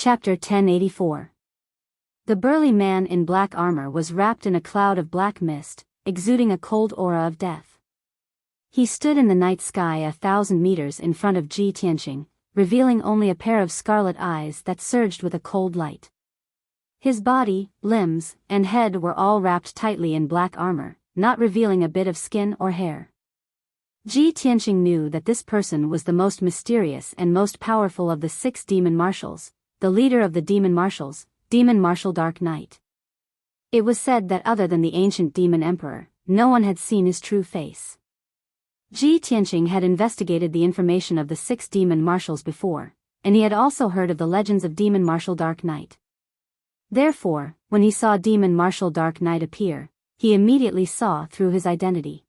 Chapter 1084. The burly man in black armor was wrapped in a cloud of black mist, exuding a cold aura of death. He stood in the night sky 1,000 meters in front of Ji Tianqing, revealing only a pair of scarlet eyes that surged with a cold light. His body, limbs, and head were all wrapped tightly in black armor, not revealing a bit of skin or hair. Ji Tianqing knew that this person was the most mysterious and most powerful of the 6 demon marshals, the leader of the demon marshals, Demon Marshal Dark Knight. It was said that other than the ancient demon emperor, no one had seen his true face. Ji Tianqing had investigated the information of the 6 demon marshals before, and he had also heard of the legends of Demon Marshal Dark Knight. Therefore, when he saw Demon Marshal Dark Knight appear, he immediately saw through his identity.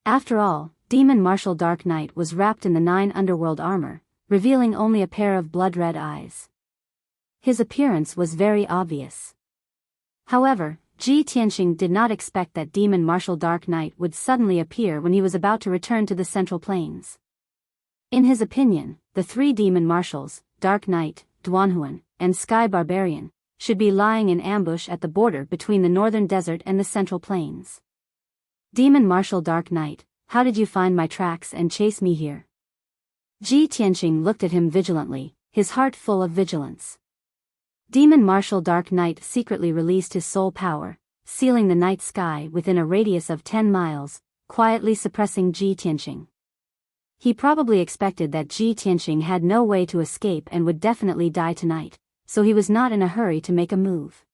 After all, Demon Marshal Dark Knight was wrapped in the 9 underworld armor, revealing only a pair of blood-red eyes. His appearance was very obvious. However, Ji Tianqing did not expect that Demon Marshal Dark Knight would suddenly appear when he was about to return to the Central Plains. In his opinion, the 3 demon marshals, Dark Knight, Duanhuan, and Sky Barbarian, should be lying in ambush at the border between the Northern Desert and the Central Plains. Demon Marshal Dark Knight, how did you find my tracks and chase me here? Ji Tianqing looked at him vigilantly, his heart full of vigilance. Demon Marshal Dark Knight secretly released his soul power, sealing the night sky within a radius of 10 miles, quietly suppressing Ji Tianqing. He probably expected that Ji Tianqing had no way to escape and would definitely die tonight, so he was not in a hurry to make a move.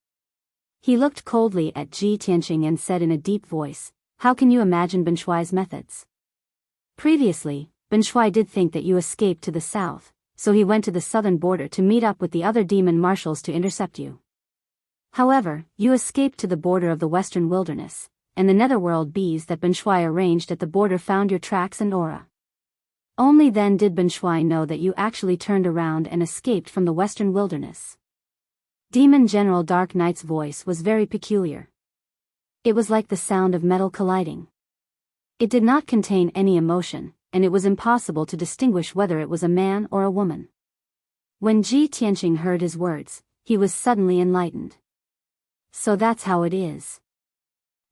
He looked coldly at Ji Tianqing and said in a deep voice, "How can you imagine Ben Shuai's methods? Previously, Ben Shuai did think that you escaped to the south, so he went to the southern border to meet up with the other demon marshals to intercept you. However, you escaped to the border of the western wilderness, and the netherworld bees that Ben Shuai arranged at the border found your tracks and aura. Only then did Ben Shuai know that you actually turned around and escaped from the western wilderness." Demon General Dark Knight's voice was very peculiar. It was like the sound of metal colliding. It did not contain any emotion, and it was impossible to distinguish whether it was a man or a woman. When Ji Tianqing heard his words, he was suddenly enlightened. So that's how it is.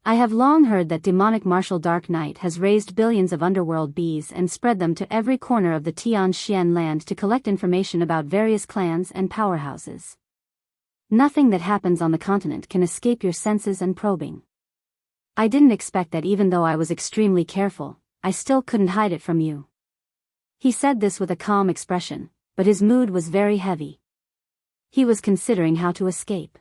I have long heard that demonic Marshal Dark Knight has raised billions of underworld bees and spread them to every corner of the Tianxian land to collect information about various clans and powerhouses. Nothing that happens on the continent can escape your senses and probing. I didn't expect that even though I was extremely careful, I still couldn't hide it from you." He said this with a calm expression, but his mood was very heavy. He was considering how to escape.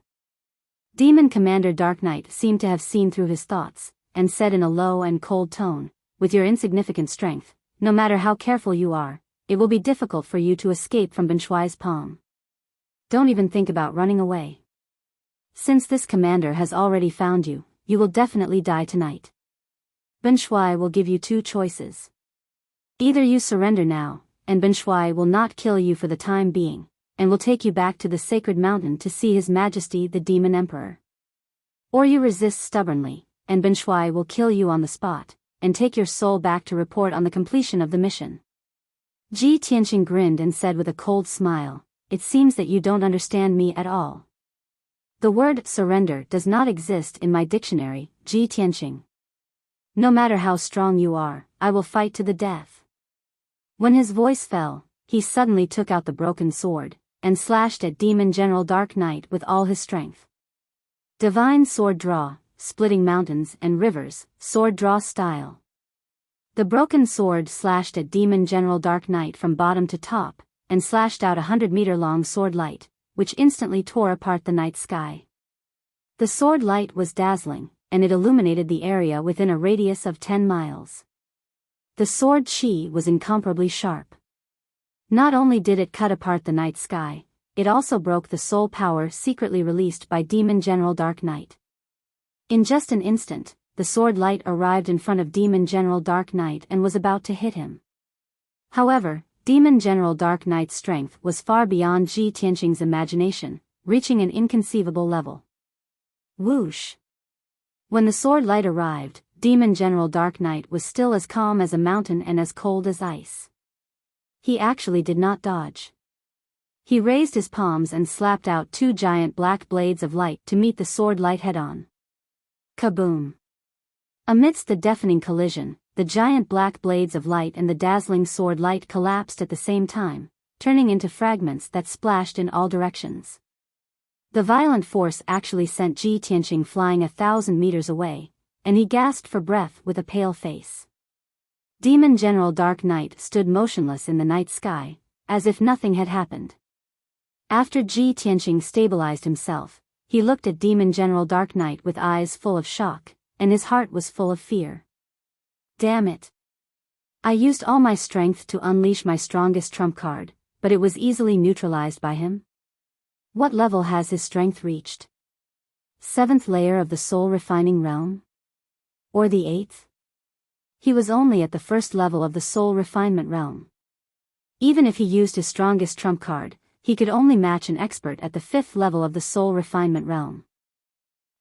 Demon Commander Dark Knight seemed to have seen through his thoughts, and said in a low and cold tone, "With your insignificant strength, no matter how careful you are, it will be difficult for you to escape from Ben Shuai's palm. Don't even think about running away. Since this commander has already found you, you will definitely die tonight. Ben Shuai will give you 2 choices. Either you surrender now, and Ben Shuai will not kill you for the time being, and will take you back to the sacred mountain to see His Majesty the Demon Emperor. Or you resist stubbornly, and Ben Shuai will kill you on the spot, and take your soul back to report on the completion of the mission." Ji Tianqing grinned and said with a cold smile, "It seems that you don't understand me at all. The word surrender does not exist in my dictionary, Ji Tianqing. No matter how strong you are, I will fight to the death." When his voice fell, he suddenly took out the broken sword, and slashed at Demon General Dark Knight with all his strength. Divine sword draw, splitting mountains and rivers, sword draw style. The broken sword slashed at Demon General Dark Knight from bottom to top, and slashed out 100-meter-long sword light, which instantly tore apart the night sky. The sword light was dazzling, and it illuminated the area within a radius of 10 miles. The sword chi was incomparably sharp. Not only did it cut apart the night sky, it also broke the soul power secretly released by Demon General Dark Knight. In just an instant, the sword light arrived in front of Demon General Dark Knight and was about to hit him. However, Demon General Dark Knight's strength was far beyond Ji Tianqing's imagination, reaching an inconceivable level. Whoosh! When the sword light arrived, Demon General Dark Knight was still as calm as a mountain and as cold as ice. He actually did not dodge. He raised his palms and slapped out two giant black blades of light to meet the sword light head-on. Kaboom! Amidst the deafening collision, the giant black blades of light and the dazzling sword light collapsed at the same time, turning into fragments that splashed in all directions. The violent force actually sent Ji Tianqing flying 1,000 meters away, and he gasped for breath with a pale face. Demon General Dark Knight stood motionless in the night sky, as if nothing had happened. After Ji Tianqing stabilized himself, he looked at Demon General Dark Knight with eyes full of shock, and his heart was full of fear. Damn it! I used all my strength to unleash my strongest trump card, but it was easily neutralized by him. What level has his strength reached? 7th layer of the soul refining realm? Or the 8th? He was only at the 1st level of the soul refinement realm. Even if he used his strongest trump card, he could only match an expert at the 5th level of the soul refinement realm.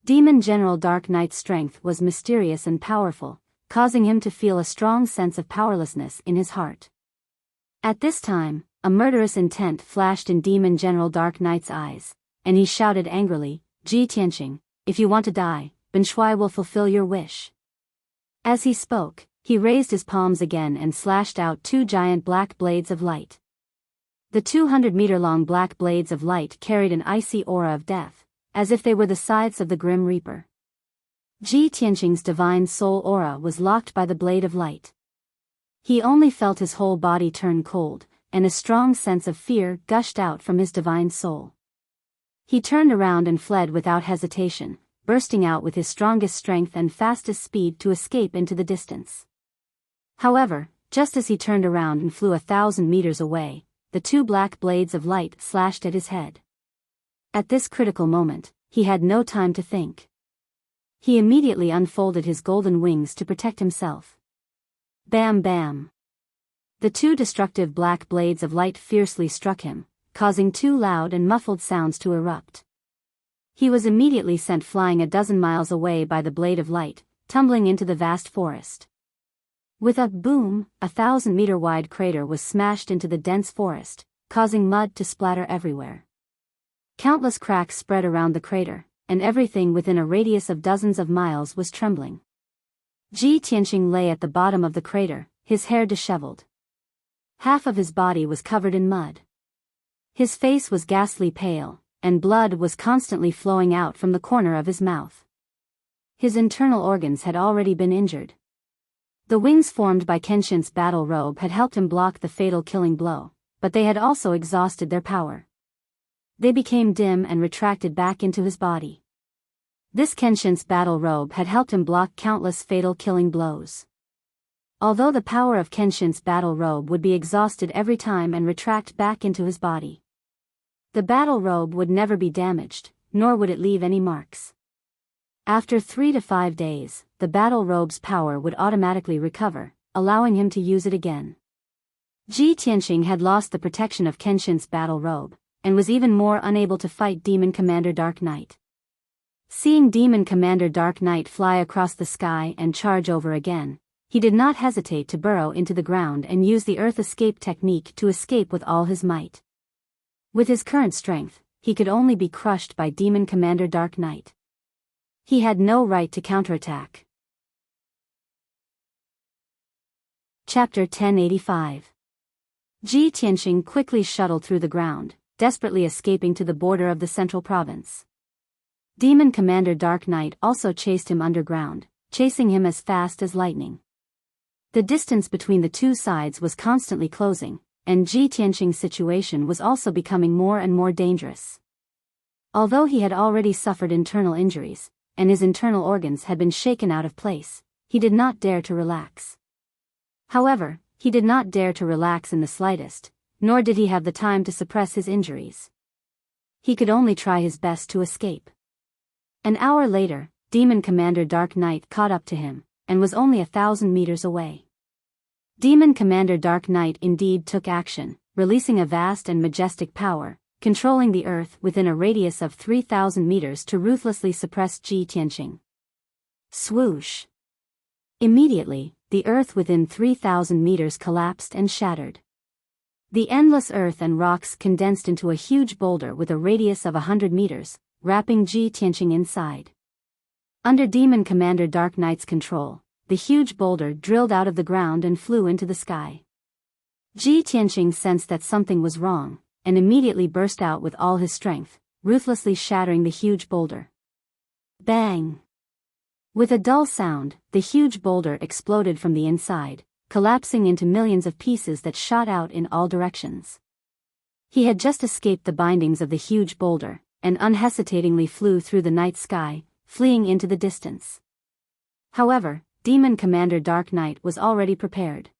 Demon General Dark Knight's strength was mysterious and powerful, causing him to feel a strong sense of powerlessness in his heart. At this time, a murderous intent flashed in Demon General Dark Knight's eyes, and he shouted angrily, "Ji Tianqing, if you want to die, Ben Shui will fulfill your wish." As he spoke, he raised his palms again and slashed out two giant black blades of light. The 200-meter-long black blades of light carried an icy aura of death, as if they were the scythes of the Grim Reaper. Ji Tianqing's divine soul aura was locked by the blade of light. He only felt his whole body turn cold, and a strong sense of fear gushed out from his divine soul. He turned around and fled without hesitation, bursting out with his strongest strength and fastest speed to escape into the distance. However, just as he turned around and flew 1,000 meters away, the two black blades of light slashed at his head. At this critical moment, he had no time to think. He immediately unfolded his golden wings to protect himself. Bam bam! The two destructive black blades of light fiercely struck him, causing two loud and muffled sounds to erupt. He was immediately sent flying a dozen miles away by the blade of light, tumbling into the vast forest. With a boom, a 1,000-meter-wide crater was smashed into the dense forest, causing mud to splatter everywhere. Countless cracks spread around the crater, and everything within a radius of dozens of miles was trembling. Ji Tianqing lay at the bottom of the crater, his hair disheveled. Half of his body was covered in mud. His face was ghastly pale, and blood was constantly flowing out from the corner of his mouth. His internal organs had already been injured. The wings formed by Kenshin's battle robe had helped him block the fatal killing blow, but they had also exhausted their power. They became dim and retracted back into his body. This Kenshin's battle robe had helped him block countless fatal killing blows. Although the power of Kenshin's battle robe would be exhausted every time and retract back into his body, the battle robe would never be damaged, nor would it leave any marks. After 3 to 5 days, the battle robe's power would automatically recover, allowing him to use it again. Ji Tianqing had lost the protection of Kenshin's battle robe, and was even more unable to fight Demon Commander Dark Knight. Seeing Demon Commander Dark Knight fly across the sky and charge over again, he did not hesitate to burrow into the ground and use the Earth Escape technique to escape with all his might. With his current strength, he could only be crushed by Demon Commander Dark Knight. He had no right to counterattack. Chapter 1085. Ji Tianqing quickly shuttled through the ground, desperately escaping to the border of the central province. Demon Commander Dark Knight also chased him underground, chasing him as fast as lightning. The distance between the two sides was constantly closing, and Ji Tianqing's situation was also becoming more and more dangerous. Although he had already suffered internal injuries, and his internal organs had been shaken out of place, he did not dare to relax. However, he did not dare to relax in the slightest, nor did he have the time to suppress his injuries. He could only try his best to escape. An hour later, Demon Commander Dark Knight caught up to him, and was only 1,000 meters away. Demon Commander Dark Knight indeed took action, releasing a vast and majestic power, controlling the earth within a radius of 3,000 meters to ruthlessly suppress Ji Tianqing. Swoosh! Immediately, the earth within 3,000 meters collapsed and shattered. The endless earth and rocks condensed into a huge boulder with a radius of 100 meters, wrapping Ji Tianqing inside. Under Demon Commander Dark Knight's control, the huge boulder drilled out of the ground and flew into the sky. Ji Tianqing sensed that something was wrong, and immediately burst out with all his strength, ruthlessly shattering the huge boulder. Bang! With a dull sound, the huge boulder exploded from the inside, collapsing into millions of pieces that shot out in all directions. He had just escaped the bindings of the huge boulder, and unhesitatingly flew through the night sky, fleeing into the distance. However, Demon Commander Dark Knight was already prepared.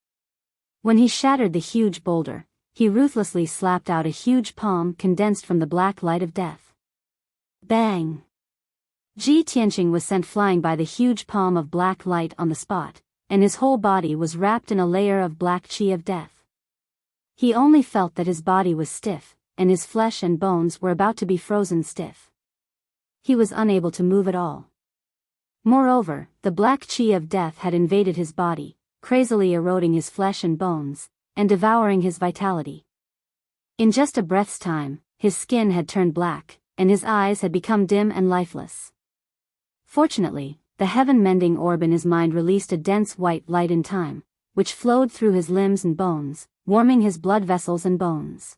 When he shattered the huge boulder, he ruthlessly slapped out a huge palm condensed from the black light of death. Bang! Ji Tianqing was sent flying by the huge palm of black light on the spot, and his whole body was wrapped in a layer of black chi of death. He only felt that his body was stiff, and his flesh and bones were about to be frozen stiff. He was unable to move at all. Moreover, the black chi of death had invaded his body, crazily eroding his flesh and bones, and devouring his vitality. In just a breath's time, his skin had turned black, and his eyes had become dim and lifeless. Fortunately, the heaven-mending orb in his mind released a dense white light in time, which flowed through his limbs and bones, warming his blood vessels and bones.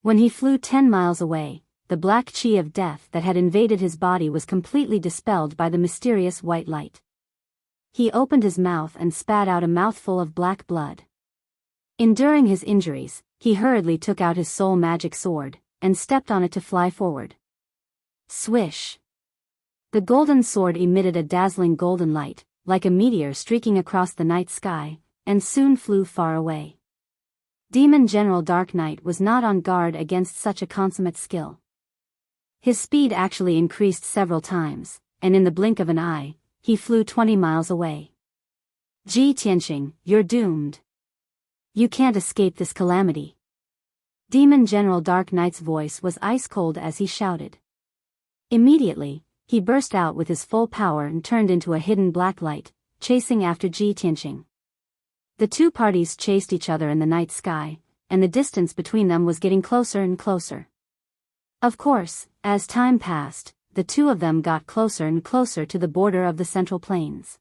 When he flew 10 miles away, the black chi of death that had invaded his body was completely dispelled by the mysterious white light. He opened his mouth and spat out a mouthful of black blood. Enduring his injuries, he hurriedly took out his soul magic sword, and stepped on it to fly forward. Swish! The golden sword emitted a dazzling golden light, like a meteor streaking across the night sky, and soon flew far away. Demon General Dark Knight was not on guard against such a consummate skill. His speed actually increased several times, and in the blink of an eye, he flew 20 miles away. Ji Tianqing, you're doomed. You can't escape this calamity. Demon General Dark Knight's voice was ice-cold as he shouted. Immediately, he burst out with his full power and turned into a hidden black light, chasing after Ji Tianqing. The two parties chased each other in the night sky, and the distance between them was getting closer and closer. Of course, as time passed, the two of them got closer and closer to the border of the Central Plains.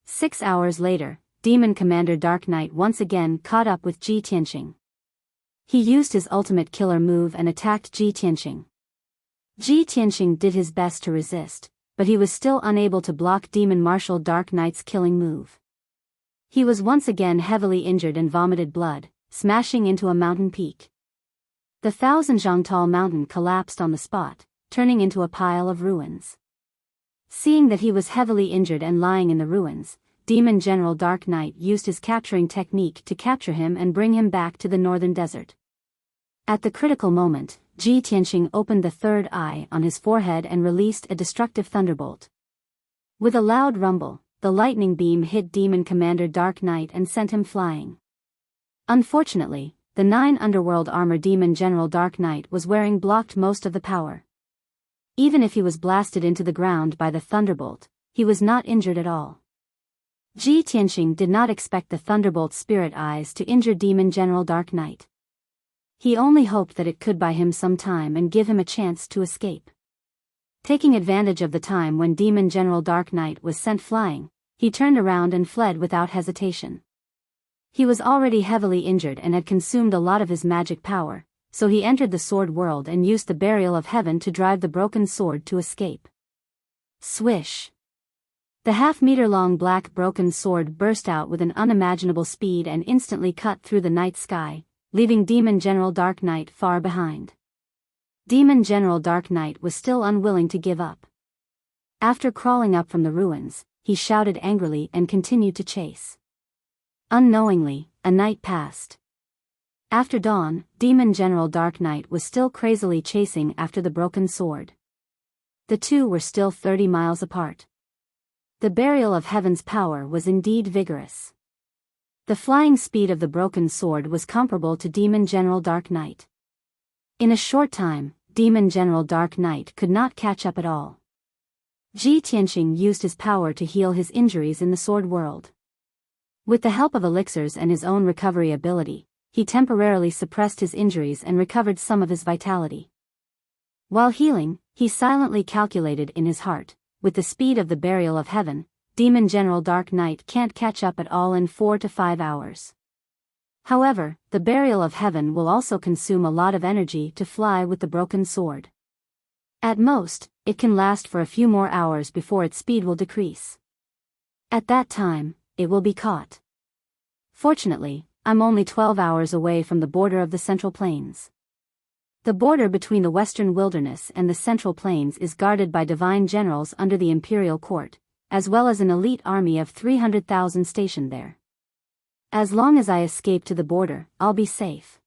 6 hours later, Demon Commander Dark Knight once again caught up with Ji Tianqing. He used his ultimate killer move and attacked Ji Tianqing. Ji Tianqing did his best to resist, but he was still unable to block Demon Marshal Dark Knight's killing move. He was once again heavily injured and vomited blood, smashing into a mountain peak. The 1,000-zhang-tall mountain collapsed on the spot, turning into a pile of ruins. Seeing that he was heavily injured and lying in the ruins, Demon General Dark Knight used his capturing technique to capture him and bring him back to the northern desert. At the critical moment, Ji Tianqing opened the third eye on his forehead and released a destructive thunderbolt. With a loud rumble, the lightning beam hit Demon Commander Dark Knight and sent him flying. Unfortunately, the 9 underworld armor Demon General Dark Knight was wearing blocked most of the power. Even if he was blasted into the ground by the thunderbolt, he was not injured at all. Ji Tianqing did not expect the thunderbolt's spirit eyes to injure Demon General Dark Knight. He only hoped that it could buy him some time and give him a chance to escape. Taking advantage of the time when Demon General Dark Knight was sent flying, he turned around and fled without hesitation. He was already heavily injured and had consumed a lot of his magic power, so he entered the sword world and used the Burial of Heaven to drive the broken sword to escape. Swish! The half-meter-long black broken sword burst out with an unimaginable speed and instantly cut through the night sky, leaving Demon General Dark Knight far behind. Demon General Dark Knight was still unwilling to give up. After crawling up from the ruins, he shouted angrily and continued to chase. Unknowingly, a night passed. After dawn, Demon General Dark Knight was still crazily chasing after the broken sword. The two were still 30 miles apart. The Burial of Heaven's power was indeed vigorous. The flying speed of the broken sword was comparable to Demon General Dark Knight. In a short time, Demon General Dark Knight could not catch up at all. Ji Tianqing used his power to heal his injuries in the sword world. With the help of elixirs and his own recovery ability, he temporarily suppressed his injuries and recovered some of his vitality. While healing, he silently calculated in his heart, with the speed of the burial of heaven, Demon General Dark Knight can't catch up at all in 4 to 5 hours. However, the burial of heaven will also consume a lot of energy to fly with the broken sword. At most, it can last for a few more hours before its speed will decrease. At that time, it will be caught. Fortunately, I'm only 12 hours away from the border of the Central Plains. The border between the Western Wilderness and the Central Plains is guarded by divine generals under the Imperial Court, as well as an elite army of 300,000 stationed there. As long as I escape to the border, I'll be safe.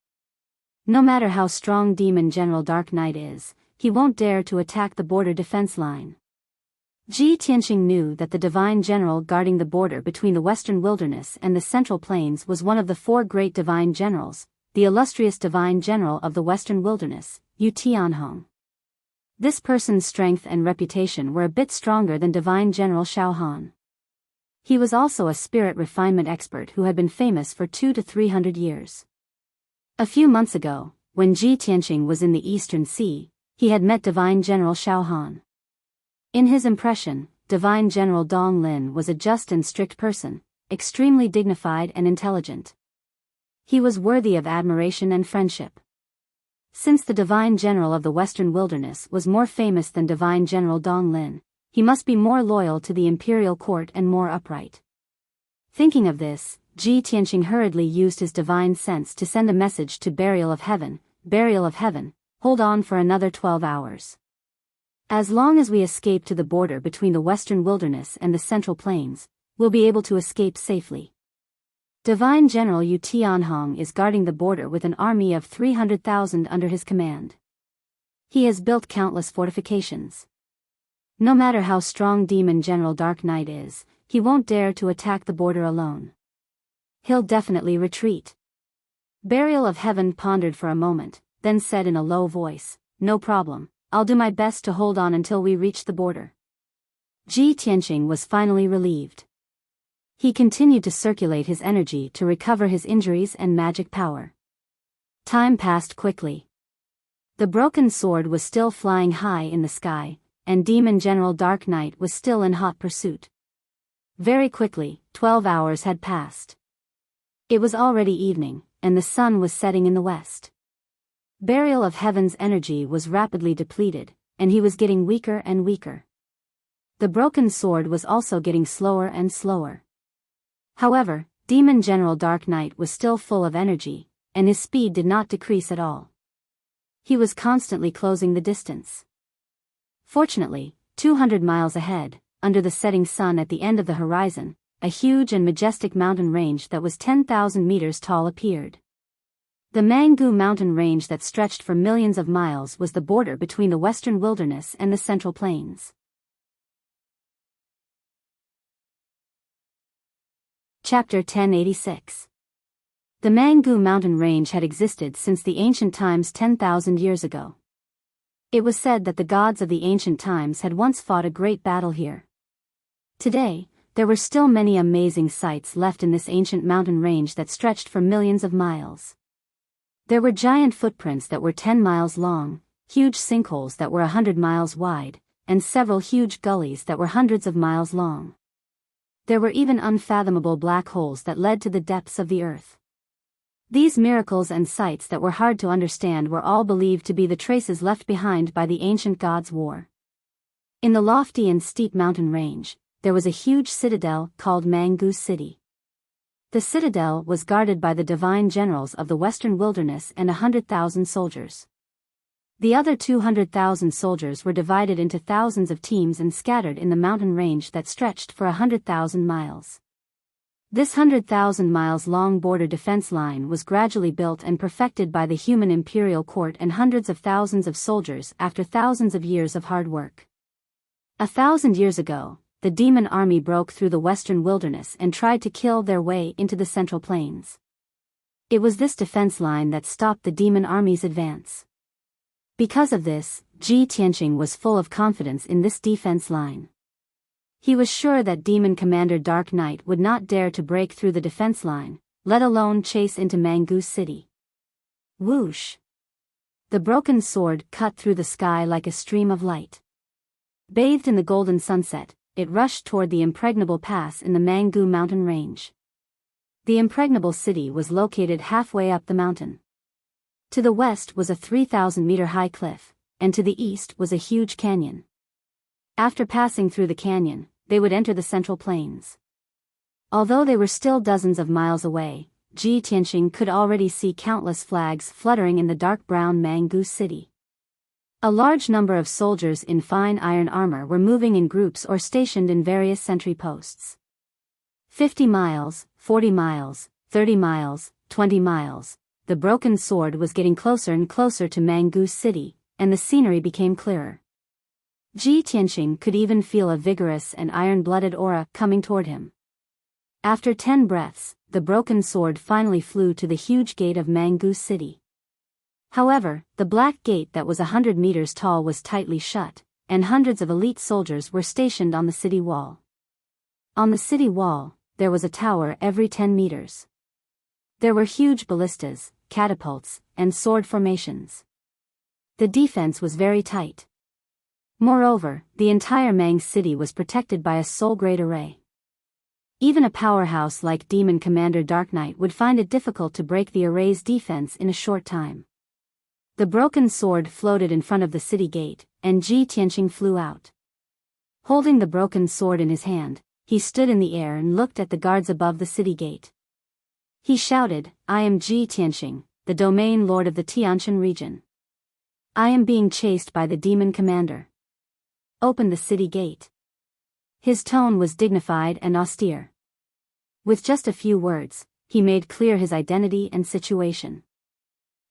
No matter how strong Demon General Dark Knight is, he won't dare to attack the border defense line. Ji Tianxing knew that the divine general guarding the border between the Western Wilderness and the Central Plains was one of the 4 great divine generals, the illustrious divine general of the Western Wilderness, Yu Tianhong. This person's strength and reputation were a bit stronger than divine general Xiao Han. He was also a spirit refinement expert who had been famous for 200 to 300 years. A few months ago, when Ji Tianxing was in the Eastern Sea, he had met divine general Xiao Han. In his impression, divine general Dong Lin was a just and strict person, extremely dignified and intelligent. He was worthy of admiration and friendship. Since the divine general of the Western Wilderness was more famous than divine general Dong Lin, he must be more loyal to the imperial court and more upright. Thinking of this, Ji Tianxing hurriedly used his divine sense to send a message to Burial of Heaven, hold on for another 12 hours. As long as we escape to the border between the Western Wilderness and the Central Plains, we'll be able to escape safely. Divine General Yu Tianhong is guarding the border with an army of 300,000 under his command. He has built countless fortifications. No matter how strong Demon General Dark Knight is, he won't dare to attack the border alone. He'll definitely retreat. Burial of Heaven pondered for a moment, then said in a low voice, "No problem, I'll do my best to hold on until we reach the border." Ji Tianxing was finally relieved. He continued to circulate his energy to recover his injuries and magic power. Time passed quickly. The broken sword was still flying high in the sky, and Demon General Dark Knight was still in hot pursuit. Very quickly, 12 hours had passed. It was already evening, and the sun was setting in the west. Burial of Heaven's energy was rapidly depleted, and he was getting weaker and weaker. The broken sword was also getting slower and slower. However, Demon General Dark Knight was still full of energy, and his speed did not decrease at all. He was constantly closing the distance. Fortunately, 200 miles ahead, under the setting sun at the end of the horizon, a huge and majestic mountain range that was 10,000 meters tall appeared. The Mangu mountain range that stretched for millions of miles was the border between the Western Wilderness and the Central Plains. Chapter 1086. The Mangu mountain range had existed since the ancient times 10,000 years ago. It was said that the gods of the ancient times had once fought a great battle here. Today, there were still many amazing sights left in this ancient mountain range that stretched for millions of miles. There were giant footprints that were 10 miles long, huge sinkholes that were 100 miles wide, and several huge gullies that were hundreds of miles long. There were even unfathomable black holes that led to the depths of the earth. These miracles and sights that were hard to understand were all believed to be the traces left behind by the ancient gods' war. In the lofty and steep mountain range, there was a huge citadel called Mangu City. The citadel was guarded by the divine generals of the Western Wilderness and 100,000 soldiers. The other 200,000 soldiers were divided into thousands of teams and scattered in the mountain range that stretched for 100,000 miles. This 100,000 miles long border defense line was gradually built and perfected by the human imperial court and hundreds of thousands of soldiers after thousands of years of hard work. 1,000 years ago, the demon army broke through the Western Wilderness and tried to kill their way into the Central Plains. It was this defense line that stopped the demon army's advance. Because of this, Ji Tianxing was full of confidence in this defense line. He was sure that Demon Commander Dark Knight would not dare to break through the defense line, let alone chase into Mangu City. Whoosh! The broken sword cut through the sky like a stream of light. Bathed in the golden sunset, it rushed toward the impregnable pass in the Mangu mountain range. The impregnable city was located halfway up the mountain. To the west was a 3,000-meter-high cliff, and to the east was a huge canyon. After passing through the canyon, they would enter the central plains. Although they were still dozens of miles away, Ji Tianqing could already see countless flags fluttering in the dark brown Mangu City. A large number of soldiers in fine iron armor were moving in groups or stationed in various sentry posts. 50 miles, 40 miles, 30 miles, 20 miles, the broken sword was getting closer and closer to Mangu City, and the scenery became clearer. Ji Tianqing could even feel a vigorous and iron-blooded aura coming toward him. After 10 breaths, the broken sword finally flew to the huge gate of Mangu City. However, the black gate that was 100 meters tall was tightly shut, and hundreds of elite soldiers were stationed on the city wall. On the city wall, there was a tower every 10 meters. There were huge ballistas, catapults, and sword formations. The defense was very tight. Moreover, the entire Mang city was protected by a soul-grade array. Even a powerhouse like Demon Commander Dark Knight would find it difficult to break the array's defense in a short time. The broken sword floated in front of the city gate, and Ji Tianqing flew out. Holding the broken sword in his hand, he stood in the air and looked at the guards above the city gate. He shouted, "I am Ji Tianqing, the domain lord of the Tianshan region. I am being chased by the demon commander. Open the city gate." His tone was dignified and austere. With just a few words, he made clear his identity and situation.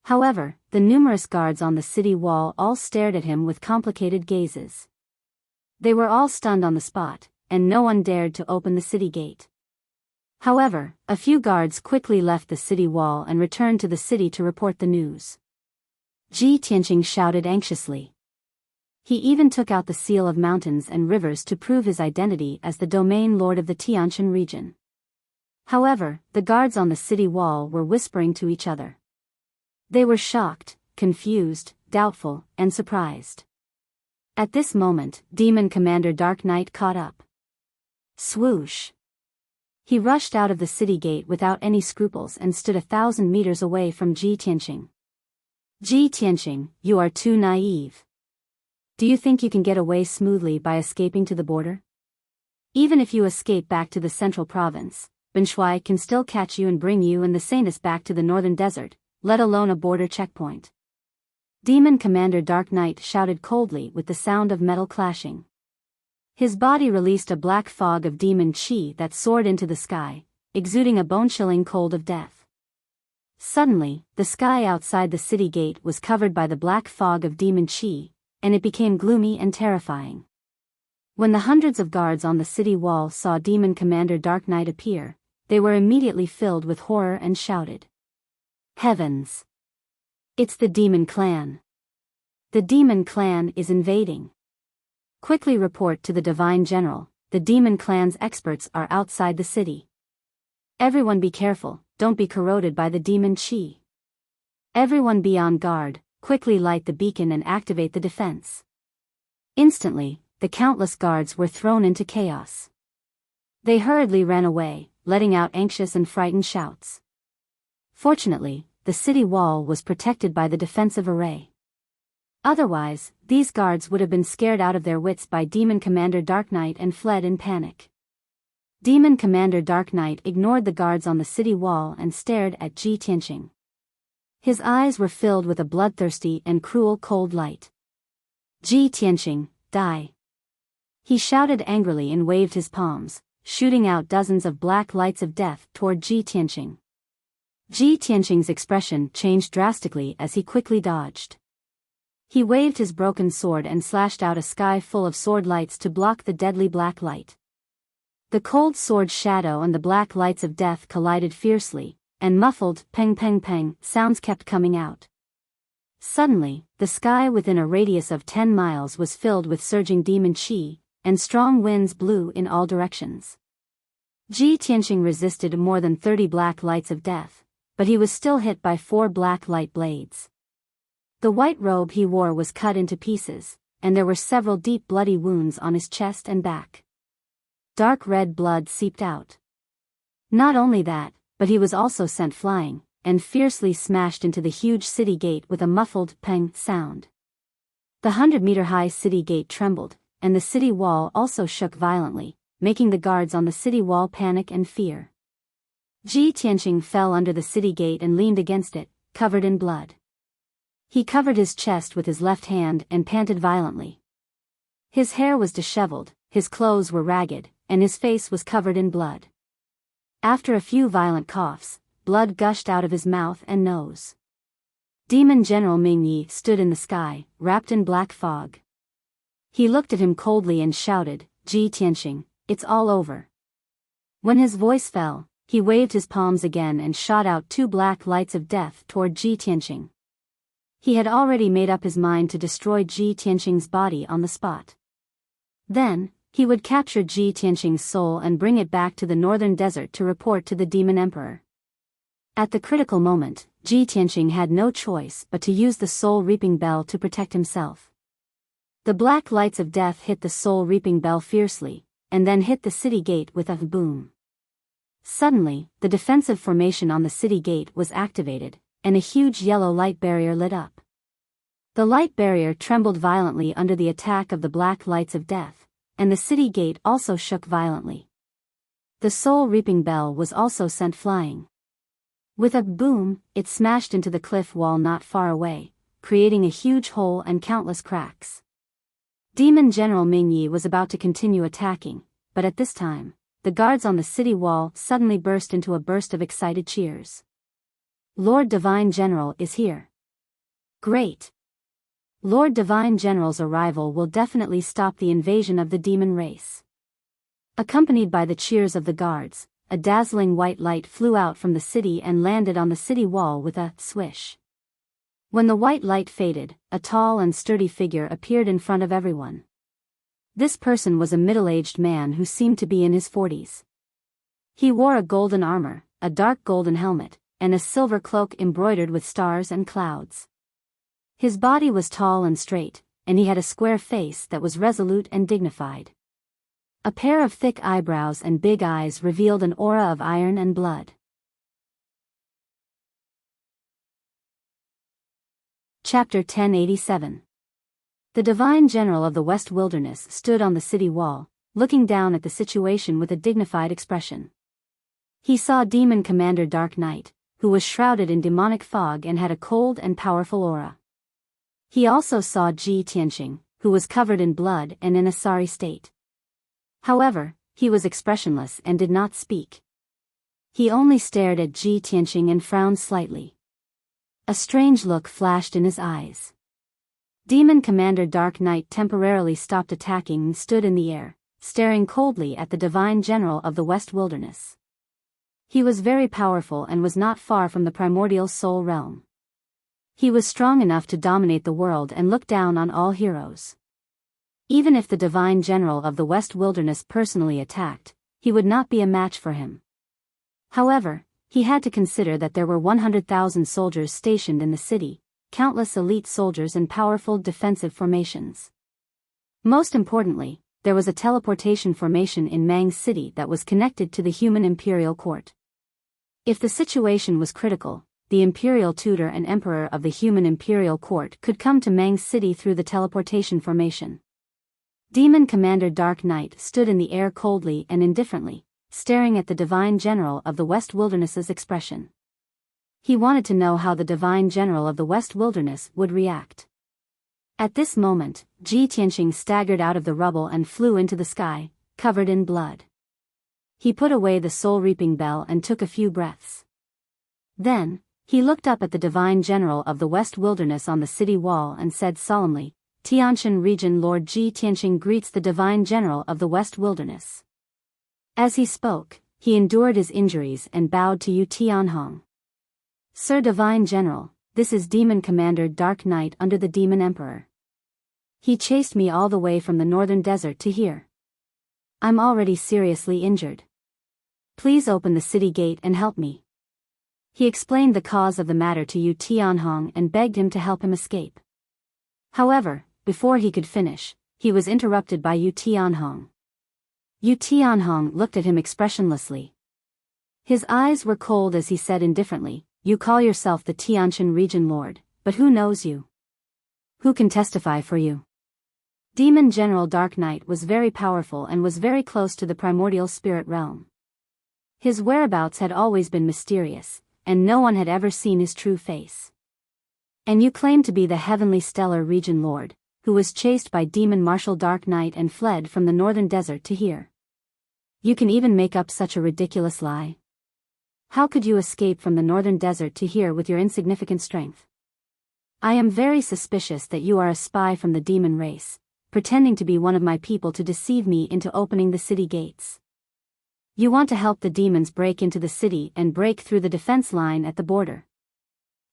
However, the numerous guards on the city wall all stared at him with complicated gazes. They were all stunned on the spot, and no one dared to open the city gate. However, a few guards quickly left the city wall and returned to the city to report the news. Ji Tianqing shouted anxiously. He even took out the seal of mountains and rivers to prove his identity as the domain lord of the Tianshan region. However, the guards on the city wall were whispering to each other. They were shocked, confused, doubtful, and surprised. At this moment, Demon Commander Dark Knight caught up. Swoosh! He rushed out of the city gate without any scruples and stood 1,000 meters away from Ji Tianqing. Ji Tianqing, you are too naive. Do you think you can get away smoothly by escaping to the border? Even if you escape back to the central province, Ben Shuai can still catch you and bring you and the Sanus back to the northern desert, let alone a border checkpoint. Demon Commander Dark Knight shouted coldly with the sound of metal clashing. His body released a black fog of demon chi that soared into the sky, exuding a bone-chilling cold of death. Suddenly, the sky outside the city gate was covered by the black fog of demon chi, and it became gloomy and terrifying. When the hundreds of guards on the city wall saw Demon Commander Dark Knight appear, they were immediately filled with horror and shouted. Heavens! It's the Demon Clan! The Demon Clan is invading! Quickly report to the Divine General, the Demon Clan's experts are outside the city. Everyone be careful, don't be corroded by the demon chi. Everyone be on guard, quickly light the beacon and activate the defense. Instantly, the countless guards were thrown into chaos. They hurriedly ran away, letting out anxious and frightened shouts. Fortunately, the city wall was protected by the defensive array. Otherwise, these guards would have been scared out of their wits by Demon Commander Dark Knight and fled in panic. Demon Commander Dark Knight ignored the guards on the city wall and stared at Ji Tianqing. His eyes were filled with a bloodthirsty and cruel cold light. Ji Tianqing, die! He shouted angrily and waved his palms, shooting out dozens of black lights of death toward Ji Tianqing. Ji Tianqing's expression changed drastically as he quickly dodged. He waved his broken sword and slashed out a sky full of sword lights to block the deadly black light. The cold sword shadow and the black lights of death collided fiercely, and muffled peng peng peng sounds kept coming out. Suddenly, the sky within a radius of 10 miles was filled with surging demon chi, and strong winds blew in all directions. Ji Tianqing resisted more than 30 black lights of death, but he was still hit by 4 black light blades. The white robe he wore was cut into pieces, and there were several deep bloody wounds on his chest and back. Dark red blood seeped out. Not only that, but he was also sent flying, and fiercely smashed into the huge city gate with a muffled peng sound. The 100-meter-high city gate trembled, and the city wall also shook violently, making the guards on the city wall panic and fear. Ji Tianqing fell under the city gate and leaned against it, covered in blood. He covered his chest with his left hand and panted violently. His hair was disheveled, his clothes were ragged, and his face was covered in blood. After a few violent coughs, blood gushed out of his mouth and nose. Demon General Ming Yi stood in the sky, wrapped in black fog. He looked at him coldly and shouted, "Ji Tianqing, it's all over." When his voice fell, he waved his palms again and shot out 2 black lights of death toward Ji Tianqing. He had already made up his mind to destroy Ji Tianqing's body on the spot. Then, he would capture Ji Tianqing's soul and bring it back to the northern desert to report to the Demon Emperor. At the critical moment, Ji Tianqing had no choice but to use the soul-reaping bell to protect himself. The black lights of death hit the soul-reaping bell fiercely, and then hit the city gate with a boom. Suddenly, the defensive formation on the city gate was activated, and a huge yellow light barrier lit up. The light barrier trembled violently under the attack of the black lights of death, and the city gate also shook violently. The soul-reaping bell was also sent flying. With a boom, it smashed into the cliff wall not far away, creating a huge hole and countless cracks. Demon General Ming Yi was about to continue attacking, but at this time, the guards on the city wall suddenly burst into a burst of excited cheers. "Lord Divine General is here." "Great! Lord Divine General's arrival will definitely stop the invasion of the demon race." Accompanied by the cheers of the guards, a dazzling white light flew out from the city and landed on the city wall with a swish. When the white light faded, a tall and sturdy figure appeared in front of everyone. This person was a middle-aged man who seemed to be in his 40s. He wore a golden armor, a dark golden helmet, and a silver cloak embroidered with stars and clouds. His body was tall and straight, and he had a square face that was resolute and dignified. A pair of thick eyebrows and big eyes revealed an aura of iron and blood. Chapter 1087. The Divine General of the West Wilderness stood on the city wall, looking down at the situation with a dignified expression. He saw Demon Commander Dark Knight, who was shrouded in demonic fog and had a cold and powerful aura. He also saw Ji Tianqing, who was covered in blood and in a sorry state. However, he was expressionless and did not speak. He only stared at Ji Tianqing and frowned slightly. A strange look flashed in his eyes. Demon Commander Dark Knight temporarily stopped attacking and stood in the air, staring coldly at the Divine General of the West Wilderness. He was very powerful and was not far from the primordial soul realm. He was strong enough to dominate the world and look down on all heroes. Even if the Divine General of the West Wilderness personally attacked, he would not be a match for him. However, he had to consider that there were 100,000 soldiers stationed in the city, countless elite soldiers and powerful defensive formations. Most importantly, there was a teleportation formation in Mang's city that was connected to the human imperial court. If the situation was critical, the imperial tutor and emperor of the human imperial court could come to Mang's city through the teleportation formation. Demon Commander Dark Knight stood in the air coldly and indifferently, staring at the Divine General of the West Wilderness's expression. He wanted to know how the Divine General of the West Wilderness would react. At this moment, Ji Tianqing staggered out of the rubble and flew into the sky, covered in blood. He put away the soul-reaping bell and took a few breaths. Then, he looked up at the Divine General of the West Wilderness on the city wall and said solemnly, "Tianshan Region Lord Ji Tianqing greets the Divine General of the West Wilderness." As he spoke, he endured his injuries and bowed to Yu Tianhong. "Sir Divine General, this is Demon Commander Dark Knight under the Demon Emperor. He chased me all the way from the northern desert to here. I'm already seriously injured. Please open the city gate and help me." He explained the cause of the matter to Yu Tianhong and begged him to help him escape. However, before he could finish, he was interrupted by Yu Tianhong. Yu Tianhong looked at him expressionlessly. His eyes were cold as he said indifferently, "You call yourself the Tianshan region lord, but who knows you? Who can testify for you?" Demon General Dark Knight was very powerful and was very close to the primordial spirit realm. His whereabouts had always been mysterious, and no one had ever seen his true face. And you claim to be the heavenly stellar region lord, who was chased by demon Marshal Dark Knight and fled from the northern desert to here. You can even make up such a ridiculous lie? How could you escape from the northern desert to here with your insignificant strength? I am very suspicious that you are a spy from the demon race, pretending to be one of my people to deceive me into opening the city gates. You want to help the demons break into the city and break through the defense line at the border.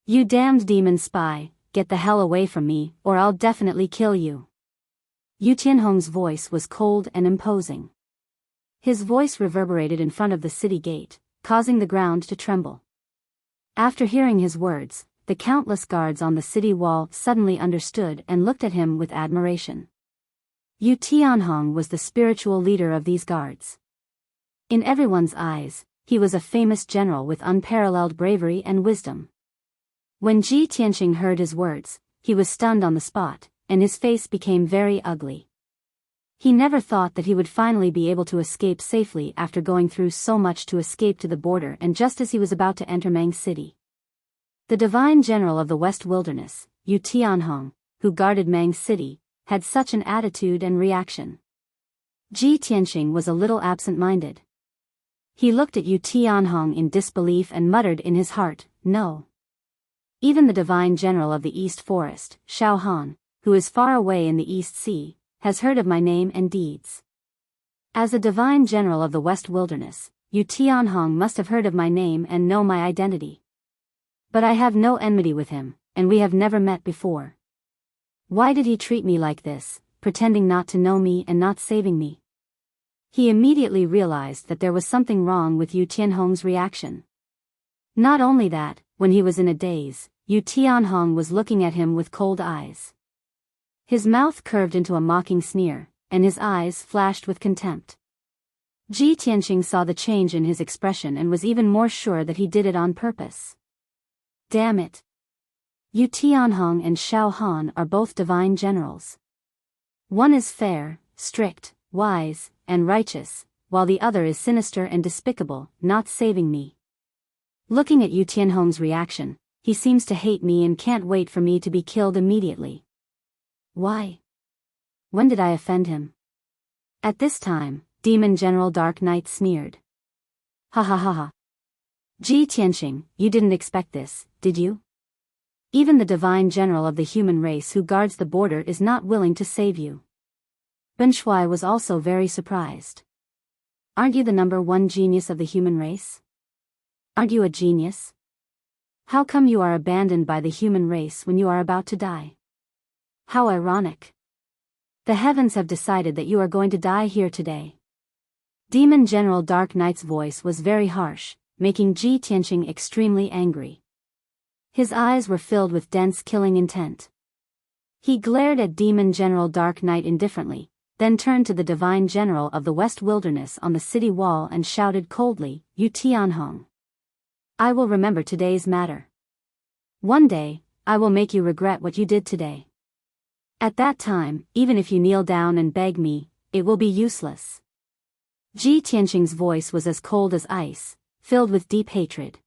You damned demon spy, get the hell away from me, or I'll definitely kill you. Yu Tianhong's voice was cold and imposing. His voice reverberated in front of the city gate, causing the ground to tremble. After hearing his words, the countless guards on the city wall suddenly understood and looked at him with admiration. Yu Tianhong was the spiritual leader of these guards. In everyone's eyes, he was a famous general with unparalleled bravery and wisdom. When Ji Tianxing heard his words, he was stunned on the spot, and his face became very ugly. He never thought that he would finally be able to escape safely after going through so much to escape to the border, and just as he was about to enter Mang City. The divine general of the West Wilderness, Yu Tianhong, who guarded Mang City, had such an attitude and reaction. Ji Tianxing was a little absent-minded. He looked at Yu Tianhong in disbelief and muttered in his heart, "No." Even the divine general of the East Forest, Shao Han, who is far away in the East Sea, has heard of my name and deeds. As a divine general of the West Wilderness, Yu Tianhong must have heard of my name and know my identity. But I have no enmity with him, and we have never met before. Why did he treat me like this, pretending not to know me and not saving me? He immediately realized that there was something wrong with Yu Tianhong's reaction. Not only that, when he was in a daze, Yu Tianhong was looking at him with cold eyes. His mouth curved into a mocking sneer, and his eyes flashed with contempt. Ji Tianxing saw the change in his expression and was even more sure that he did it on purpose. Damn it! Yu Tianhong and Shao Han are both divine generals. One is fair, strict, wise, and righteous, while the other is sinister and despicable, not saving me. Looking at Yu Tianhong's reaction, he seems to hate me and can't wait for me to be killed immediately. Why? When did I offend him? At this time, Demon General Dark Knight sneered. Ha ha ha ha. Ji Tianxing, you didn't expect this, did you? Even the divine general of the human race who guards the border is not willing to save you. Ben Shuai was also very surprised. Aren't you the #1 genius of the human race? Aren't you a genius? How come you are abandoned by the human race when you are about to die? How ironic. The heavens have decided that you are going to die here today. Demon General Dark Knight's voice was very harsh, making Ji Tianxing extremely angry. His eyes were filled with dense killing intent. He glared at Demon General Dark Knight indifferently, then turned to the divine general of the West Wilderness on the city wall and shouted coldly, "Yu Tianhong. I will remember today's matter. One day, I will make you regret what you did today. At that time, even if you kneel down and beg me, it will be useless." Ji Tianxing's voice was as cold as ice, filled with deep hatred.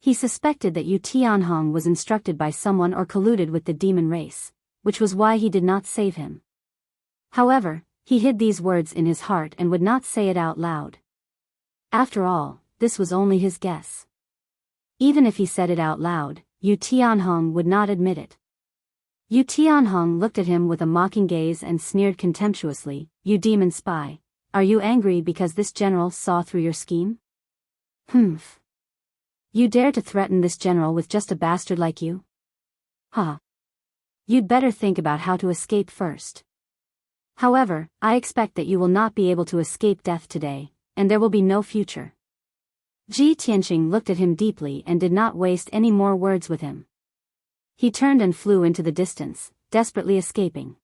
He suspected that Yu Tianhong was instructed by someone or colluded with the demon race, which was why he did not save him. However, he hid these words in his heart and would not say it out loud. After all, this was only his guess. Even if he said it out loud, Yu Tianhong would not admit it. Yu Tianhong looked at him with a mocking gaze and sneered contemptuously, "You demon spy, are you angry because this general saw through your scheme? Humph. You dare to threaten this general with just a bastard like you? Ha. You'd better think about how to escape first. However, I expect that you will not be able to escape death today, and there will be no future." Ji Tianqing looked at him deeply and did not waste any more words with him. He turned and flew into the distance, desperately escaping.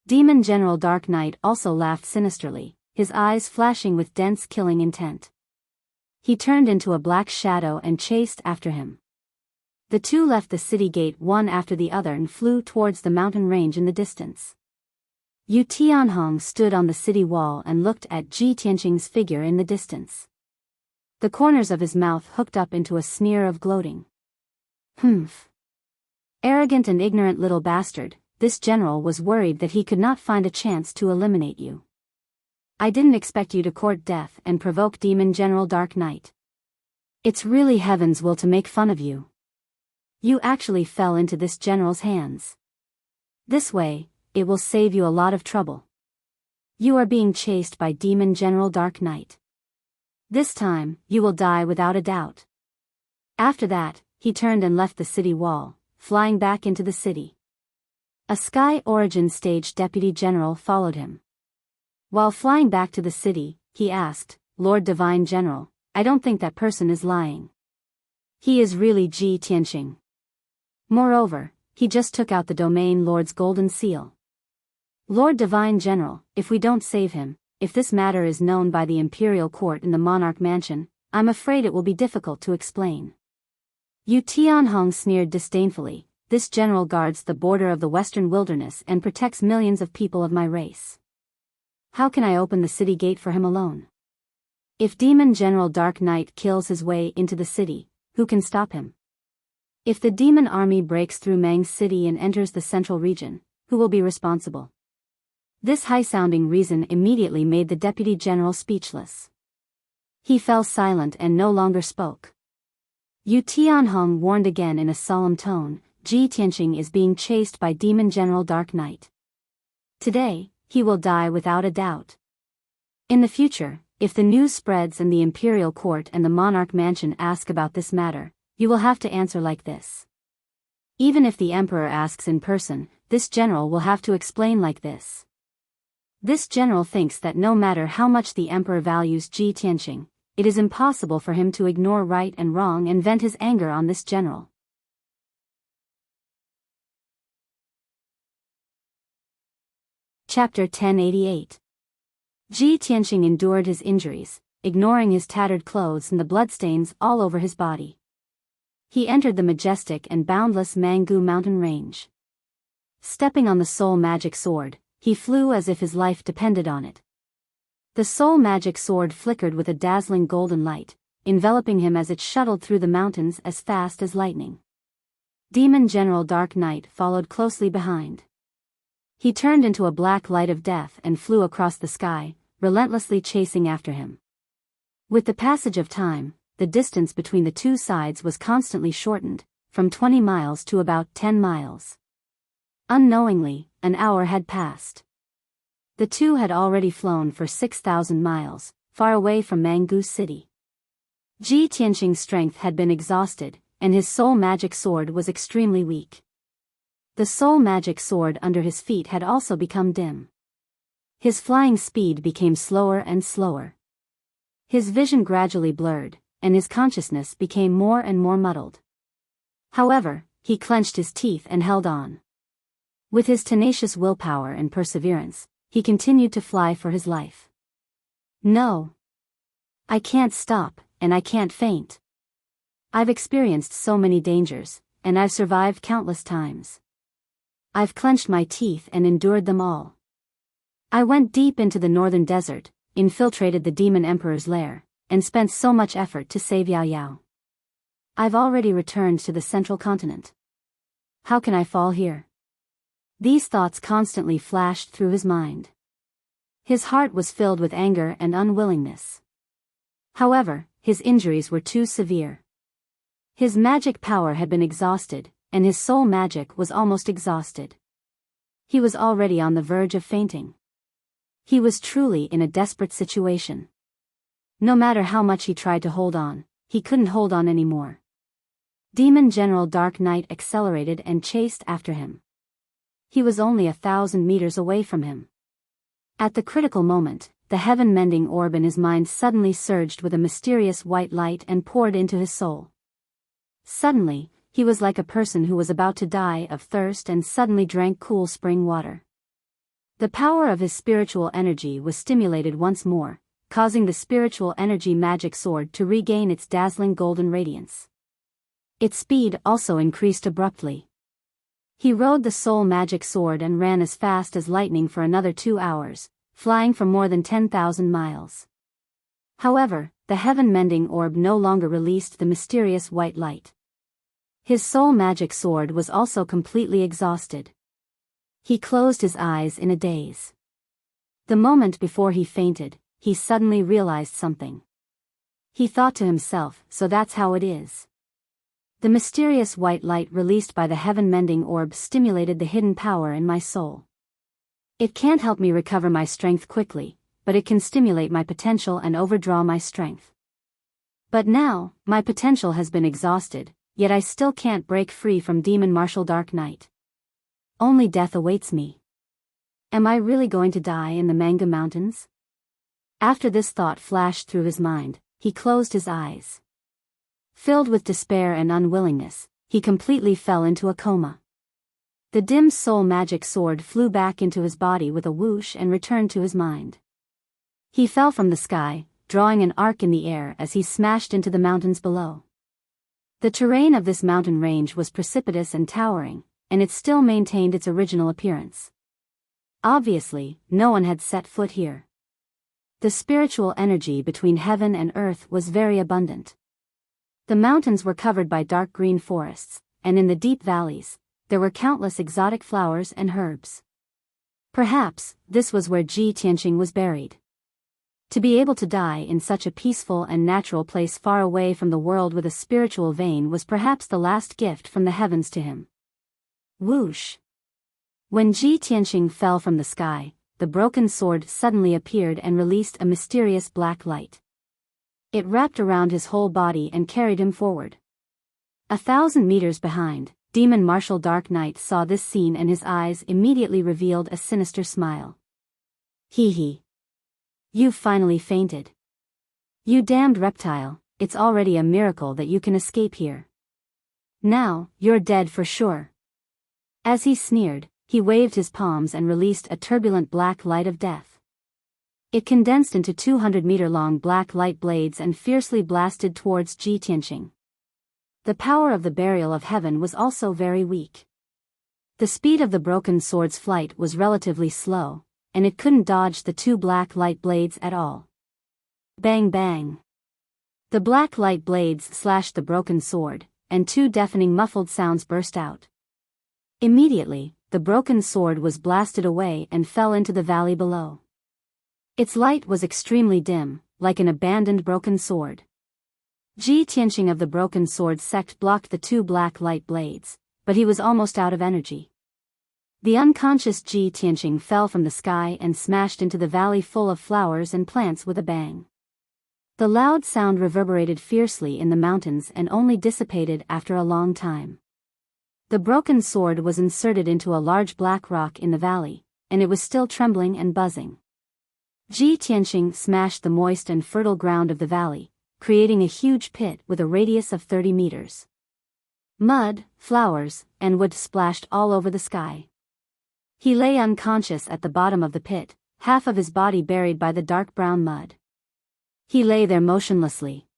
Demon General Dark Knight also laughed sinisterly, his eyes flashing with dense killing intent. He turned into a black shadow and chased after him. The two left the city gate one after the other and flew towards the mountain range in the distance. Yu Tianhong stood on the city wall and looked at Ji Tianqing's figure in the distance. The corners of his mouth hooked up into a sneer of gloating. Humph. Arrogant and ignorant little bastard, this general was worried that he could not find a chance to eliminate you. I didn't expect you to court death and provoke Demon General Dark Knight. It's really heaven's will to make fun of you. You actually fell into this general's hands. This way, it will save you a lot of trouble. You are being chased by Demon General Dark Knight. This time, you will die without a doubt. After that, he turned and left the city wall, flying back into the city. A Sky Origin Stage Deputy General followed him. While flying back to the city, he asked, Lord Divine General, I don't think that person is lying. He is really Ji Tianqing. Moreover, he just took out the Domain Lord's golden seal. Lord Divine General, if we don't save him, if this matter is known by the Imperial Court in the Monarch Mansion, I'm afraid it will be difficult to explain. Yu Tianhong sneered disdainfully, this general guards the border of the Western Wilderness and protects millions of people of my race. How can I open the city gate for him alone? If Demon General Dark Knight kills his way into the city, who can stop him? If the demon army breaks through Mang's city and enters the central region, who will be responsible? This high-sounding reason immediately made the deputy general speechless. He fell silent and no longer spoke. Yu Tianhong warned again in a solemn tone, Ji Tianqing is being chased by Demon General Dark Knight. Today, he will die without a doubt. In the future, if the news spreads and the Imperial Court and the Monarch Mansion ask about this matter, you will have to answer like this. Even if the Emperor asks in person, this general will have to explain like this. This general thinks that no matter how much the Emperor values Ji Tianqing, it is impossible for him to ignore right and wrong and vent his anger on this general. Chapter 1088. Ji Tianqing endured his injuries, ignoring his tattered clothes and the bloodstains all over his body. He entered the majestic and boundless Mangu mountain range. Stepping on the soul magic sword, he flew as if his life depended on it. The soul magic sword flickered with a dazzling golden light, enveloping him as it shuttled through the mountains as fast as lightning. Demon General Dark Knight followed closely behind. He turned into a black light of death and flew across the sky, relentlessly chasing after him. With the passage of time, the distance between the two sides was constantly shortened, from 20 miles to about 10 miles. Unknowingly, an hour had passed. The two had already flown for 6,000 miles, far away from Mangu City. Ji Tianqing's strength had been exhausted, and his soul magic sword was extremely weak. The soul magic sword under his feet had also become dim. His flying speed became slower and slower. His vision gradually blurred, and his consciousness became more and more muddled. However, he clenched his teeth and held on. With his tenacious willpower and perseverance, he continued to fly for his life. No. I can't stop, and I can't faint. I've experienced so many dangers, and I've survived countless times. I've clenched my teeth and endured them all. I went deep into the northern desert, infiltrated the demon emperor's lair, and spent so much effort to save Yao. I've already returned to the central continent. How can I fall here? These thoughts constantly flashed through his mind. His heart was filled with anger and unwillingness. However, his injuries were too severe. His magic power had been exhausted, and his soul magic was almost exhausted. He was already on the verge of fainting. He was truly in a desperate situation. No matter how much he tried to hold on, he couldn't hold on anymore. Demon General Dark Knight accelerated and chased after him. He was only 1,000 meters away from him. At the critical moment, the heaven-mending orb in his mind suddenly surged with a mysterious white light and poured into his soul. Suddenly, he was like a person who was about to die of thirst and suddenly drank cool spring water. The power of his spiritual energy was stimulated once more, causing the spiritual energy magic sword to regain its dazzling golden radiance. Its speed also increased abruptly. He rode the soul magic sword and ran as fast as lightning for another 2 hours, flying for more than 10,000 miles. However, the heaven-mending orb no longer released the mysterious white light. His soul magic sword was also completely exhausted. He closed his eyes in a daze. The moment before he fainted, he suddenly realized something. He thought to himself, so that's how it is. The mysterious white light released by the heaven-mending orb stimulated the hidden power in my soul. It can't help me recover my strength quickly, but it can stimulate my potential and overdraw my strength. But now, my potential has been exhausted, yet I still can't break free from Demon Martial Dark Knight. Only death awaits me. Am I really going to die in the Manga Mountains? After this thought flashed through his mind, he closed his eyes. Filled with despair and unwillingness, he completely fell into a coma. The dim soul magic sword flew back into his body with a whoosh and returned to his mind. He fell from the sky, drawing an arc in the air as he smashed into the mountains below. The terrain of this mountain range was precipitous and towering, and it still maintained its original appearance. Obviously, no one had set foot here. The spiritual energy between heaven and earth was very abundant. The mountains were covered by dark green forests, and in the deep valleys, there were countless exotic flowers and herbs. Perhaps, this was where Ji Tianqing was buried. To be able to die in such a peaceful and natural place far away from the world with a spiritual vein was perhaps the last gift from the heavens to him. Whoosh! When Ji Tianqing fell from the sky, the broken sword suddenly appeared and released a mysterious black light. It wrapped around his whole body and carried him forward. 1,000 meters behind, Demon Martial Dark Knight saw this scene and his eyes immediately revealed a sinister smile. Hee hee. You've finally fainted. You damned reptile, it's already a miracle that you can escape here. Now, you're dead for sure. As he sneered, he waved his palms and released a turbulent black light of death. It condensed into 200-meter-long black light blades and fiercely blasted towards Ji Tianqing. The power of the burial of heaven was also very weak. The speed of the broken sword's flight was relatively slow, and it couldn't dodge the 2 black light blades at all. Bang bang! The black light blades slashed the broken sword, and 2 deafening muffled sounds burst out. Immediately, the broken sword was blasted away and fell into the valley below. Its light was extremely dim, like an abandoned broken sword. Ji Tianqing of the broken sword sect blocked the 2 black light blades, but he was almost out of energy. The unconscious Ji Tianqing fell from the sky and smashed into the valley full of flowers and plants with a bang. The loud sound reverberated fiercely in the mountains and only dissipated after a long time. The broken sword was inserted into a large black rock in the valley, and it was still trembling and buzzing. Ji Tianqing smashed the moist and fertile ground of the valley, creating a huge pit with a radius of 30 meters. Mud, flowers, and wood splashed all over the sky. He lay unconscious at the bottom of the pit, half of his body buried by the dark brown mud. He lay there motionlessly.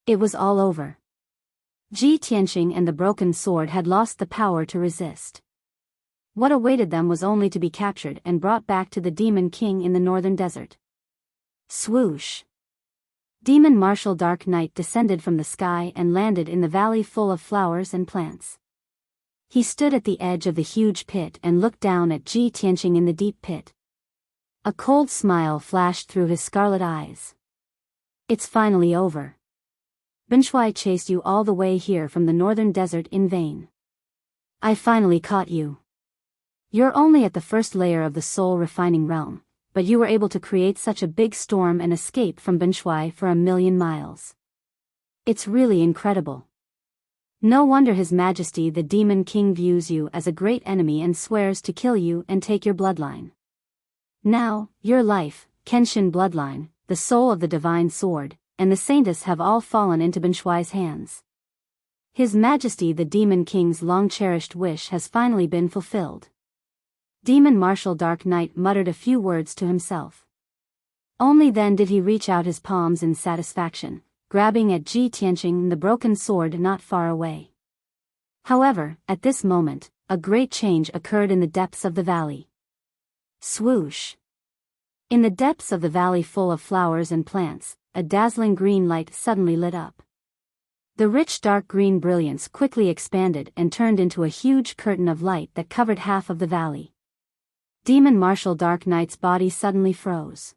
It was all over. Ji Tianqing and the broken sword had lost the power to resist. What awaited them was only to be captured and brought back to the Demon King in the northern desert. Swoosh! Demon Martial Dark Knight descended from the sky and landed in the valley full of flowers and plants. He stood at the edge of the huge pit and looked down at Ji Tianqing in the deep pit. A cold smile flashed through his scarlet eyes. It's finally over. Binshui chased you all the way here from the northern desert in vain. I finally caught you. You're only at the first layer of the soul refining realm, but you were able to create such a big storm and escape from Binshui for 1,000,000 miles. It's really incredible. No wonder His Majesty the Demon King views you as a great enemy and swears to kill you and take your bloodline. Now, your life, Kenshin bloodline, the soul of the divine sword, and the saintess have all fallen into Benshuai's hands. His Majesty the Demon King's long-cherished wish has finally been fulfilled. Demon Marshal Dark Knight muttered a few words to himself. Only then did he reach out his palms in satisfaction, grabbing at Ji Tianqing the broken sword not far away. However, at this moment, a great change occurred in the depths of the valley. Swoosh! In the depths of the valley full of flowers and plants, a dazzling green light suddenly lit up. The rich dark green brilliance quickly expanded and turned into a huge curtain of light that covered half of the valley. Demon Marshal Dark Knight's body suddenly froze.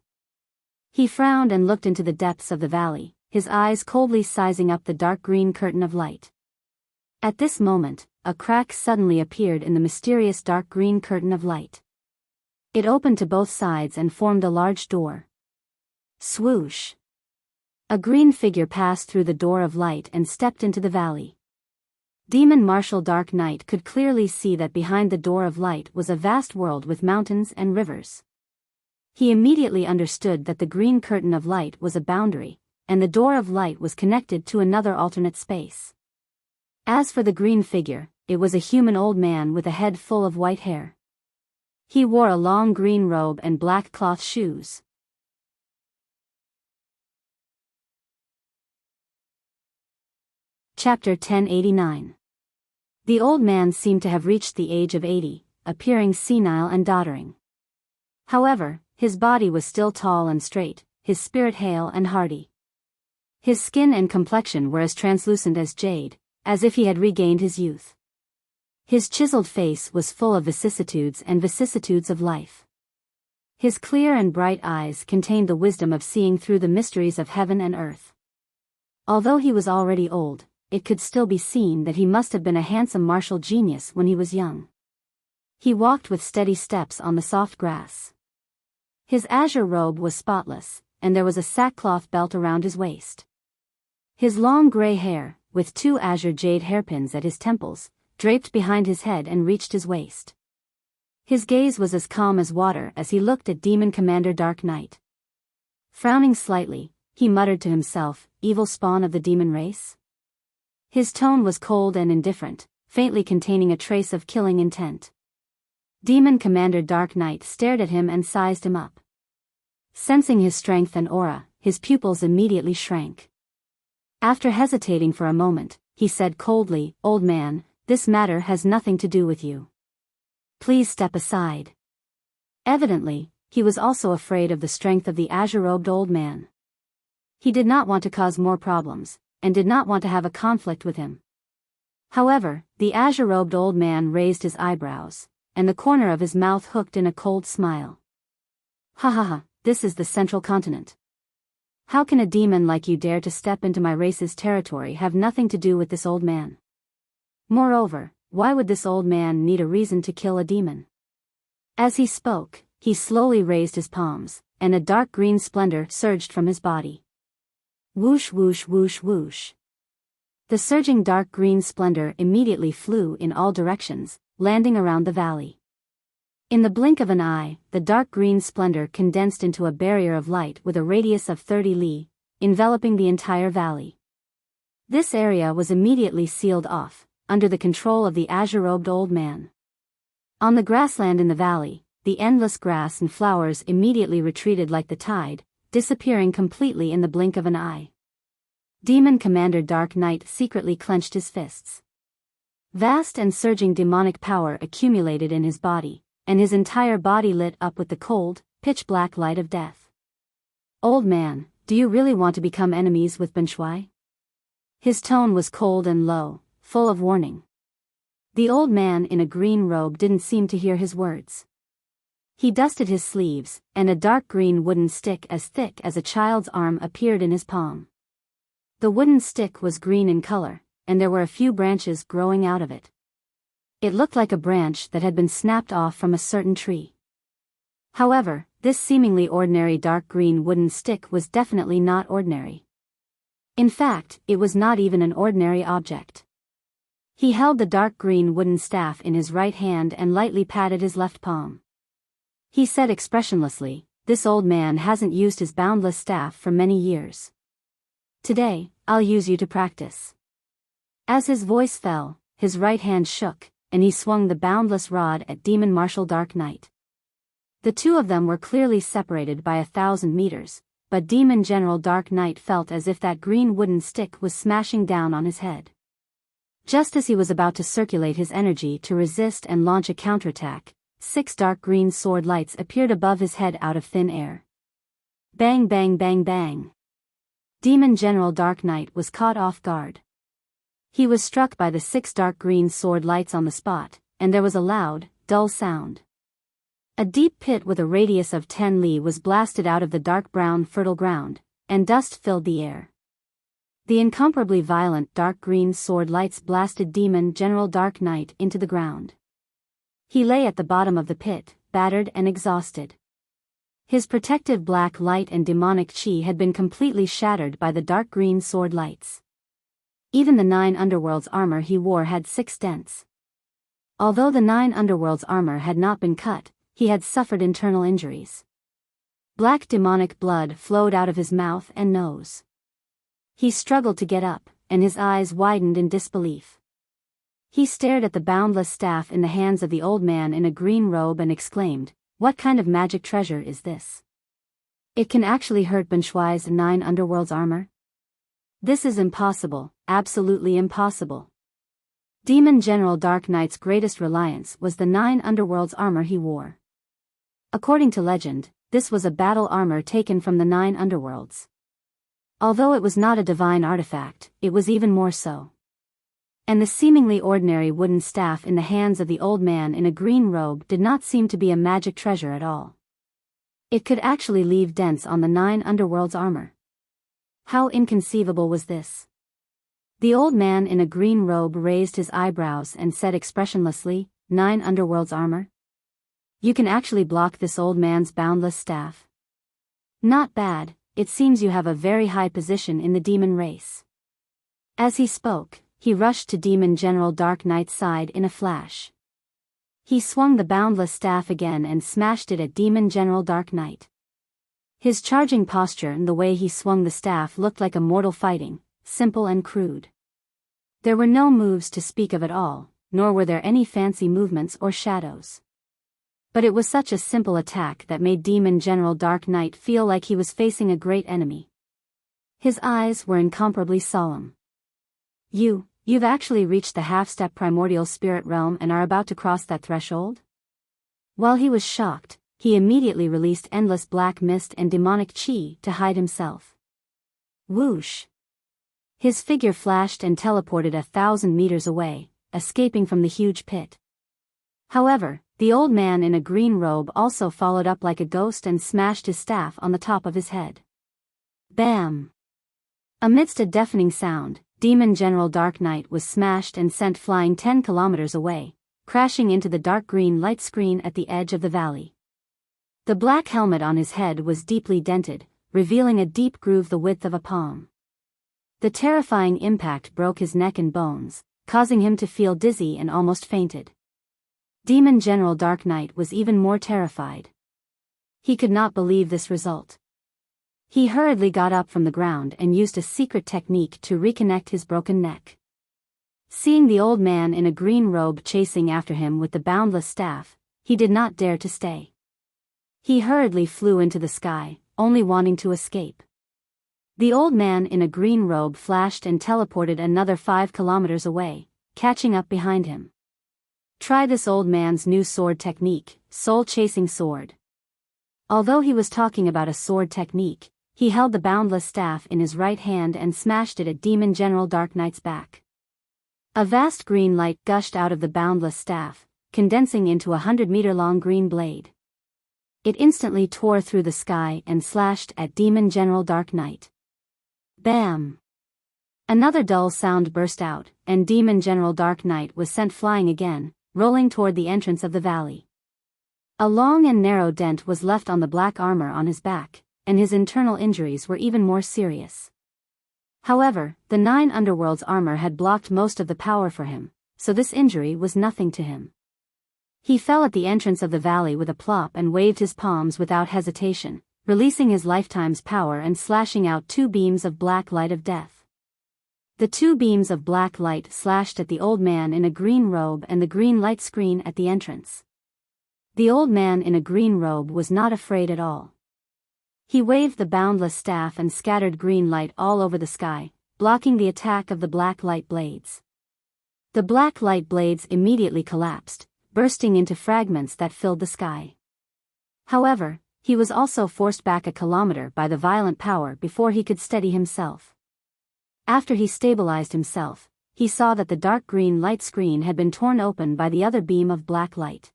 He frowned and looked into the depths of the valley, his eyes coldly sizing up the dark green curtain of light. At this moment, a crack suddenly appeared in the mysterious dark green curtain of light. It opened to both sides and formed a large door. Swoosh! A green figure passed through the door of light and stepped into the valley. Demon Marshal Dark Knight could clearly see that behind the door of light was a vast world with mountains and rivers. He immediately understood that the green curtain of light was a boundary, and the door of light was connected to another alternate space. As for the green figure, it was a human old man with a head full of white hair. He wore a long green robe and black cloth shoes. Chapter 1089. The old man seemed to have reached the age of 80, appearing senile and doddering. However, his body was still tall and straight, his spirit hale and hearty. His skin and complexion were as translucent as jade, as if he had regained his youth. His chiseled face was full of vicissitudes and vicissitudes of life. His clear and bright eyes contained the wisdom of seeing through the mysteries of heaven and earth. Although he was already old, it could still be seen that he must have been a handsome martial genius when he was young. He walked with steady steps on the soft grass. His azure robe was spotless, and there was a sackcloth belt around his waist. His long gray hair, with 2 azure jade hairpins at his temples, draped behind his head and reached his waist. His gaze was as calm as water as he looked at Demon Commander Dark Knight. Frowning slightly, he muttered to himself, "Evil spawn of the demon race?" His tone was cold and indifferent, faintly containing a trace of killing intent. Demon Commander Dark Knight stared at him and sized him up. Sensing his strength and aura, his pupils immediately shrank. After hesitating for a moment, he said coldly, "Old man, this matter has nothing to do with you. Please step aside." Evidently, he was also afraid of the strength of the azure-robed old man. He did not want to cause more problems, and did not want to have a conflict with him. However, the azure-robed old man raised his eyebrows, and the corner of his mouth hooked in a cold smile. "Ha ha ha, this is the Central Continent. How can a demon like you dare to step into my race's territory have nothing to do with this old man? Moreover, why would this old man need a reason to kill a demon?" As he spoke, he slowly raised his palms, and a dark green splendor surged from his body. Whoosh whoosh whoosh whoosh. The surging dark green splendor immediately flew in all directions, landing around the valley. In the blink of an eye, the dark green splendor condensed into a barrier of light with a radius of 30 li, enveloping the entire valley. This area was immediately sealed off, under the control of the azure-robed old man. On the grassland in the valley, the endless grass and flowers immediately retreated like the tide, disappearing completely in the blink of an eye. Demon Commander Dark Knight secretly clenched his fists. Vast and surging demonic power accumulated in his body, and his entire body lit up with the cold, pitch-black light of death. "Old man, do you really want to become enemies with Benshuai?" His tone was cold and low, full of warning. The old man in a green robe didn't seem to hear his words. He dusted his sleeves, and a dark green wooden stick as thick as a child's arm appeared in his palm. The wooden stick was green in color, and there were a few branches growing out of it. It looked like a branch that had been snapped off from a certain tree. However, this seemingly ordinary dark green wooden stick was definitely not ordinary. In fact, it was not even an ordinary object. He held the dark green wooden staff in his right hand and lightly patted his left palm. He said expressionlessly, this old man hasn't used his boundless staff for many years. Today, I'll use you to practice." As his voice fell, his right hand shook, and he swung the boundless rod at Demon Marshal Dark Knight. The two of them were clearly separated by 1,000 meters, but Demon General Dark Knight felt as if that green wooden stick was smashing down on his head. Just as he was about to circulate his energy to resist and launch a counterattack, 6 dark green sword lights appeared above his head out of thin air. Bang bang bang bang. Demon General Dark Knight was caught off guard. He was struck by the 6 dark green sword lights on the spot, and there was a loud, dull sound. A deep pit with a radius of 10 li was blasted out of the dark brown fertile ground, and dust filled the air. The incomparably violent dark green sword lights blasted Demon General Dark Knight into the ground. He lay at the bottom of the pit, battered and exhausted. His protective black light and demonic chi had been completely shattered by the dark green sword lights. Even the 9 underworlds armor he wore had 6 dents. Although the 9 underworlds armor had not been cut, he had suffered internal injuries. Black demonic blood flowed out of his mouth and nose. He struggled to get up, and his eyes widened in disbelief. He stared at the boundless staff in the hands of the old man in a green robe and exclaimed, "What kind of magic treasure is this? It can actually hurt Ben Shuai's 9 underworlds armor? This is impossible, absolutely impossible." Demon General Dark Knight's greatest reliance was the 9 underworlds armor he wore. According to legend, this was a battle armor taken from the 9 underworlds. Although it was not a divine artifact, it was even more so. And the seemingly ordinary wooden staff in the hands of the old man in a green robe did not seem to be a magic treasure at all. It could actually leave dents on the 9 underworlds armor. How inconceivable was this? The old man in a green robe raised his eyebrows and said expressionlessly, "9 underworlds armor? You can actually block this old man's boundless staff? Not bad, it seems you have a very high position in the demon race." As he spoke, he rushed to Demon General Dark Knight's side in a flash. He swung the boundless staff again and smashed it at Demon General Dark Knight. His charging posture and the way he swung the staff looked like a mortal fighting, simple and crude. There were no moves to speak of at all, nor were there any fancy movements or shadows. But it was such a simple attack that made Demon General Dark Knight feel like he was facing a great enemy. His eyes were incomparably solemn. You've actually reached the half-step primordial spirit realm and are about to cross that threshold?" While he was shocked, he immediately released endless black mist and demonic chi to hide himself. Whoosh! His figure flashed and teleported 1,000 meters away, escaping from the huge pit. However, the old man in a green robe also followed up like a ghost and smashed his staff on the top of his head. Bam! Amidst a deafening sound, Demon General Dark Knight was smashed and sent flying 10 kilometers away, crashing into the dark green light screen at the edge of the valley. The black helmet on his head was deeply dented, revealing a deep groove the width of a palm. The terrifying impact broke his neck and bones, causing him to feel dizzy and almost fainted. Demon General Dark Knight was even more terrified. He could not believe this result. He hurriedly got up from the ground and used a secret technique to reconnect his broken neck. Seeing the old man in a green robe chasing after him with the boundless staff, he did not dare to stay. He hurriedly flew into the sky, only wanting to escape. The old man in a green robe flashed and teleported another 5 kilometers away, catching up behind him. Try this old man's new sword technique, soul-chasing sword. Although he was talking about a sword technique, he held the boundless staff in his right hand and smashed it at Demon General Dark Knight's back. A vast green light gushed out of the boundless staff, condensing into a 100-meter-long green blade. It instantly tore through the sky and slashed at Demon General Dark Knight. Bam! Another dull sound burst out, and Demon General Dark Knight was sent flying again, rolling toward the entrance of the valley. A long and narrow dent was left on the black armor on his back, and his internal injuries were even more serious. However, the 9 underworlds armor had blocked most of the power for him, so this injury was nothing to him. He fell at the entrance of the valley with a plop and waved his palms without hesitation, releasing his lifetime's power and slashing out 2 beams of black light of death. The 2 beams of black light slashed at the old man in a green robe and the green light screen at the entrance. The old man in a green robe was not afraid at all. He waved the boundless staff and scattered green light all over the sky, blocking the attack of the black light blades. The black light blades immediately collapsed, bursting into fragments that filled the sky. However, he was also forced back a kilometer by the violent power before he could steady himself. After he stabilized himself, he saw that the dark green light screen had been torn open by the other beam of black light.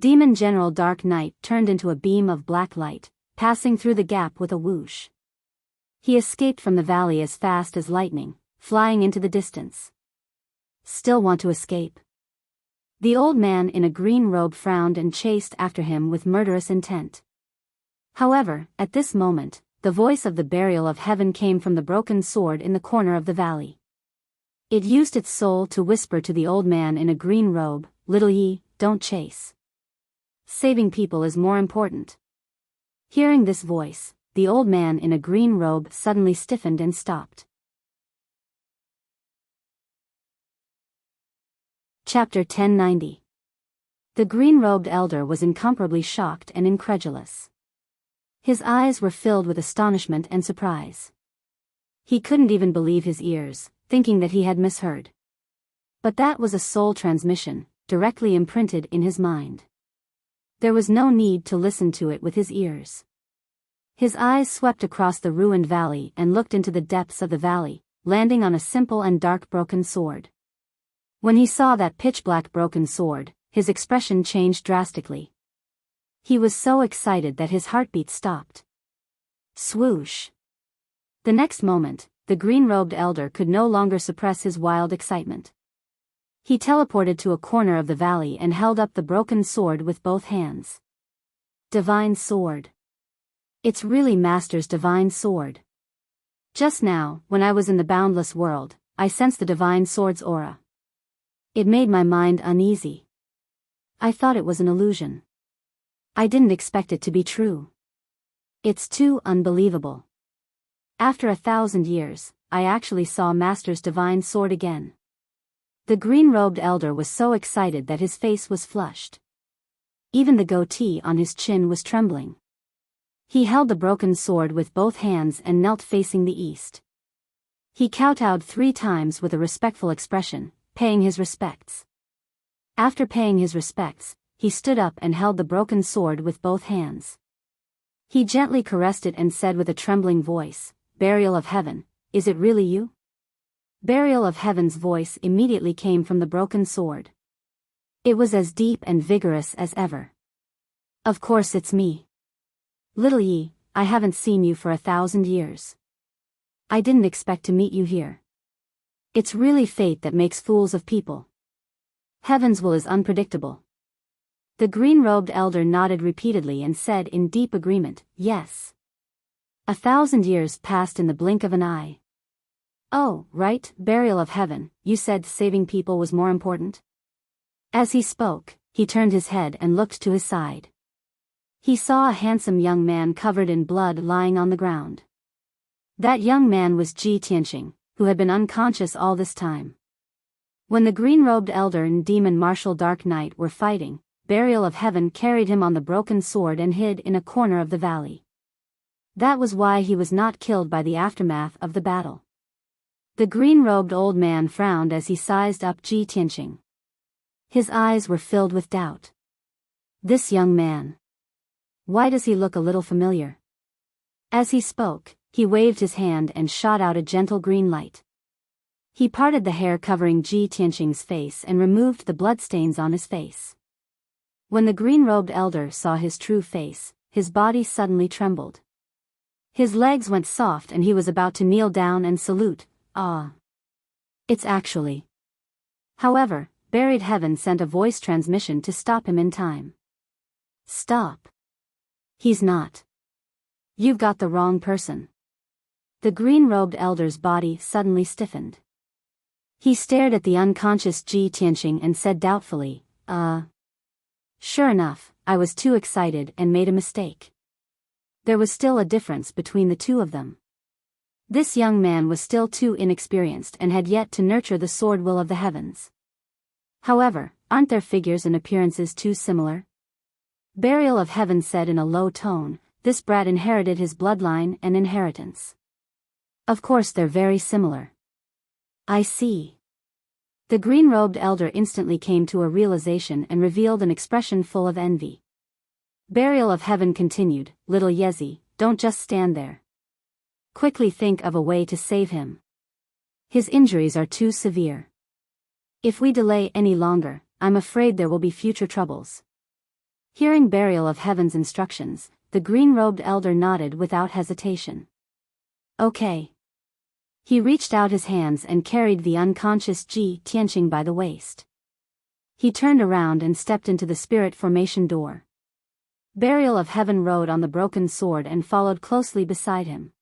Demon General Dark Knight turned into a beam of black light, passing through the gap with a whoosh. He escaped from the valley as fast as lightning, flying into the distance. Still want to escape? The old man in a green robe frowned and chased after him with murderous intent. However, at this moment, the voice of the burial of heaven came from the broken sword in the corner of the valley. It used its soul to whisper to the old man in a green robe, "Little ye, don't chase. Saving people is more important." Hearing this voice, the old man in a green robe suddenly stiffened and stopped. Chapter 1090. The green-robed elder was incomparably shocked and incredulous. His eyes were filled with astonishment and surprise. He couldn't even believe his ears, thinking that he had misheard. But that was a soul transmission, directly imprinted in his mind. There was no need to listen to it with his ears. His eyes swept across the ruined valley and looked into the depths of the valley, landing on a simple and dark broken sword. When he saw that pitch-black broken sword, his expression changed drastically. He was so excited that his heartbeat stopped. Swoosh! The next moment, the green-robed elder could no longer suppress his wild excitement. He teleported to a corner of the valley and held up the broken sword with both hands. Divine sword. It's really Master's divine sword. Just now, when I was in the boundless world, I sensed the divine sword's aura. It made my mind uneasy. I thought it was an illusion. I didn't expect it to be true. It's too unbelievable. After 1,000 years, I actually saw Master's divine sword again. The green-robed elder was so excited that his face was flushed. Even the goatee on his chin was trembling. He held the broken sword with both hands and knelt facing the east. He kowtowed 3 times with a respectful expression, paying his respects. After paying his respects, he stood up and held the broken sword with both hands. He gently caressed it and said with a trembling voice, "Burial of Heaven, is it really you?" Burial of Heaven's voice immediately came from the broken sword. It was as deep and vigorous as ever. "Of course it's me. Little ye, I haven't seen you for 1,000 years. I didn't expect to meet you here. It's really fate that makes fools of people. Heaven's will is unpredictable." The green-robed elder nodded repeatedly and said in deep agreement, "Yes." 1,000 years passed in the blink of an eye. "Oh, right, Burial of Heaven, you said saving people was more important?" As he spoke, he turned his head and looked to his side. He saw a handsome young man covered in blood lying on the ground. That young man was Ji Tianqing, who had been unconscious all this time. When the green-robed elder and demon martial Dark Knight were fighting, Burial of Heaven carried him on the broken sword and hid in a corner of the valley. That was why he was not killed by the aftermath of the battle. The green-robed old man frowned as he sized up Ji Tianqing. His eyes were filled with doubt. This young man. Why does he look a little familiar? As he spoke, he waved his hand and shot out a gentle green light. He parted the hair covering Ji Tianqing's face and removed the bloodstains on his face. When the green-robed elder saw his true face, his body suddenly trembled. His legs went soft and he was about to kneel down and salute. "Ah. It's actually." However, Buried Heaven sent a voice transmission to stop him in time. "Stop. He's not. You've got the wrong person." The green-robed elder's body suddenly stiffened. He stared at the unconscious Ji Tianqing and said doubtfully, Sure enough, I was too excited and made a mistake. There was still a difference between the two of them. This young man was still too inexperienced and had yet to nurture the sword will of the heavens. However, aren't their figures and appearances too similar? Burial of Heaven said in a low tone, this brat inherited his bloodline and inheritance. Of course they're very similar. I see. The green-robed elder instantly came to a realization and revealed an expression full of envy. Burial of Heaven continued, little Yezi, don't just stand there. Quickly think of a way to save him. His injuries are too severe. If we delay any longer, I'm afraid there will be future troubles. Hearing Burial of Heaven's instructions, the green-robed elder nodded without hesitation. Okay. He reached out his hands and carried the unconscious Ji Tianqing by the waist. He turned around and stepped into the spirit formation door. Burial of Heaven rode on the broken sword and followed closely beside him.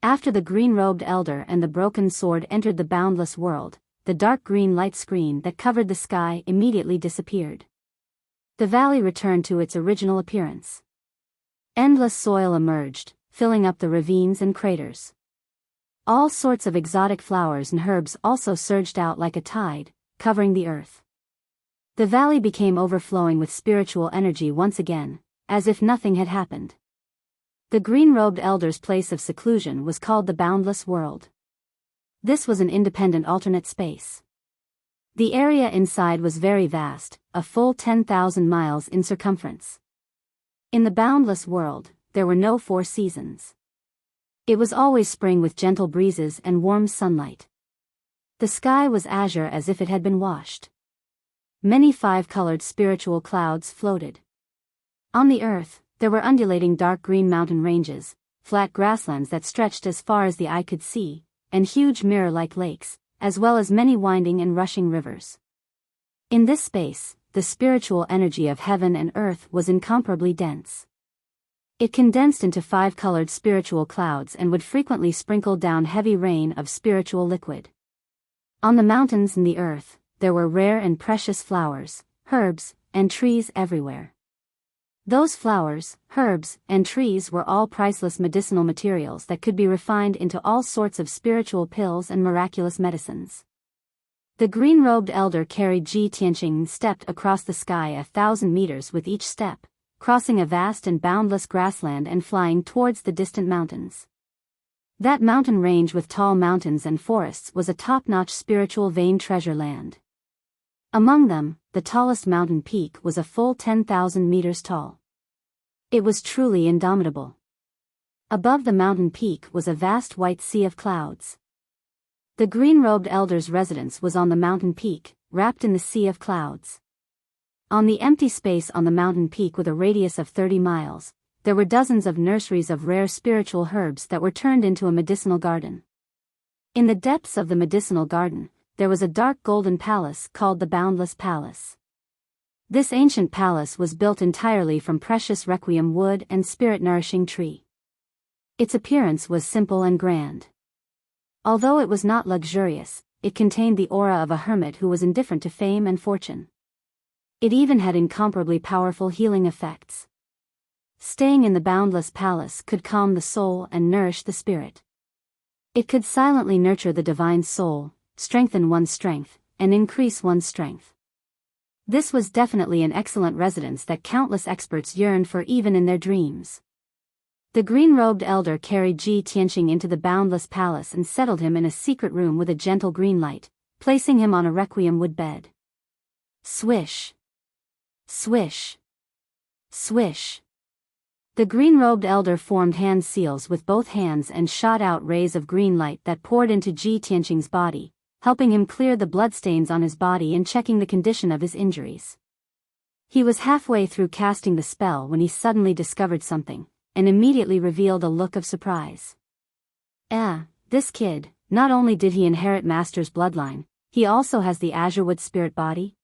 After the green-robed elder and the broken sword entered the boundless world, the dark green light screen that covered the sky immediately disappeared. The valley returned to its original appearance. Endless soil emerged, filling up the ravines and craters. All sorts of exotic flowers and herbs also surged out like a tide, covering the earth. The valley became overflowing with spiritual energy once again, as if nothing had happened. The green-robed elder's place of seclusion was called the Boundless World. This was an independent alternate space. The area inside was very vast, a full 10,000 miles in circumference. In the Boundless World, there were no 4 seasons. It was always spring with gentle breezes and warm sunlight. The sky was azure as if it had been washed. Many 5-colored spiritual clouds floated. On the earth, there were undulating dark green mountain ranges, flat grasslands that stretched as far as the eye could see, and huge mirror-like lakes, as well as many winding and rushing rivers. In this space, the spiritual energy of heaven and earth was incomparably dense. It condensed into 5-colored spiritual clouds and would frequently sprinkle down heavy rain of spiritual liquid. On the mountains and the earth, there were rare and precious flowers, herbs, and trees everywhere. Those flowers, herbs, and trees were all priceless medicinal materials that could be refined into all sorts of spiritual pills and miraculous medicines. The green-robed elder carried Ji Tianqing and stepped across the sky 1,000 meters with each step, crossing a vast and boundless grassland and flying towards the distant mountains. That mountain range with tall mountains and forests was a top-notch spiritual vein treasure land. Among them, the tallest mountain peak was a full 10,000 meters tall. It was truly indomitable. Above the mountain peak was a vast white sea of clouds. The green-robed elder's residence was on the mountain peak, wrapped in the sea of clouds. On the empty space on the mountain peak with a radius of 30 miles, there were dozens of nurseries of rare spiritual herbs that were turned into a medicinal garden. In the depths of the medicinal garden, there was a dark golden palace called the Boundless Palace. This ancient palace was built entirely from precious requiem wood and spirit-nourishing tree. Its appearance was simple and grand. Although it was not luxurious, it contained the aura of a hermit who was indifferent to fame and fortune. It even had incomparably powerful healing effects. Staying in the Boundless Palace could calm the soul and nourish the spirit. It could silently nurture the divine soul, strengthen one's strength, and increase one's strength. This was definitely an excellent residence that countless experts yearned for even in their dreams. The green-robed elder carried Ji Tianqing into the Boundless Palace and settled him in a secret room with a gentle green light, placing him on a requiem wood bed. Swish! Swish! Swish! The green-robed elder formed hand seals with both hands and shot out rays of green light that poured into Ji Tianqing's body, helping him clear the bloodstains on his body and checking the condition of his injuries. He was halfway through casting the spell when he suddenly discovered something, and immediately revealed a look of surprise. This kid, not only did he inherit Master's bloodline, he also has the Azurewood spirit body.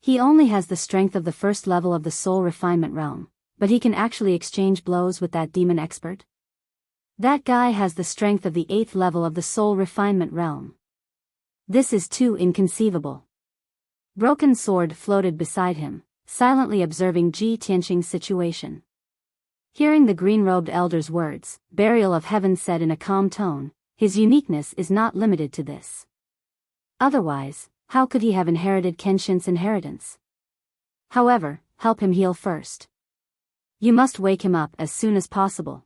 He only has the strength of the first level of the soul refinement realm, but he can actually exchange blows with that demon expert. That guy has the strength of the 8th level of the soul refinement realm. This is too inconceivable. Broken Sword floated beside him, silently observing Ji Tianqing's situation. Hearing the green-robed elder's words, Burial of Heaven said in a calm tone, his uniqueness is not limited to this. Otherwise, how could he have inherited Kenshin's inheritance? However, help him heal first. You must wake him up as soon as possible.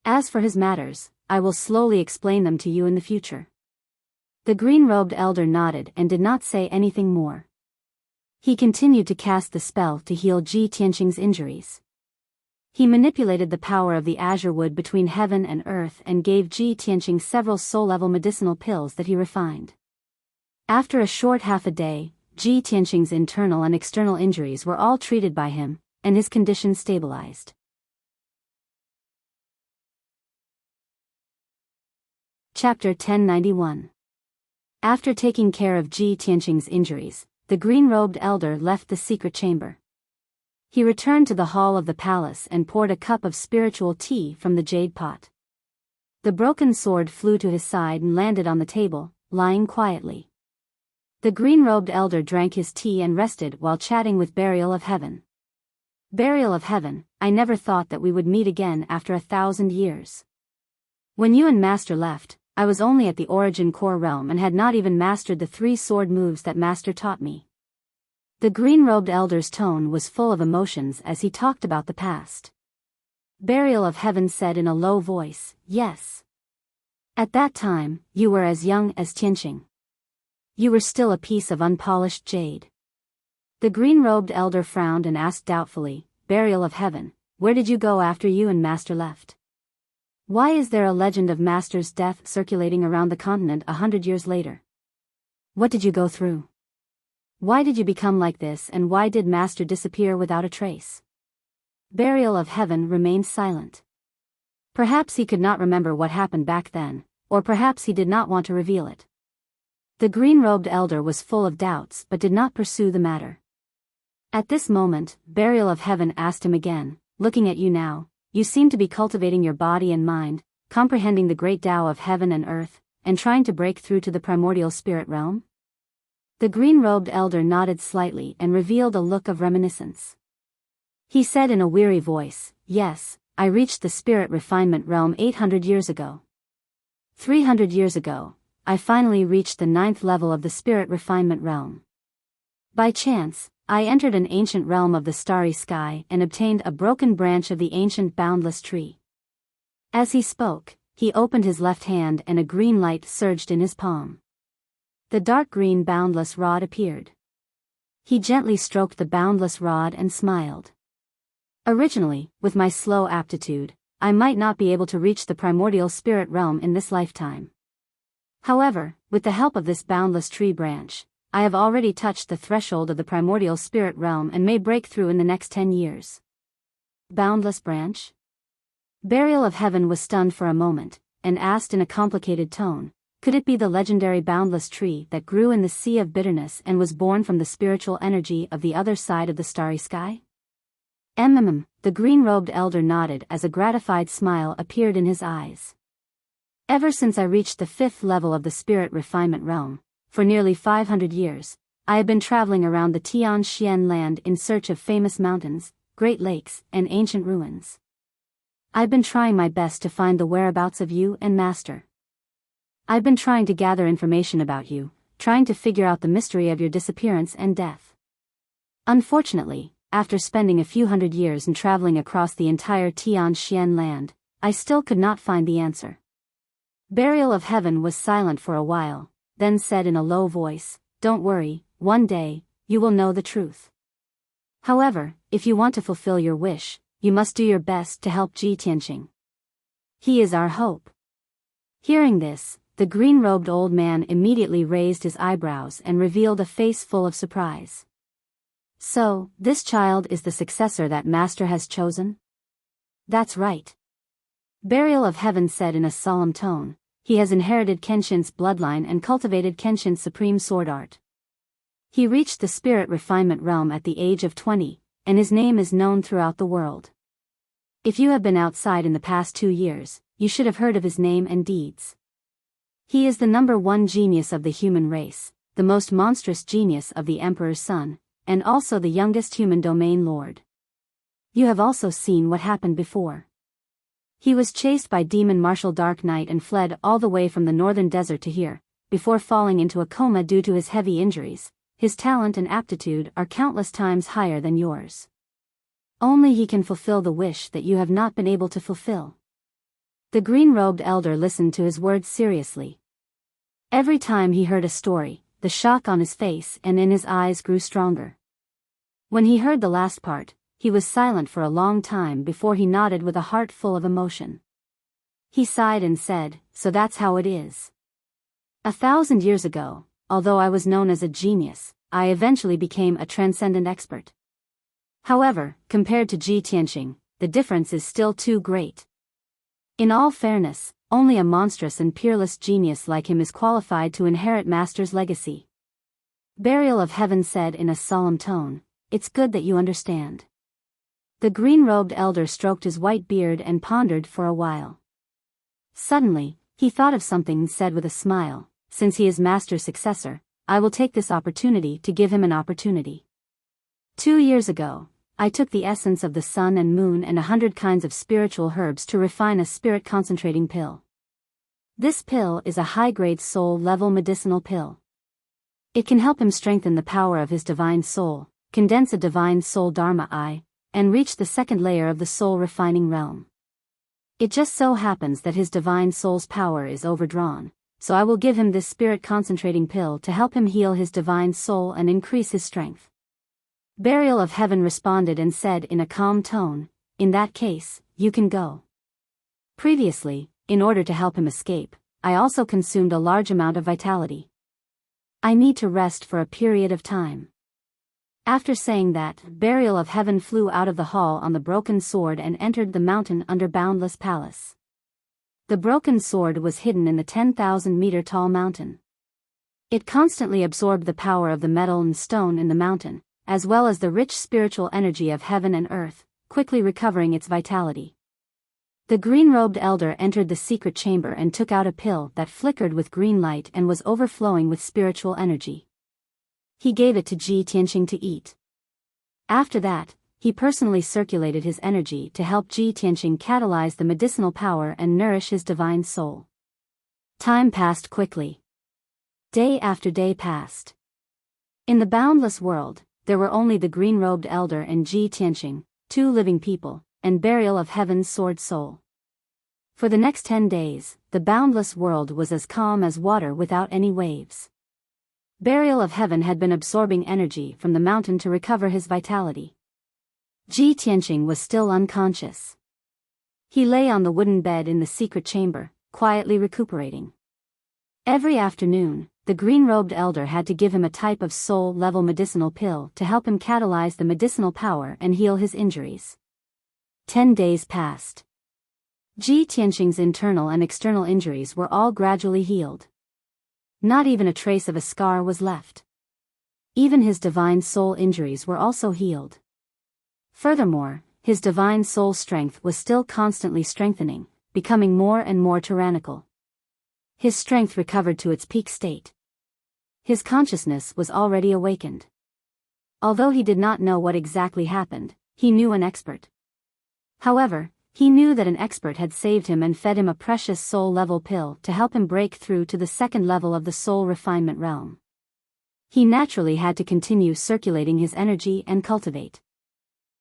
As for his matters, I will slowly explain them to you in the future. The green-robed elder nodded and did not say anything more. He continued to cast the spell to heal Ji Tianqing's injuries. He manipulated the power of the azure wood between heaven and earth and gave Ji Tianqing several soul-level medicinal pills that he refined. After a short half a day, Ji Tianqing's internal and external injuries were all treated by him, and his condition stabilized. Chapter 1091. After taking care of Ji Tianqing's injuries, the green-robed elder left the secret chamber. He returned to the hall of the palace and poured a cup of spiritual tea from the jade pot. The broken sword flew to his side and landed on the table, lying quietly. The green-robed elder drank his tea and rested while chatting with Burial of Heaven. Burial of Heaven, I never thought that we would meet again after 1,000 years. When you and Master left, I was only at the origin core realm and had not even mastered the 3 sword moves that Master taught me. The green-robed elder's tone was full of emotions as he talked about the past. Burial of Heaven said in a low voice, yes. At that time, you were as young as Tianqing. You were still a piece of unpolished jade. The green-robed elder frowned and asked doubtfully, Burial of Heaven, where did you go after you and Master left? Why is there a legend of Master's death circulating around the continent 100 years later? What did you go through? Why did you become like this, and why did Master disappear without a trace? Burial of Heaven remained silent. Perhaps he could not remember what happened back then, or perhaps he did not want to reveal it. The green-robed elder was full of doubts but did not pursue the matter. At this moment, Burial of Heaven asked him again, looking at you now, you seem to be cultivating your body and mind, comprehending the great Tao of heaven and earth, and trying to break through to the primordial spirit realm? The green-robed elder nodded slightly and revealed a look of reminiscence. He said in a weary voice, yes, I reached the spirit refinement realm 800 years ago. 300 years ago, I finally reached the 9th level of the spirit refinement realm. By chance, I entered an ancient realm of the starry sky and obtained a broken branch of the ancient boundless tree. As he spoke, he opened his left hand and a green light surged in his palm. The dark green boundless rod appeared. He gently stroked the boundless rod and smiled. Originally, with my slow aptitude, I might not be able to reach the primordial spirit realm in this lifetime. However, with the help of this boundless tree branch, I have already touched the threshold of the primordial spirit realm and may break through in the next 10 years. Boundless branch? Burial of Heaven was stunned for a moment, and asked in a complicated tone, could it be the legendary boundless tree that grew in the sea of bitterness and was born from the spiritual energy of the other side of the starry sky? The green-robed elder nodded as a gratified smile appeared in his eyes. Ever since I reached the 5th level of the spirit refinement realm, for nearly 500 years, I have been traveling around the Tianxian land in search of famous mountains, great lakes, and ancient ruins. I've been trying my best to find the whereabouts of you and Master. I've been trying to gather information about you, trying to figure out the mystery of your disappearance and death. Unfortunately, after spending a few hundred years and traveling across the entire Tianxian land, I still could not find the answer. Burial of Heaven was silent for a while, then said in a low voice, don't worry, one day, you will know the truth. However, if you want to fulfill your wish, you must do your best to help Ji Tianqing. He is our hope. Hearing this, the green-robed old man immediately raised his eyebrows and revealed a face full of surprise. So, this child is the successor that Master has chosen? That's right. Burial of Heaven said in a solemn tone, he has inherited Kenshin's bloodline and cultivated Kenshin's supreme sword art. He reached the spirit refinement realm at the age of 20, and his name is known throughout the world. If you have been outside in the past 2 years, you should have heard of his name and deeds. He is the #1 genius of the human race, the most monstrous genius of the Emperor's son, and also the youngest human domain lord. You have also seen what happened before. He was chased by demon Marshal Dark Knight and fled all the way from the northern desert to here, before falling into a coma due to his heavy injuries. His talent and aptitude are countless times higher than yours. Only he can fulfill the wish that you have not been able to fulfill. The green-robed elder listened to his words seriously. Every time he heard a story, the shock on his face and in his eyes grew stronger. When he heard the last part, he was silent for a long time before he nodded with a heart full of emotion. He sighed and said, "So that's how it is. 1,000 years ago, although I was known as a genius, I eventually became a transcendent expert. However, compared to Ji Tianqing, the difference is still too great. In all fairness, only a monstrous and peerless genius like him is qualified to inherit Master's legacy." Burial of Heaven said in a solemn tone, "It's good that you understand." The green-robed elder stroked his white beard and pondered for a while. Suddenly, he thought of something and said with a smile, "Since he is Master's successor, I will take this opportunity to give him an opportunity. 2 years ago, I took the essence of the sun and moon and 100 kinds of spiritual herbs to refine a spirit concentrating pill. This pill is a high-grade soul-level medicinal pill. It can help him strengthen the power of his divine soul, condense a divine soul Dharma I, and reach the second layer of the soul-refining realm. It just so happens that his divine soul's power is overdrawn, so I will give him this spirit-concentrating pill to help him heal his divine soul and increase his strength." Burial of Heaven responded and said in a calm tone, "In that case, you can go." Previously, in order to help him escape, I also consumed a large amount of vitality. I need to rest for a period of time. After saying that, Burial of Heaven flew out of the hall on the broken sword and entered the mountain under Boundless Palace. The broken sword was hidden in the 10,000-meter-tall mountain. It constantly absorbed the power of the metal and stone in the mountain, as well as the rich spiritual energy of heaven and earth, quickly recovering its vitality. The green-robed elder entered the secret chamber and took out a pill that flickered with green light and was overflowing with spiritual energy. He gave it to Ji Tianqing to eat. After that, he personally circulated his energy to help Ji Tianqing catalyze the medicinal power and nourish his divine soul. Time passed quickly. Day after day passed. In the boundless world, there were only the green-robed elder and Ji Tianqing, 2 living people, and Burial of Heaven's sword soul. For the next 10 days, the boundless world was as calm as water without any waves. Burial of Heaven had been absorbing energy from the mountain to recover his vitality. Ji Tianqing was still unconscious. He lay on the wooden bed in the secret chamber, quietly recuperating. Every afternoon, the green-robed elder had to give him a type of soul-level medicinal pill to help him catalyze the medicinal power and heal his injuries. 10 days passed. Ji Tianqing's internal and external injuries were all gradually healed. Not even a trace of a scar was left. Even his divine soul injuries were also healed. Furthermore, his divine soul strength was still constantly strengthening, becoming more and more tyrannical. His strength recovered to its peak state. His consciousness was already awakened. Although he did not know what exactly happened, he knew an expert. However, he knew that an expert had saved him and fed him a precious soul-level pill to help him break through to the second level of the soul refinement realm. He naturally had to continue circulating his energy and cultivate.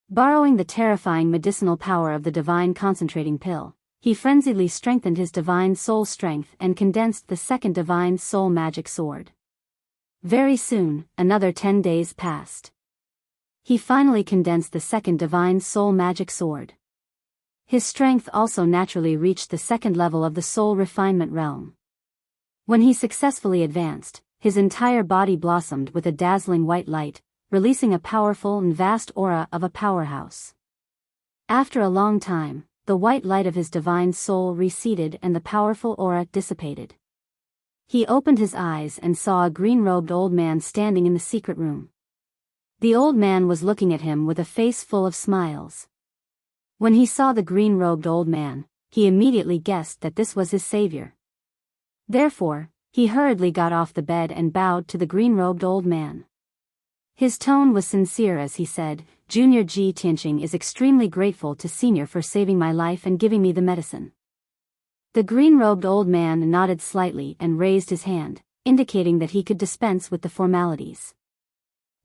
Borrowing the terrifying medicinal power of the divine concentrating pill, he frenziedly strengthened his divine soul strength and condensed the second divine soul magic sword. Very soon, another 10 days passed. He finally condensed the second divine soul magic sword. His strength also naturally reached the second level of the soul refinement realm. When he successfully advanced, his entire body blossomed with a dazzling white light, releasing a powerful and vast aura of a powerhouse. After a long time, the white light of his divine soul receded and the powerful aura dissipated. He opened his eyes and saw a green-robed old man standing in the secret room. The old man was looking at him with a face full of smiles. When he saw the green-robed old man, he immediately guessed that this was his savior. Therefore, he hurriedly got off the bed and bowed to the green-robed old man. His tone was sincere as he said, Junior Ji Tianqing is extremely grateful to Senior for saving my life and giving me the medicine. The green-robed old man nodded slightly and raised his hand, indicating that he could dispense with the formalities.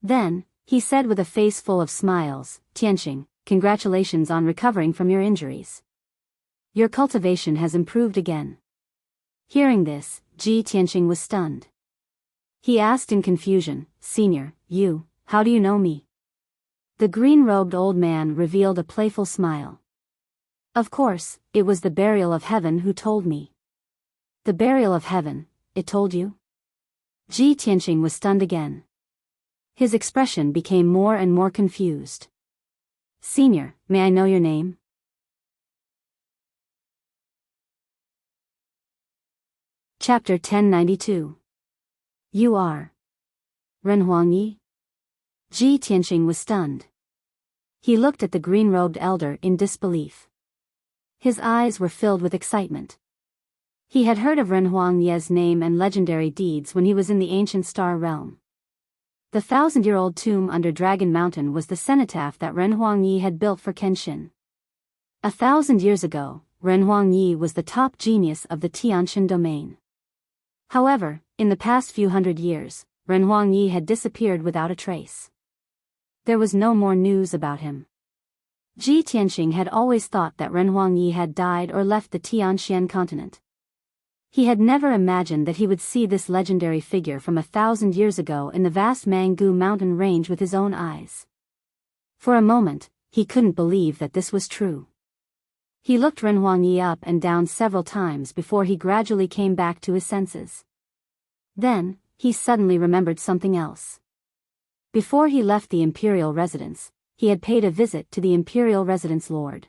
Then, he said with a face full of smiles, Tianqing, congratulations on recovering from your injuries. Your cultivation has improved again. Hearing this, Ji Tianqing was stunned. He asked in confusion, Senior, how do you know me? The green-robed old man revealed a playful smile. Of course, it was the burial of heaven who told me. The burial of heaven, it told you? Ji Tianqing was stunned again. His expression became more and more confused. Senior, may I know your name? Chapter 1092. You are Ren Huangyi? Ji Tianqing was stunned. He looked at the green-robed elder in disbelief. His eyes were filled with excitement. He had heard of Ren Huangyi's name and legendary deeds when he was in the ancient star realm. The 1,000-year-old tomb under Dragon Mountain was the cenotaph that Ren Huangyi had built for Kenshin. 1,000 years ago, Ren Huangyi was the top genius of the Tianshan domain. However, in the past few hundred years, Ren Huangyi had disappeared without a trace. There was no more news about him. Ji Tianqing had always thought that Ren Huangyi had died or left the Tianxian continent. He had never imagined that he would see this legendary figure from 1,000 years ago in the vast Mangu mountain range with his own eyes. For a moment, he couldn't believe that this was true. He looked Ren Huangyi up and down several times before he gradually came back to his senses. Then, he suddenly remembered something else. Before he left the imperial residence, he had paid a visit to the imperial residence lord.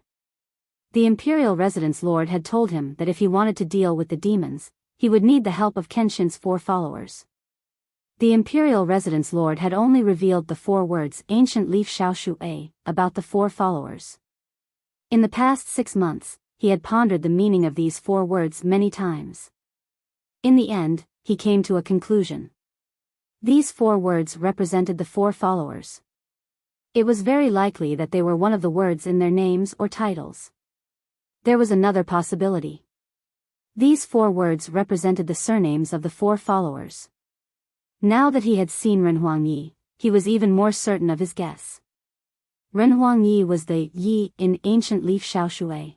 The imperial residence lord had told him that if he wanted to deal with the demons, he would need the help of Kenshin's 4 followers. The imperial residence lord had only revealed the 4 words ancient leaf Xiaoshu about the 4 followers. In the past 6 months, he had pondered the meaning of these 4 words many times. In the end, he came to a conclusion. These 4 words represented the 4 followers. It was very likely that they were one of the words in their names or titles. There was another possibility. These 4 words represented the surnames of the 4 followers. Now that he had seen Ren Huangyi, he was even more certain of his guess. Ren Huangyi was the Yi in ancient leaf Xiaoshu.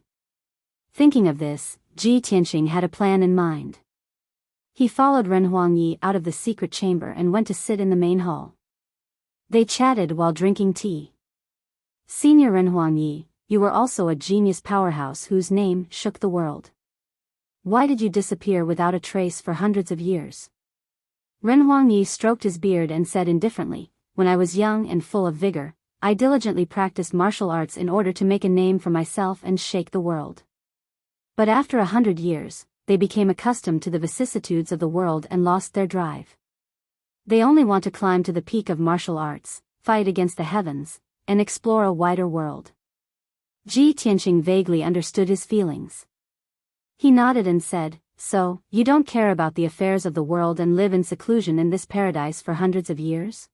Thinking of this, Ji Tianqing had a plan in mind. He followed Ren Huangyi out of the secret chamber and went to sit in the main hall. They chatted while drinking tea. Senior Ren Huangyi, you were also a genius powerhouse whose name shook the world. Why did you disappear without a trace for hundreds of years? Ren Huangyi stroked his beard and said indifferently, when I was young and full of vigor, I diligently practiced martial arts in order to make a name for myself and shake the world. But after 100 years, they became accustomed to the vicissitudes of the world and lost their drive. They only want to climb to the peak of martial arts, fight against the heavens, and explore a wider world. Ji Tianqing vaguely understood his feelings. He nodded and said, so, you don't care about the affairs of the world and live in seclusion in this paradise for hundreds of years?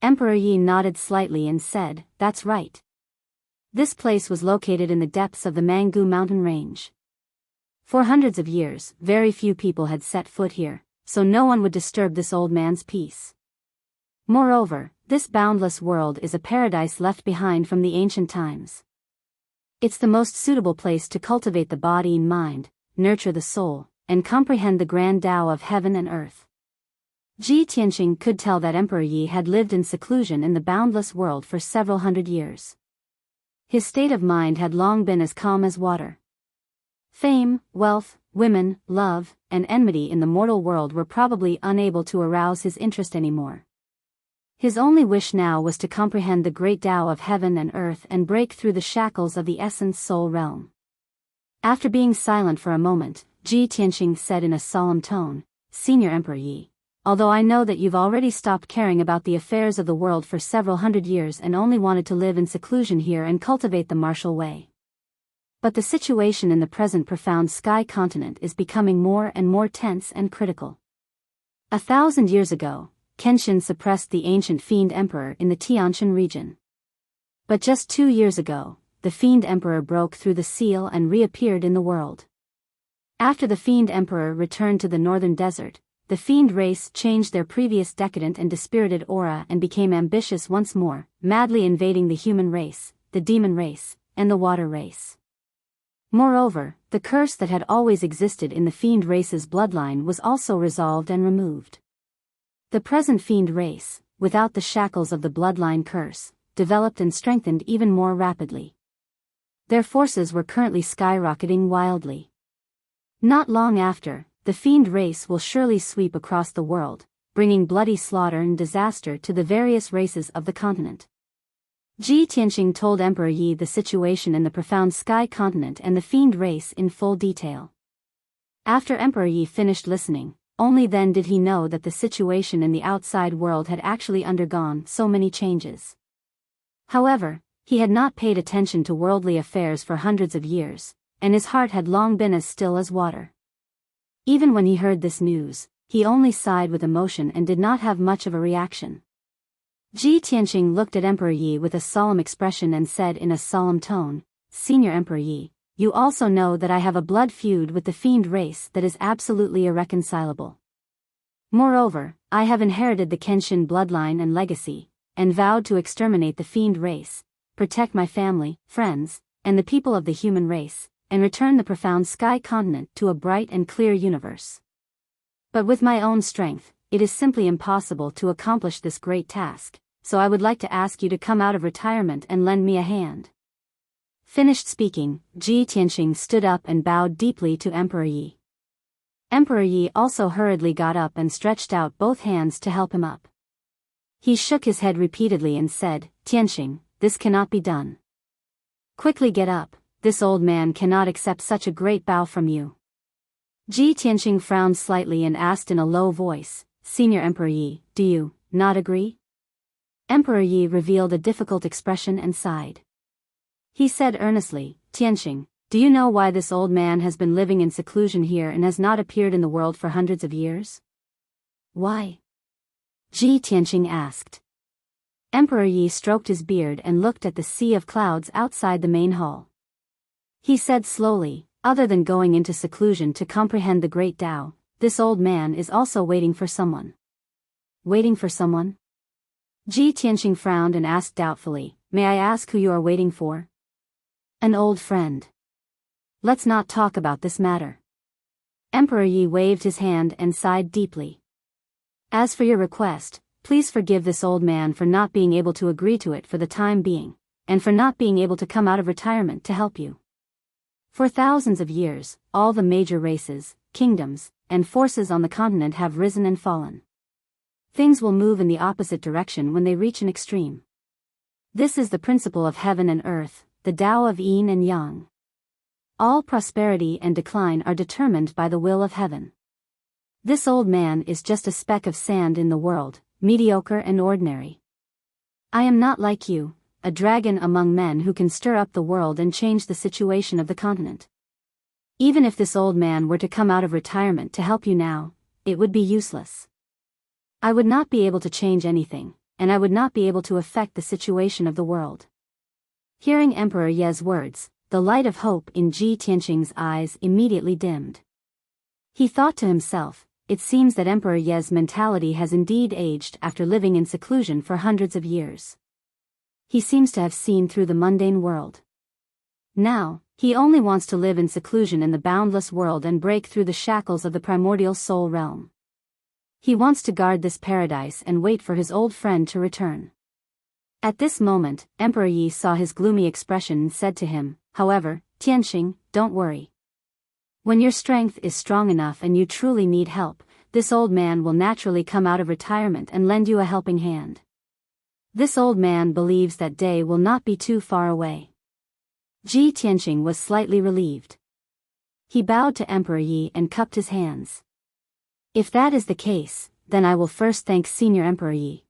Emperor Yi nodded slightly and said, that's right. This place was located in the depths of the Mangu mountain range. For hundreds of years, very few people had set foot here, so no one would disturb this old man's peace. Moreover, this boundless world is a paradise left behind from the ancient times. It's the most suitable place to cultivate the body and mind, nurture the soul, and comprehend the grand Tao of heaven and earth. Ji Tianqing could tell that Emperor Yi had lived in seclusion in the boundless world for several hundred years. His state of mind had long been as calm as water. Fame, wealth, women, love, and enmity in the mortal world were probably unable to arouse his interest anymore. His only wish now was to comprehend the great Tao of heaven and earth and break through the shackles of the essence soul realm. After being silent for a moment, Ji Tianqing said in a solemn tone, Senior Emperor Yi, although I know that you've already stopped caring about the affairs of the world for several hundred years and only wanted to live in seclusion here and cultivate the martial way. But the situation in the present profound sky continent is becoming more and more tense and critical. 1,000 years ago, Kenshin suppressed the ancient Fiend Emperor in the Tianshan region. But just 2 years ago, the Fiend Emperor broke through the seal and reappeared in the world. After the Fiend Emperor returned to the northern desert, the Fiend race changed their previous decadent and dispirited aura and became ambitious once more, madly invading the human race, the demon race, and the water race. Moreover, the curse that had always existed in the Fiend race's bloodline was also resolved and removed. The present Fiend race, without the shackles of the bloodline curse, developed and strengthened even more rapidly. Their forces were currently skyrocketing wildly. Not long after, the Fiend race will surely sweep across the world, bringing bloody slaughter and disaster to the various races of the continent. Ji Tianqing told Emperor Yi the situation in the profound sky continent and the Fiend race in full detail. After Emperor Yi finished listening, only then did he know that the situation in the outside world had actually undergone so many changes. However, he had not paid attention to worldly affairs for hundreds of years, and his heart had long been as still as water. Even when he heard this news, he only sighed with emotion and did not have much of a reaction. Ji Tianqing looked at Emperor Yi with a solemn expression and said in a solemn tone, "Senior Emperor Yi, you also know that I have a blood feud with the Fiend race that is absolutely irreconcilable. Moreover, I have inherited the Kenshin bloodline and legacy, and vowed to exterminate the Fiend race, protect my family, friends, and the people of the human race, and return the profound sky continent to a bright and clear universe. But with my own strength, it is simply impossible to accomplish this great task, so I would like to ask you to come out of retirement and lend me a hand." Finished speaking, Ji Tianqing stood up and bowed deeply to Emperor Yi. Emperor Yi also hurriedly got up and stretched out both hands to help him up. He shook his head repeatedly and said, "Tianqing, this cannot be done. Quickly get up, this old man cannot accept such a great bow from you." Ji Tianqing frowned slightly and asked in a low voice, "Senior Emperor Yi, do you not agree?" Emperor Yi revealed a difficult expression and sighed. He said earnestly, "Tianqing, do you know why this old man has been living in seclusion here and has not appeared in the world for hundreds of years?" "Why?" Ji Tianqing asked. Emperor Yi stroked his beard and looked at the sea of clouds outside the main hall. He said slowly, "Other than going into seclusion to comprehend the great Tao, this old man is also waiting for someone." "Waiting for someone?" Ji Tianqing frowned and asked doubtfully, "May I ask who you are waiting for?" "An old friend. Let's not talk about this matter." Emperor Yi waved his hand and sighed deeply. "As for your request, please forgive this old man for not being able to agree to it for the time being, and for not being able to come out of retirement to help you. For thousands of years, all the major races, kingdoms, and forces on the continent have risen and fallen. Things will move in the opposite direction when they reach an extreme. This is the principle of heaven and earth, the Tao of yin and yang. All prosperity and decline are determined by the will of heaven. This old man is just a speck of sand in the world, mediocre and ordinary. I am not like you, a dragon among men who can stir up the world and change the situation of the continent. Even if this old man were to come out of retirement to help you now, it would be useless. I would not be able to change anything, and I would not be able to affect the situation of the world." Hearing Emperor Ye's words, the light of hope in Ji Tianqing's eyes immediately dimmed. He thought to himself, "It seems that Emperor Ye's mentality has indeed aged after living in seclusion for hundreds of years. He seems to have seen through the mundane world. Now, he only wants to live in seclusion in the boundless world and break through the shackles of the primordial soul realm. He wants to guard this paradise and wait for his old friend to return." At this moment, Emperor Yi saw his gloomy expression and said to him, "However, Tianqing, don't worry. When your strength is strong enough and you truly need help, this old man will naturally come out of retirement and lend you a helping hand. This old man believes that day will not be too far away." Ji Tianqing was slightly relieved. He bowed to Emperor Yi and cupped his hands. "If that is the case, then I will first thank Senior Emperor Yi."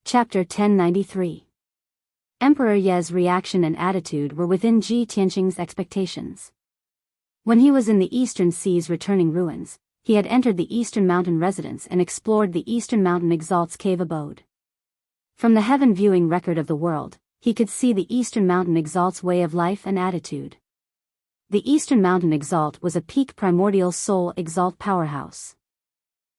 Chapter 1093. Emperor Ye's reaction and attitude were within Ji Tianqing's expectations. When he was in the eastern sea's returning ruins, he had entered the eastern mountain residence and explored the eastern mountain exalt's cave abode. From the heaven viewing record of the world, he could see the eastern mountain exalt's way of life and attitude. The eastern mountain exalt was a peak primordial soul exalt powerhouse.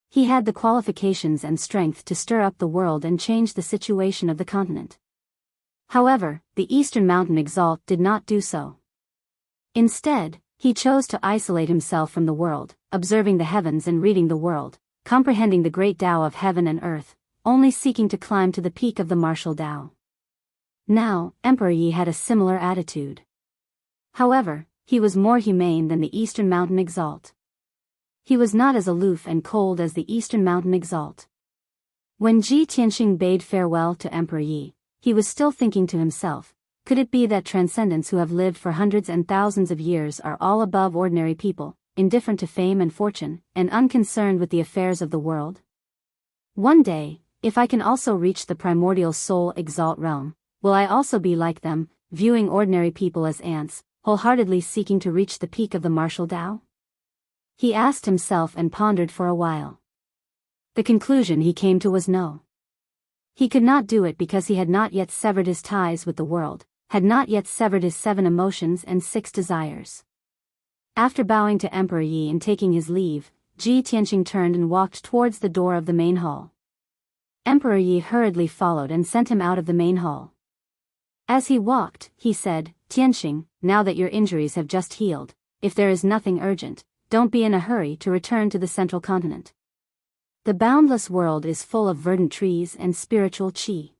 He had the qualifications and strength to stir up the world and change the situation of the continent. However, the eastern mountain exalt did not do so. Instead, he chose to isolate himself from the world, observing the heavens and reading the world, comprehending the great Tao of heaven and earth, only seeking to climb to the peak of the martial Tao. Now, Emperor Yi had a similar attitude. However, he was more humane than the eastern mountain exalt. He was not as aloof and cold as the eastern mountain exalt. When Ji Tianxing bade farewell to Emperor Yi, he was still thinking to himself, could it be that transcendents who have lived for hundreds and thousands of years are all above ordinary people, indifferent to fame and fortune, and unconcerned with the affairs of the world? One day, if I can also reach the primordial soul exalt realm, will I also be like them, viewing ordinary people as ants, wholeheartedly seeking to reach the peak of the martial Tao? He asked himself and pondered for a while. The conclusion he came to was no. He could not do it because he had not yet severed his ties with the world, had not yet severed his 7 emotions and 6 desires. After bowing to Emperor Yi and taking his leave, Ji Tianxing turned and walked towards the door of the main hall. Emperor Yi hurriedly followed and sent him out of the main hall. As he walked, he said, "Tianxing, now that your injuries have just healed, if there is nothing urgent, don't be in a hurry to return to the central continent. The boundless world is full of verdant trees and spiritual qi.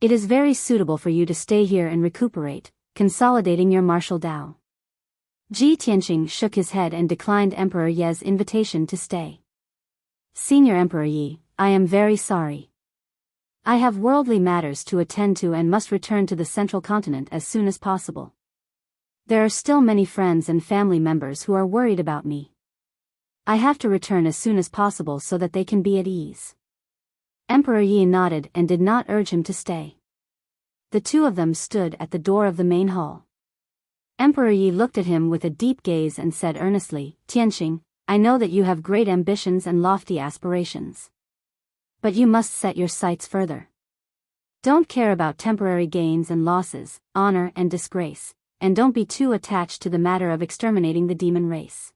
It is very suitable for you to stay here and recuperate, consolidating your martial Tao." Ji Tianxing shook his head and declined Emperor Ye's invitation to stay. "Senior Emperor Yi, I am very sorry. I have worldly matters to attend to and must return to the central continent as soon as possible. There are still many friends and family members who are worried about me. I have to return as soon as possible so that they can be at ease." Emperor Yi nodded and did not urge him to stay. The two of them stood at the door of the main hall. Emperor Yi looked at him with a deep gaze and said earnestly, "Tianxing, I know that you have great ambitions and lofty aspirations. But you must set your sights further. Don't care about temporary gains and losses, honor and disgrace, and don't be too attached to the matter of exterminating the demon race.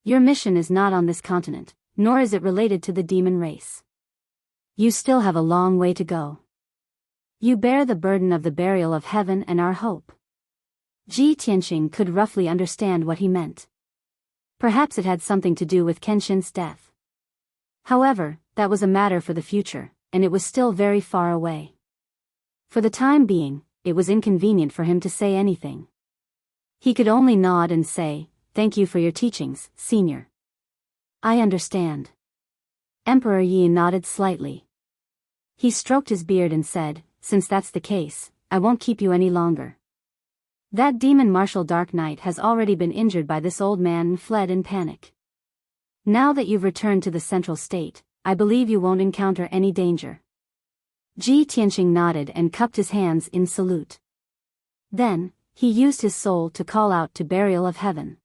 Your mission is not on this continent, nor is it related to the demon race. You still have a long way to go. You bear the burden of the burial of heaven and our hope." Ji Tianxing could roughly understand what he meant. Perhaps it had something to do with Kenshin's death. However, that was a matter for the future, and it was still very far away. For the time being, it was inconvenient for him to say anything. He could only nod and say, "Thank you for your teachings, Senior. I understand." Emperor Yi nodded slightly. He stroked his beard and said, "Since that's the case, I won't keep you any longer. That demon martial Dark Knight has already been injured by this old man and fled in panic. Now that you've returned to the central state, I believe you won't encounter any danger." Ji Tianxing nodded and cupped his hands in salute. Then, he used his soul to call out to Burial of Heaven.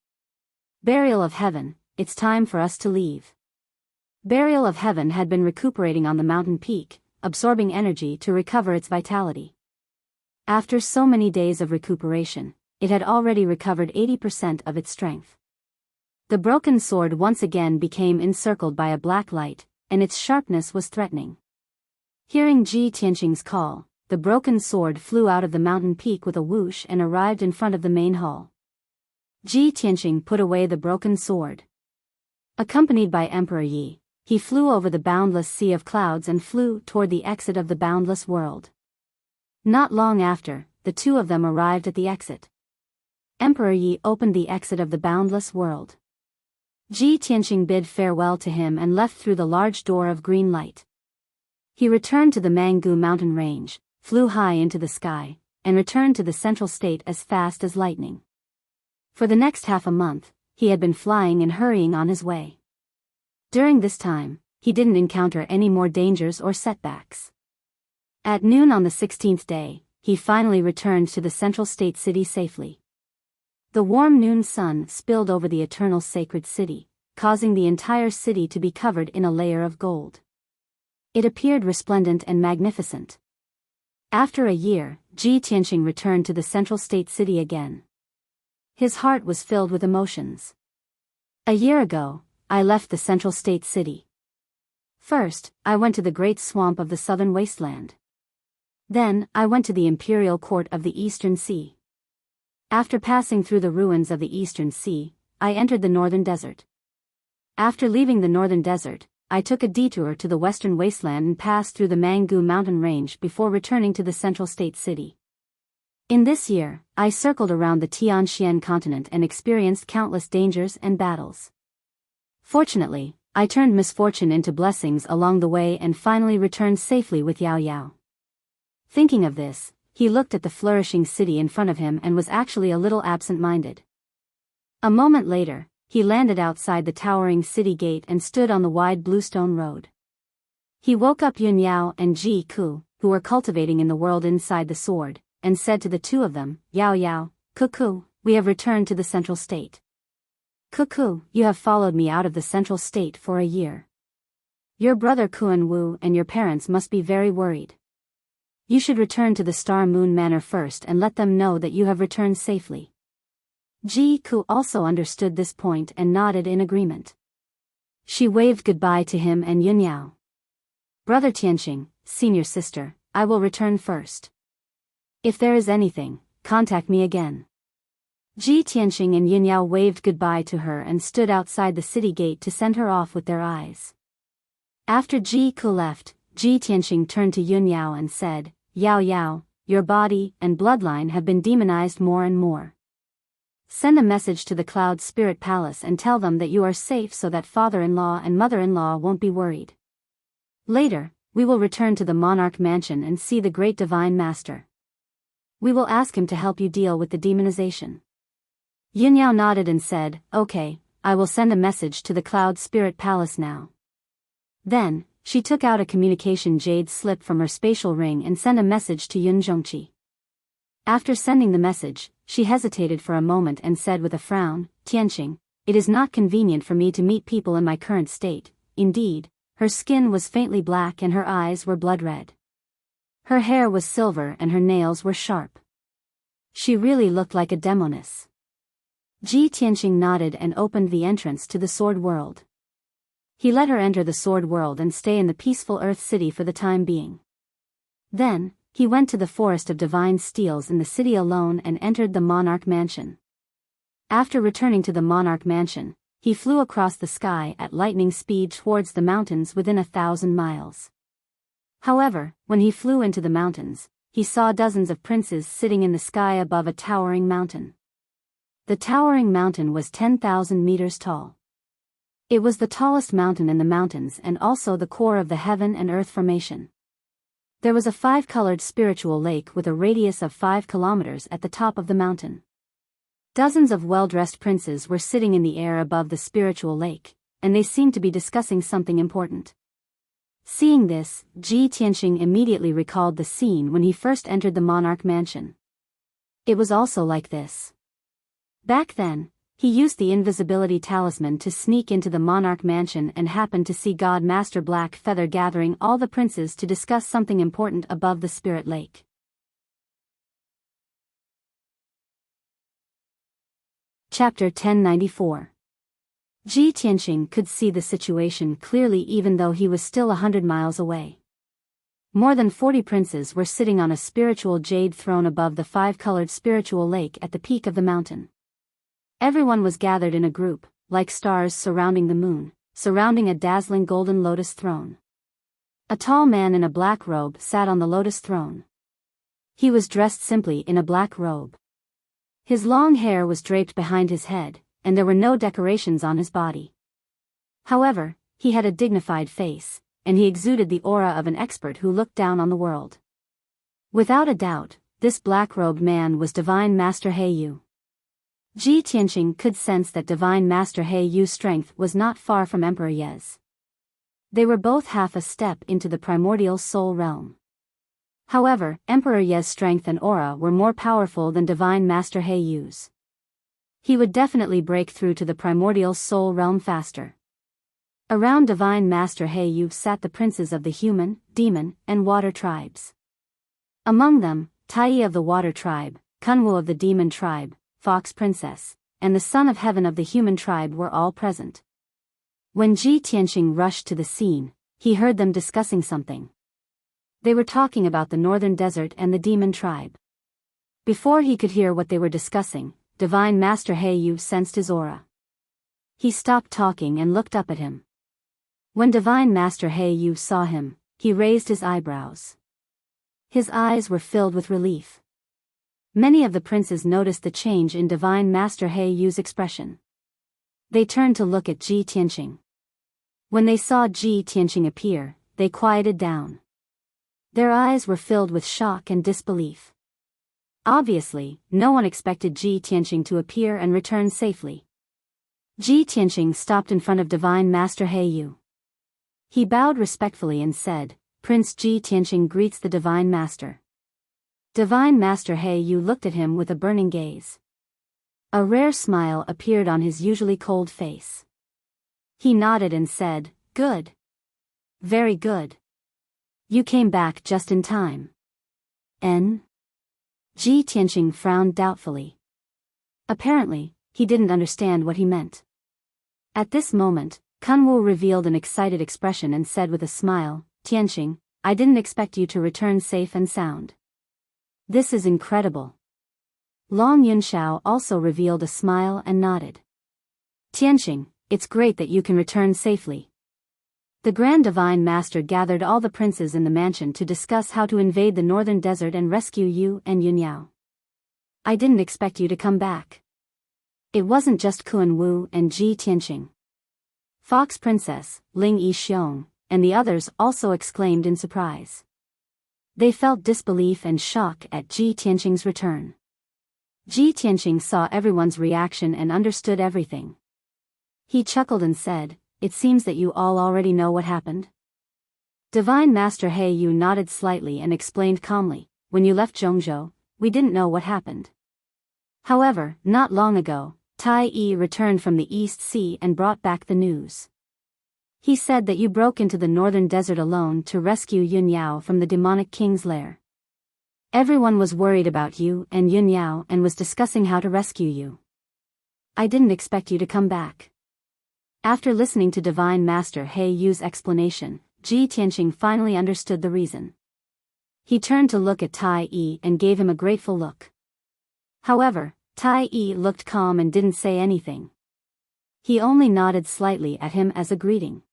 "Burial of Heaven, it's time for us to leave." Burial of Heaven had been recuperating on the mountain peak, absorbing energy to recover its vitality. After so many days of recuperation, it had already recovered 80% of its strength. The broken sword once again became encircled by a black light, and its sharpness was threatening. Hearing Ji Tianxing's call, the broken sword flew out of the mountain peak with a whoosh and arrived in front of the main hall. Ji Tianxing put away the broken sword. Accompanied by Emperor Yi, he flew over the boundless sea of clouds and flew toward the exit of the boundless world. Not long after, the two of them arrived at the exit. Emperor Yi opened the exit of the boundless world. Ji Tianxing bid farewell to him and left through the large door of green light. He returned to the Mangu mountain range, flew high into the sky, and returned to the central state as fast as lightning. For the next half a month, he had been flying and hurrying on his way. During this time, he didn't encounter any more dangers or setbacks. At noon on the 16th day, he finally returned to the central state city safely. The warm noon sun spilled over the eternal sacred city, causing the entire city to be covered in a layer of gold. It appeared resplendent and magnificent. After a year, Ji Tianqing returned to the central state city again. His heart was filled with emotions. A year ago, I left the central state city. First, I went to the great swamp of the southern wasteland. Then, I went to the imperial court of the Eastern Sea. After passing through the ruins of the Eastern Sea, I entered the northern desert. After leaving the northern desert, I took a detour to the western wasteland and passed through the Mangu mountain range before returning to the central state city. In this year, I circled around the Tianxian continent and experienced countless dangers and battles. Fortunately, I turned misfortune into blessings along the way and finally returned safely with Yao Yao. Thinking of this, he looked at the flourishing city in front of him and was actually a little absent-minded. A moment later, he landed outside the towering city gate and stood on the wide bluestone road. He woke up Yun Yao and Ji Ku, who were cultivating in the world inside the sword, and said to the two of them, Yao Yao, Ku, we have returned to the central state. Ku, you have followed me out of the central state for a year. Your brother Kuan Wu and your parents must be very worried. You should return to the Star Moon Manor first and let them know that you have returned safely. Ji Ku also understood this point and nodded in agreement. She waved goodbye to him and Yun Yao. Brother Tianqing, senior sister, I will return first. If there is anything, contact me again. Ji Tianqing and Yun Yao waved goodbye to her and stood outside the city gate to send her off with their eyes. After Ji Ku left, Ji Tianqing turned to Yun Yao and said, Yao Yao, your body and bloodline have been demonized more and more. Send a message to the Cloud Spirit Palace and tell them that you are safe so that father-in-law and mother-in-law won't be worried. Later, we will return to the Monarch Mansion and see the great Divine Master. We will ask him to help you deal with the demonization. Yun Yao nodded and said, Okay, I will send a message to the Cloud Spirit Palace now. Then, she took out a communication jade slip from her spatial ring and sent a message to Yun Zhongqi. After sending the message, she hesitated for a moment and said with a frown, Tianqing, it is not convenient for me to meet people in my current state. Indeed, her skin was faintly black and her eyes were blood red. Her hair was silver and her nails were sharp. She really looked like a demoness. Ji Tianqing nodded and opened the entrance to the Sword World. He let her enter the Sword World and stay in the peaceful Earth City for the time being. Then, he went to the Forest of Divine Steels in the city alone and entered the Monarch Mansion. After returning to the Monarch Mansion, he flew across the sky at lightning speed towards the mountains within 1,000 miles. However, when he flew into the mountains, he saw dozens of princes sitting in the sky above a towering mountain. The towering mountain was 10,000 meters tall. It was the tallest mountain in the mountains and also the core of the heaven and earth formation. There was a 5-colored spiritual lake with a radius of 5 kilometers at the top of the mountain. Dozens of well-dressed princes were sitting in the air above the spiritual lake, and they seemed to be discussing something important. Seeing this, Ji Tianqing immediately recalled the scene when he first entered the Monarch Mansion. It was also like this. Back then, he used the invisibility talisman to sneak into the Monarch Mansion and happened to see God Master Black Feather gathering all the princes to discuss something important above the Spirit Lake. Chapter 1094. Ji Tianqing could see the situation clearly even though he was still 100 miles away. More than 40 princes were sitting on a spiritual jade throne above the 5-colored spiritual lake at the peak of the mountain. Everyone was gathered in a group, like stars surrounding the moon, surrounding a dazzling golden lotus throne. A tall man in a black robe sat on the lotus throne. He was dressed simply in a black robe. His long hair was draped behind his head, and there were no decorations on his body. However, he had a dignified face, and he exuded the aura of an expert who looked down on the world. Without a doubt, this black-robed man was Divine Master He Yu. Ji Tianqing could sense that Divine Master He Yu's strength was not far from Emperor Ye's. They were both half a step into the primordial soul realm. However, Emperor Ye's strength and aura were more powerful than Divine Master He Yu's. He would definitely break through to the primordial soul realm faster. Around Divine Master Yu sat the princes of the human, demon, and water tribes. Among them, Tai of the water tribe, Kunwu of the demon tribe, Fox Princess, and the Son of Heaven of the human tribe were all present. When Ji Tianqing rushed to the scene, he heard them discussing something. They were talking about the northern desert and the demon tribe. Before he could hear what they were discussing, Divine Master Yu sensed his aura. He stopped talking and looked up at him. When Divine Master Yu saw him, he raised his eyebrows. His eyes were filled with relief. Many of the princes noticed the change in Divine Master Yu's expression. They turned to look at Ji Tianqing. When they saw Ji Tianqing appear, they quieted down. Their eyes were filled with shock and disbelief. Obviously, no one expected Ji Tianqing to appear and return safely. Ji Tianqing stopped in front of Divine Master Yu. He bowed respectfully and said, "Prince Ji Tianqing greets the Divine Master." Divine Master Yu looked at him with a burning gaze. A rare smile appeared on his usually cold face. He nodded and said, "Good. Very good. You came back just in time." N. Ji Tianqing frowned doubtfully. Apparently, he didn't understand what he meant. At this moment, Kunwu revealed an excited expression and said with a smile, "Tianqing, I didn't expect you to return safe and sound. This is incredible." Long Yunxiao also revealed a smile and nodded. "Tianqing, it's great that you can return safely." The Grand Divine Master gathered all the princes in the mansion to discuss how to invade the northern desert and rescue you and Yunyao. "I didn't expect you to come back." It wasn't just Kunwu and Ji Tianqing. Fox Princess, Ling Yixiong, and the others also exclaimed in surprise. They felt disbelief and shock at Ji Tianqing's return. Ji Tianqing saw everyone's reaction and understood everything. He chuckled and said, "It seems that you all already know what happened." Divine Master Yu nodded slightly and explained calmly, "When you left Zhongzhou, we didn't know what happened. However, not long ago, Tai returned from the East Sea and brought back the news. He said that you broke into the northern desert alone to rescue Yunyao from the demonic king's lair. Everyone was worried about you and Yunyao and was discussing how to rescue you. I didn't expect you to come back." After listening to Divine Master Yu's explanation, Ji Tianqing finally understood the reason. He turned to look at Tai and gave him a grateful look. However, Tai looked calm and didn't say anything. He only nodded slightly at him as a greeting.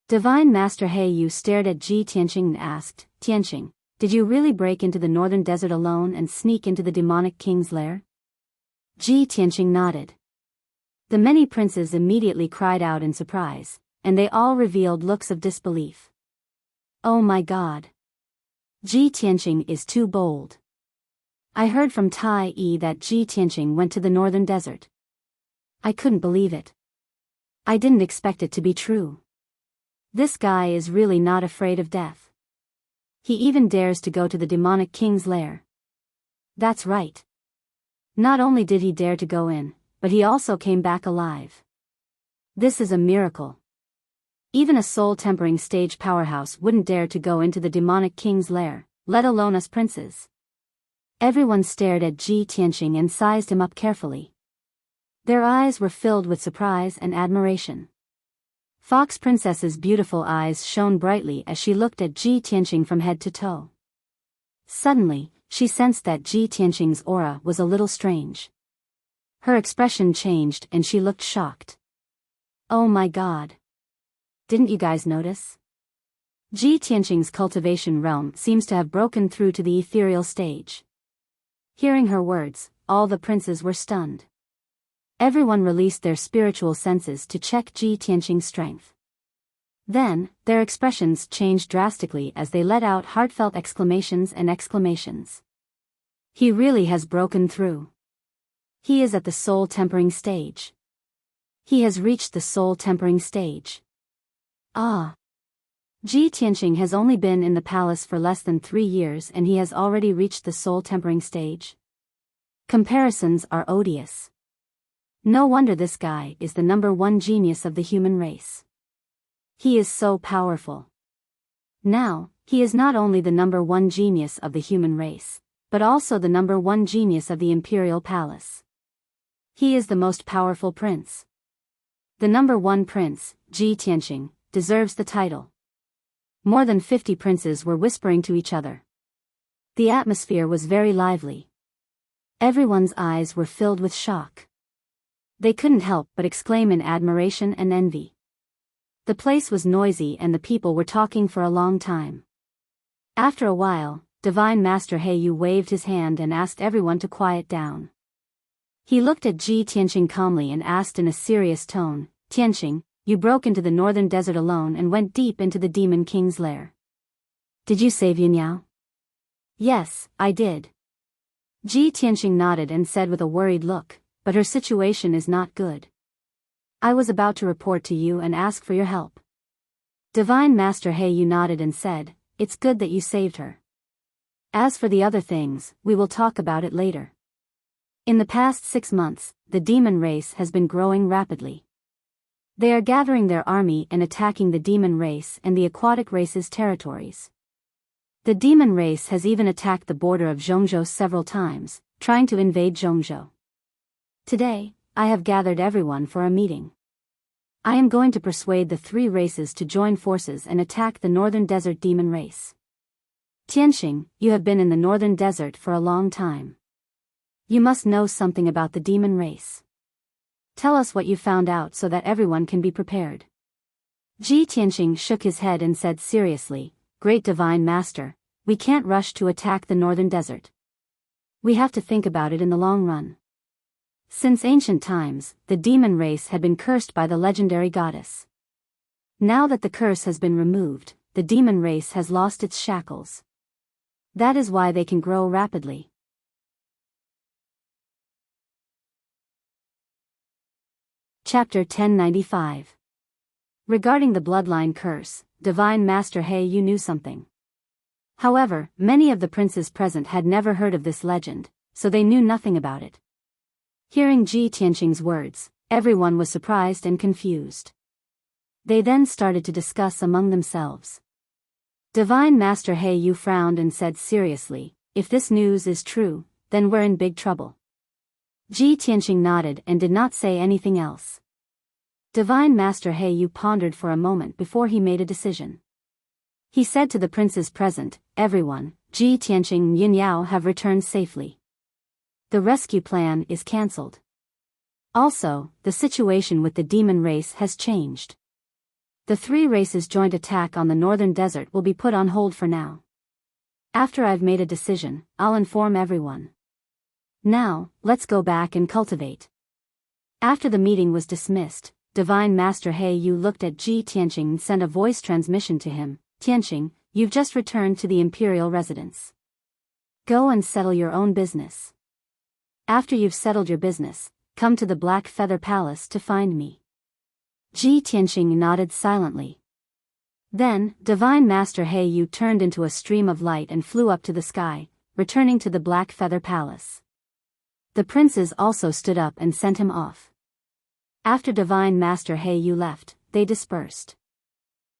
Divine Master Yu stared at Ji Tianqing and asked, "Tianqing, did you really break into the northern desert alone and sneak into the demonic king's lair?" Ji Tianqing nodded. The many princes immediately cried out in surprise, and they all revealed looks of disbelief. "Oh my God! Ji Tianqing is too bold. I heard from Tai that Ji Tianqing went to the northern desert. I couldn't believe it. I didn't expect it to be true. This guy is really not afraid of death. He even dares to go to the demonic king's lair." That's right. Not only did he dare to go in, but he also came back alive. This is a miracle. Even a soul-tempering stage powerhouse wouldn't dare to go into the demonic king's lair, let alone us princes. Everyone stared at Ji Tianqing and sized him up carefully. Their eyes were filled with surprise and admiration. Fox Princess's beautiful eyes shone brightly as she looked at Ji Tianqing from head to toe. Suddenly, she sensed that Ji Tianqing's aura was a little strange. Her expression changed and she looked shocked. "Oh my God! Didn't you guys notice? Ji Tianqing's cultivation realm seems to have broken through to the ethereal stage." Hearing her words, all the princes were stunned. Everyone released their spiritual senses to check Ji Tianqing's strength. Then, their expressions changed drastically as they let out heartfelt exclamations and exclamations. "He really has broken through. He is at the soul-tempering stage. He has reached the soul-tempering stage. Ah! Ji Tianqing has only been in the palace for less than 3 years and he has already reached the soul-tempering stage. Comparisons are odious. No wonder this guy is the #1 genius of the human race. He is so powerful. Now, he is not only the #1 genius of the human race, but also the #1 genius of the imperial palace. He is the most powerful prince. The #1 prince, Ji Tianqing, deserves the title. More than 50 princes were whispering to each other. The atmosphere was very lively. Everyone's eyes were filled with shock. They couldn't help but exclaim in admiration and envy. The place was noisy and the people were talking for a long time. After a while, Divine Master Heyu waved his hand and asked everyone to quiet down. He looked at Ji Tianqing calmly and asked in a serious tone, "Tianqing, you broke into the northern desert alone and went deep into the Demon King's lair. Did you save Yunyao?" "Yes, I did." Ji Tianqing nodded and said with a worried look, "But her situation is not good. I was about to report to you and ask for your help." Divine Master Heyu nodded and said, "It's good that you saved her. As for the other things, we will talk about it later." In the past 6 months, the demon race has been growing rapidly. They are gathering their army and attacking the demon race and the aquatic race's territories. The demon race has even attacked the border of Zhongzhou several times, trying to invade Zhongzhou. Today, I have gathered everyone for a meeting. I am going to persuade the 3 races to join forces and attack the northern desert demon race. Tianqing, you have been in the northern desert for a long time. You must know something about the demon race. Tell us what you found out so that everyone can be prepared. Ji Tianqing shook his head and said seriously, "Great Divine Master, we can't rush to attack the northern desert. We have to think about it in the long run. Since ancient times, the demon race had been cursed by the legendary goddess. Now that the curse has been removed, the demon race has lost its shackles. That is why they can grow rapidly." Chapter 1095. Regarding the bloodline curse, Divine Master Heyu knew something. However, many of the princes present had never heard of this legend, so they knew nothing about it. Hearing Ji Tianqing's words, everyone was surprised and confused. They then started to discuss among themselves. Divine Master Heyu frowned and said seriously, "If this news is true, then we're in big trouble." Ji Tianqing nodded and did not say anything else. Divine Master Heyu pondered for a moment before he made a decision. He said to the princes present, "Everyone, Ji Tianqing and Yunyao have returned safely. The rescue plan is cancelled. Also, the situation with the demon race has changed. The 3 races' joint attack on the northern desert will be put on hold for now. After I've made a decision, I'll inform everyone. Now, let's go back and cultivate." After the meeting was dismissed, Divine Master Heyu looked at Ji Tianqing and sent a voice transmission to him, "Tianqing, you've just returned to the imperial residence. Go and settle your own business. After you've settled your business, come to the Black Feather Palace to find me." Ji Tianqing nodded silently. Then, Divine Master Heyu turned into a stream of light and flew up to the sky, returning to the Black Feather Palace. The princes also stood up and sent him off. After Divine Master Heyu left, they dispersed.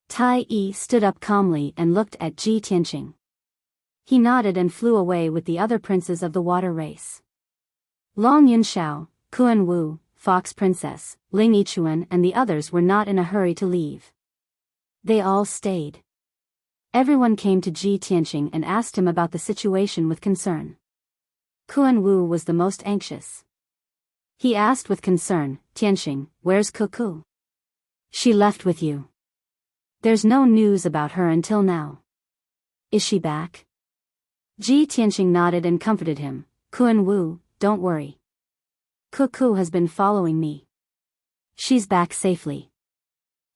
Tai Yi stood up calmly and looked at Ji Tianqing. He nodded and flew away with the other princes of the water race. Long Yunshao, Kuan Wu, Fox Princess, Ling Yichuan and the others were not in a hurry to leave. They all stayed. Everyone came to Ji Tianqing and asked him about the situation with concern. Kuan Wu was the most anxious. He asked with concern, "Tianqing, where's Cuckoo? She left with you. There's no news about her until now. Is she back?" Ji Tianqing nodded and comforted him, "Kuan Wu, don't worry. Cuckoo has been following me. She's back safely.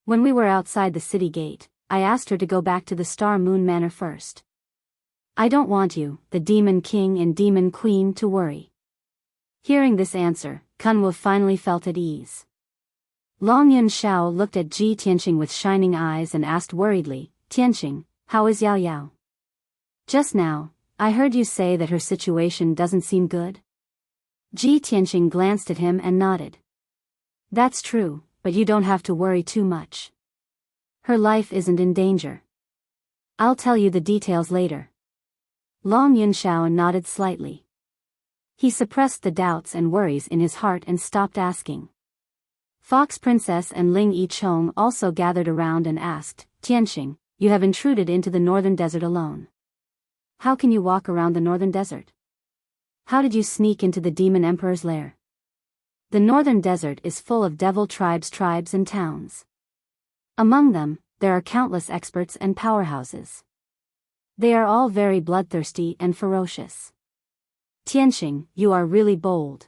When we were outside the city gate, I asked her to go back to the Star Moon Manor first. I don't want you, the Demon King and Demon Queen, to worry." Hearing this answer, Kunwu finally felt at ease. Long Yunshao looked at Ji Tianqing with shining eyes and asked worriedly, "Tianqing, how is Yao Yao? Just now, I heard you say that her situation doesn't seem good." Ji Tianqing glanced at him and nodded. That's true, but you don't have to worry too much. Her life isn't in danger. I'll tell you the details later. Long Yunxiao nodded slightly. He suppressed the doubts and worries in his heart and stopped asking. Fox Princess and Ling Yichong also gathered around and asked, Tianxing, you have intruded into the northern desert alone. How can you walk around the northern desert? How did you sneak into the demon emperor's lair? The northern desert is full of devil tribes and towns. Among them, there are countless experts and powerhouses. They are all very bloodthirsty and ferocious. Tianxing, you are really bold.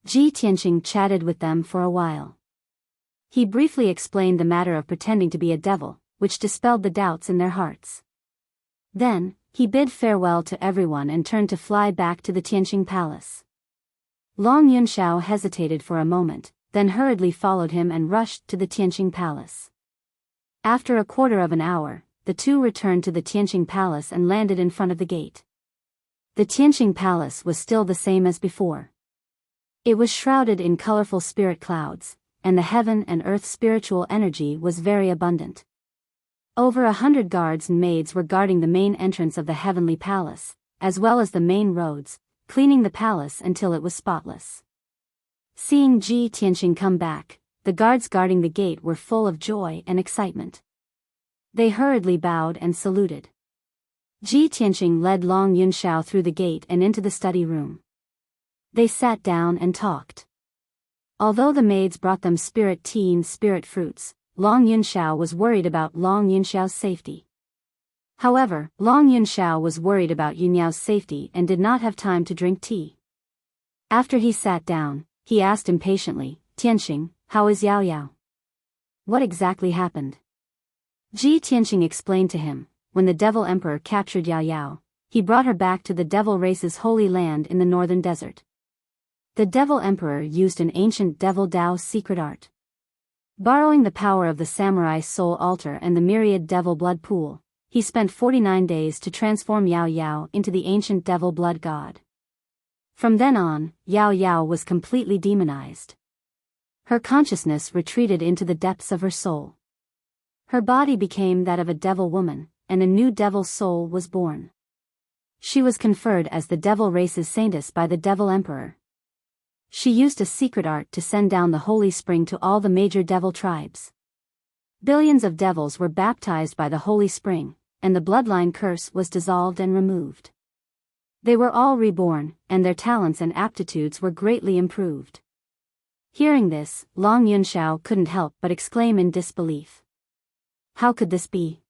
Tianxing chatted with them for a while. He briefly explained the matter of pretending to be a devil, which dispelled the doubts in their hearts. Then, he bid farewell to everyone and turned to fly back to the Tianxing palace. Long Yunxiao hesitated for a moment, then hurriedly followed him and rushed to the Tianxing palace. After a quarter of an hour, the two returned to the Tianxing palace and landed in front of the gate. The Tianxing palace was still the same as before. It was shrouded in colorful spirit clouds, and the heaven and earth spiritual energy was very abundant. Over 100 guards and maids were guarding the main entrance of the heavenly palace, as well as the main roads, cleaning the palace until it was spotless. Seeing Tianxing come back, the guards guarding the gate were full of joy and excitement. They hurriedly bowed and saluted. Tianxing led Long Yunxiao through the gate and into the study room. They sat down and talked. Although the maids brought them spirit tea and spirit fruits, Long Yunxiao was worried about Long Yunxiao's safety. However, Long Yunxiao was worried about Yunyao's safety and did not have time to drink tea. After he sat down, he asked impatiently, Tianxing, how is Yao Yao? What exactly happened? Tianxing explained to him, when the Devil Emperor captured Yao Yao, he brought her back to the Devil race's holy land in the northern desert. The Devil Emperor used an ancient Devil Dao secret art. Borrowing the power of the Samurai Soul Altar and the myriad Devil Blood Pool, he spent 49 days to transform Yao Yao into the ancient Devil Blood God. From then on, Yao Yao was completely demonized. Her consciousness retreated into the depths of her soul. Her body became that of a devil woman, and a new devil soul was born. She was conferred as the Devil race's saintess by the Devil Emperor. She used a secret art to send down the holy spring to all the major devil tribes. Billions of devils were baptized by the holy spring, and the bloodline curse was dissolved and removed. They were all reborn, and their talents and aptitudes were greatly improved. Hearing this, Long Yunxiao couldn't help but exclaim in disbelief. How could this be?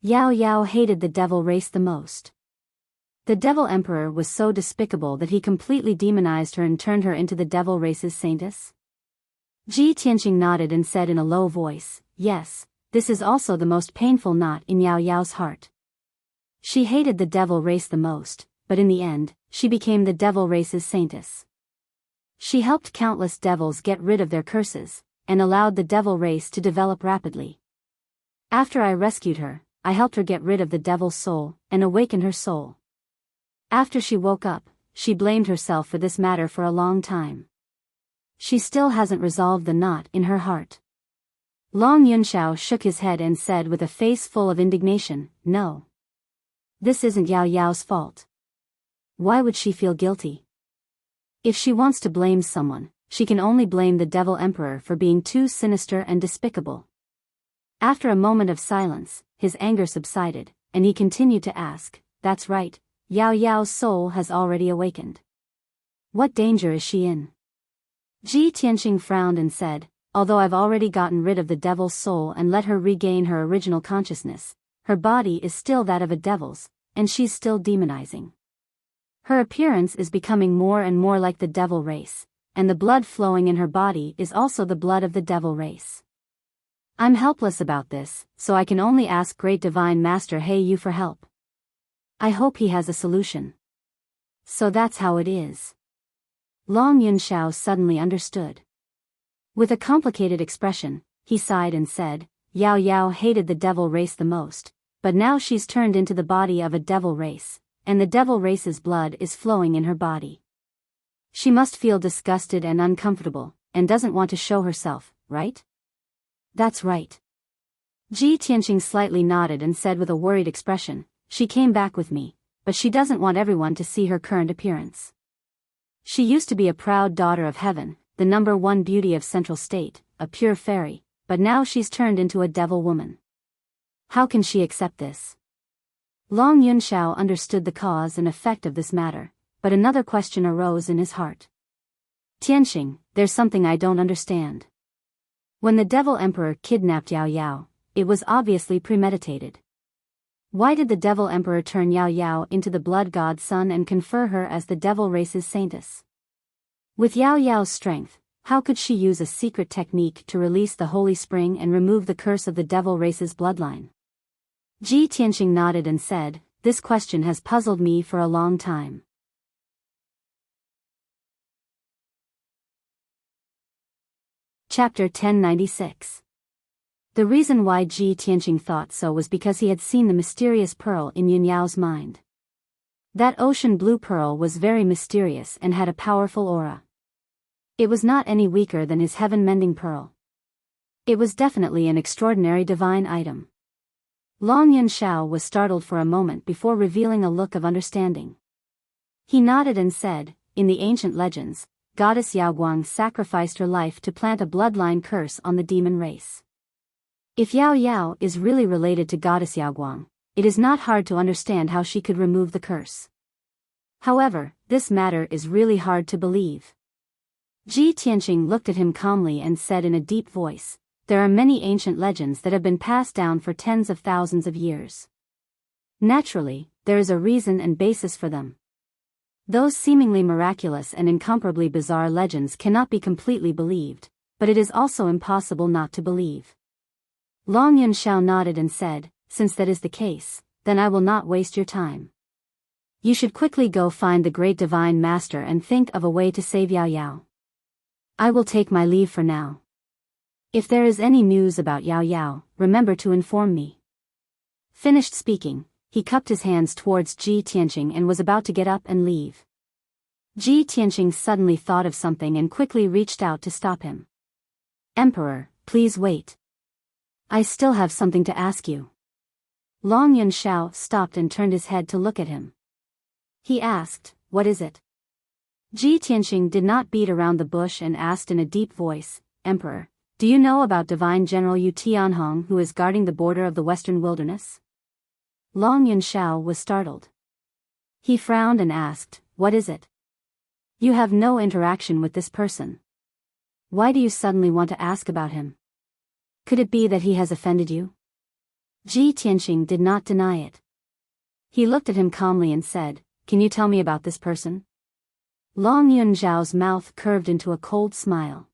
Yao Yao hated the devil race the most. The Devil Emperor was so despicable that he completely demonized her and turned her into the Devil race's saintess? Tianxing nodded and said in a low voice, yes, this is also the most painful knot in Yao Yao's heart. She hated the Devil race the most, but in the end, she became the Devil race's saintess. She helped countless devils get rid of their curses, and allowed the Devil race to develop rapidly. After I rescued her, I helped her get rid of the Devil's soul, and awaken her soul. After she woke up, she blamed herself for this matter for a long time. She still hasn't resolved the knot in her heart. Long Yunxiao shook his head and said with a face full of indignation, no. This isn't Yao Yao's fault. Why would she feel guilty? If she wants to blame someone, she can only blame the Devil Emperor for being too sinister and despicable. After a moment of silence, his anger subsided, and he continued to ask, that's right, Yao Yao's soul has already awakened. What danger is she in? Tianxing frowned and said, although I've already gotten rid of the devil's soul and let her regain her original consciousness, her body is still that of a devil's, and she's still demonizing. Her appearance is becoming more and more like the devil race, and the blood flowing in her body is also the blood of the devil race. I'm helpless about this, so I can only ask Great Divine Master He Yu for help. I hope he has a solution. So that's how it is. Long Yunxiao suddenly understood. With a complicated expression, he sighed and said, Yao Yao hated the devil race the most, but now she's turned into the body of a devil race, and the devil race's blood is flowing in her body. She must feel disgusted and uncomfortable, and doesn't want to show herself, right? That's right. Ji Tianqing slightly nodded and said with a worried expression, she came back with me, but she doesn't want everyone to see her current appearance. She used to be a proud daughter of heaven, the #1 beauty of Central State, a pure fairy, but now she's turned into a devil woman. How can she accept this? Long Yunxiao understood the cause and effect of this matter, but another question arose in his heart. Tianqing, there's something I don't understand. When the Devil Emperor kidnapped Yao Yao, it was obviously premeditated. Why did the Devil Emperor turn Yao Yao into the blood god's son and confer her as the devil race's saintess? With Yao Yao's strength, how could she use a secret technique to release the holy spring and remove the curse of the devil race's bloodline? Ji Tianqing nodded and said, this question has puzzled me for a long time. Chapter 1096. The reason why Ji Tianqing thought so was because he had seen the mysterious pearl in Yun Yao's mind. That ocean blue pearl was very mysterious and had a powerful aura. It was not any weaker than his heaven-mending pearl. It was definitely an extraordinary divine item. Long Yunxiao was startled for a moment before revealing a look of understanding. He nodded and said, in the ancient legends, Goddess Yaoguang sacrificed her life to plant a bloodline curse on the demon race. If Yao Yao is really related to Goddess Yaoguang, it is not hard to understand how she could remove the curse. However, this matter is really hard to believe. Ji Tianqing looked at him calmly and said in a deep voice, there are many ancient legends that have been passed down for tens of thousands of years. Naturally, there is a reason and basis for them. Those seemingly miraculous and incomparably bizarre legends cannot be completely believed, but it is also impossible not to believe. Long Yunxiao nodded and said, since that is the case, then I will not waste your time. You should quickly go find the great divine master and think of a way to save Yao Yao. I will take my leave for now. If there is any news about Yao Yao, remember to inform me. Finished speaking, he cupped his hands towards Ji Tianqing and was about to get up and leave. Ji Tianqing suddenly thought of something and quickly reached out to stop him. Emperor, please wait. I still have something to ask you. Long Yunxiao stopped and turned his head to look at him. He asked, what is it? Ji Tianqing did not beat around the bush and asked in a deep voice, Emperor, do you know about Divine General Yu Tianhong who is guarding the border of the Western Wilderness? Long Yunxiao was startled. He frowned and asked, what is it? You have no interaction with this person. Why do you suddenly want to ask about him? Could it be that he has offended you? Ji Tianqing did not deny it. He looked at him calmly and said, can you tell me about this person? Long Yunxiao's mouth curved into a cold smile.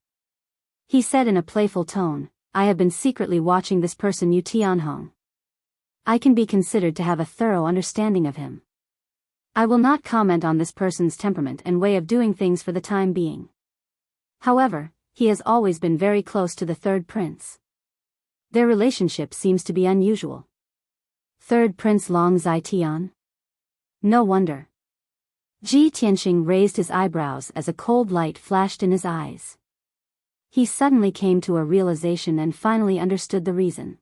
He said in a playful tone, I have been secretly watching this person Yu Tianhong. I can be considered to have a thorough understanding of him. I will not comment on this person's temperament and way of doing things for the time being. However, he has always been very close to the third prince. Their relationship seems to be unusual. Third Prince Long Zai-Tian? No wonder. Ji Tianqing raised his eyebrows as a cold light flashed in his eyes. He suddenly came to a realization and finally understood the reason.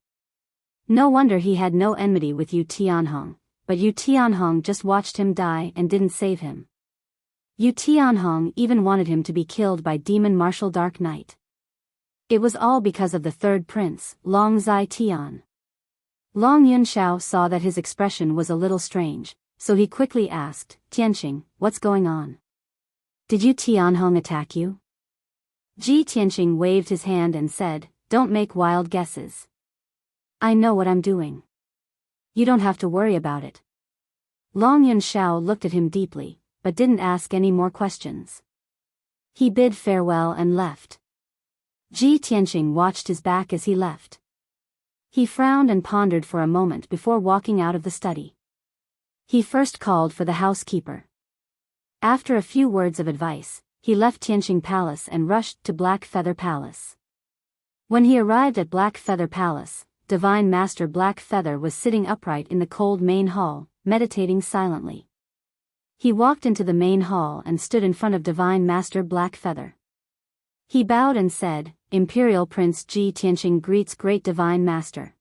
No wonder he had no enmity with Yu Tianhong, but Yu Tianhong just watched him die and didn't save him. Yu Tianhong even wanted him to be killed by demon martial Dark Knight. It was all because of the third prince, Long Zai-Tian. Long Yunxiao saw that his expression was a little strange, so he quickly asked, Tianqing, what's going on? Did Yu Tianhong attack you? Ji Tianqing waved his hand and said, don't make wild guesses. I know what I'm doing. You don't have to worry about it. Long Yunxiao looked at him deeply, but didn't ask any more questions. He bid farewell and left. Ji Tianqing watched his back as he left. He frowned and pondered for a moment before walking out of the study. He first called for the housekeeper. After a few words of advice, he left Tianqing Palace and rushed to Black Feather Palace. When he arrived at Black Feather Palace, Divine Master Black Feather was sitting upright in the cold main hall, meditating silently. He walked into the main hall and stood in front of Divine Master Black Feather. He bowed and said, Imperial Prince Ji Tianqing greets Great Divine Master.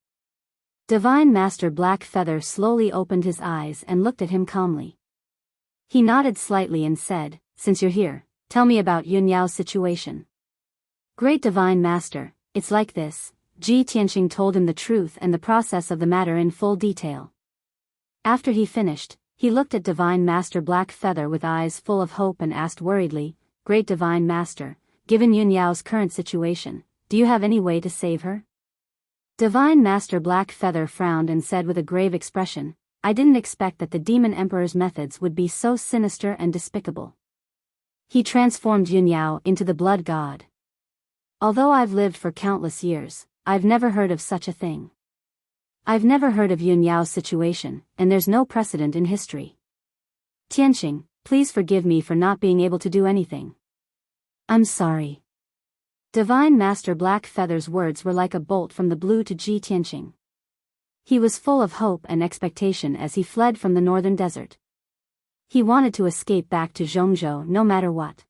Divine Master Black Feather slowly opened his eyes and looked at him calmly. He nodded slightly and said, Since you're here, tell me about Yun Yao's situation. Great Divine Master, it's like this. Ji Tianqing told him the truth and the process of the matter in full detail. After he finished, he looked at Divine Master Black Feather with eyes full of hope and asked worriedly, Great Divine Master, given Yun Yao's current situation, do you have any way to save her? Divine Master Black Feather frowned and said with a grave expression, I didn't expect that the Demon Emperor's methods would be so sinister and despicable. He transformed Yun Yao into the Blood God. Although I've lived for countless years, I've never heard of such a thing. I've never heard of Yun Yao's situation, and there's no precedent in history. Tianqing, please forgive me for not being able to do anything. I'm sorry. Divine Master Black Feather's words were like a bolt from the blue to Ji Tianqing. He was full of hope and expectation as he fled from the northern desert. He wanted to escape back to Zhongzhou no matter what.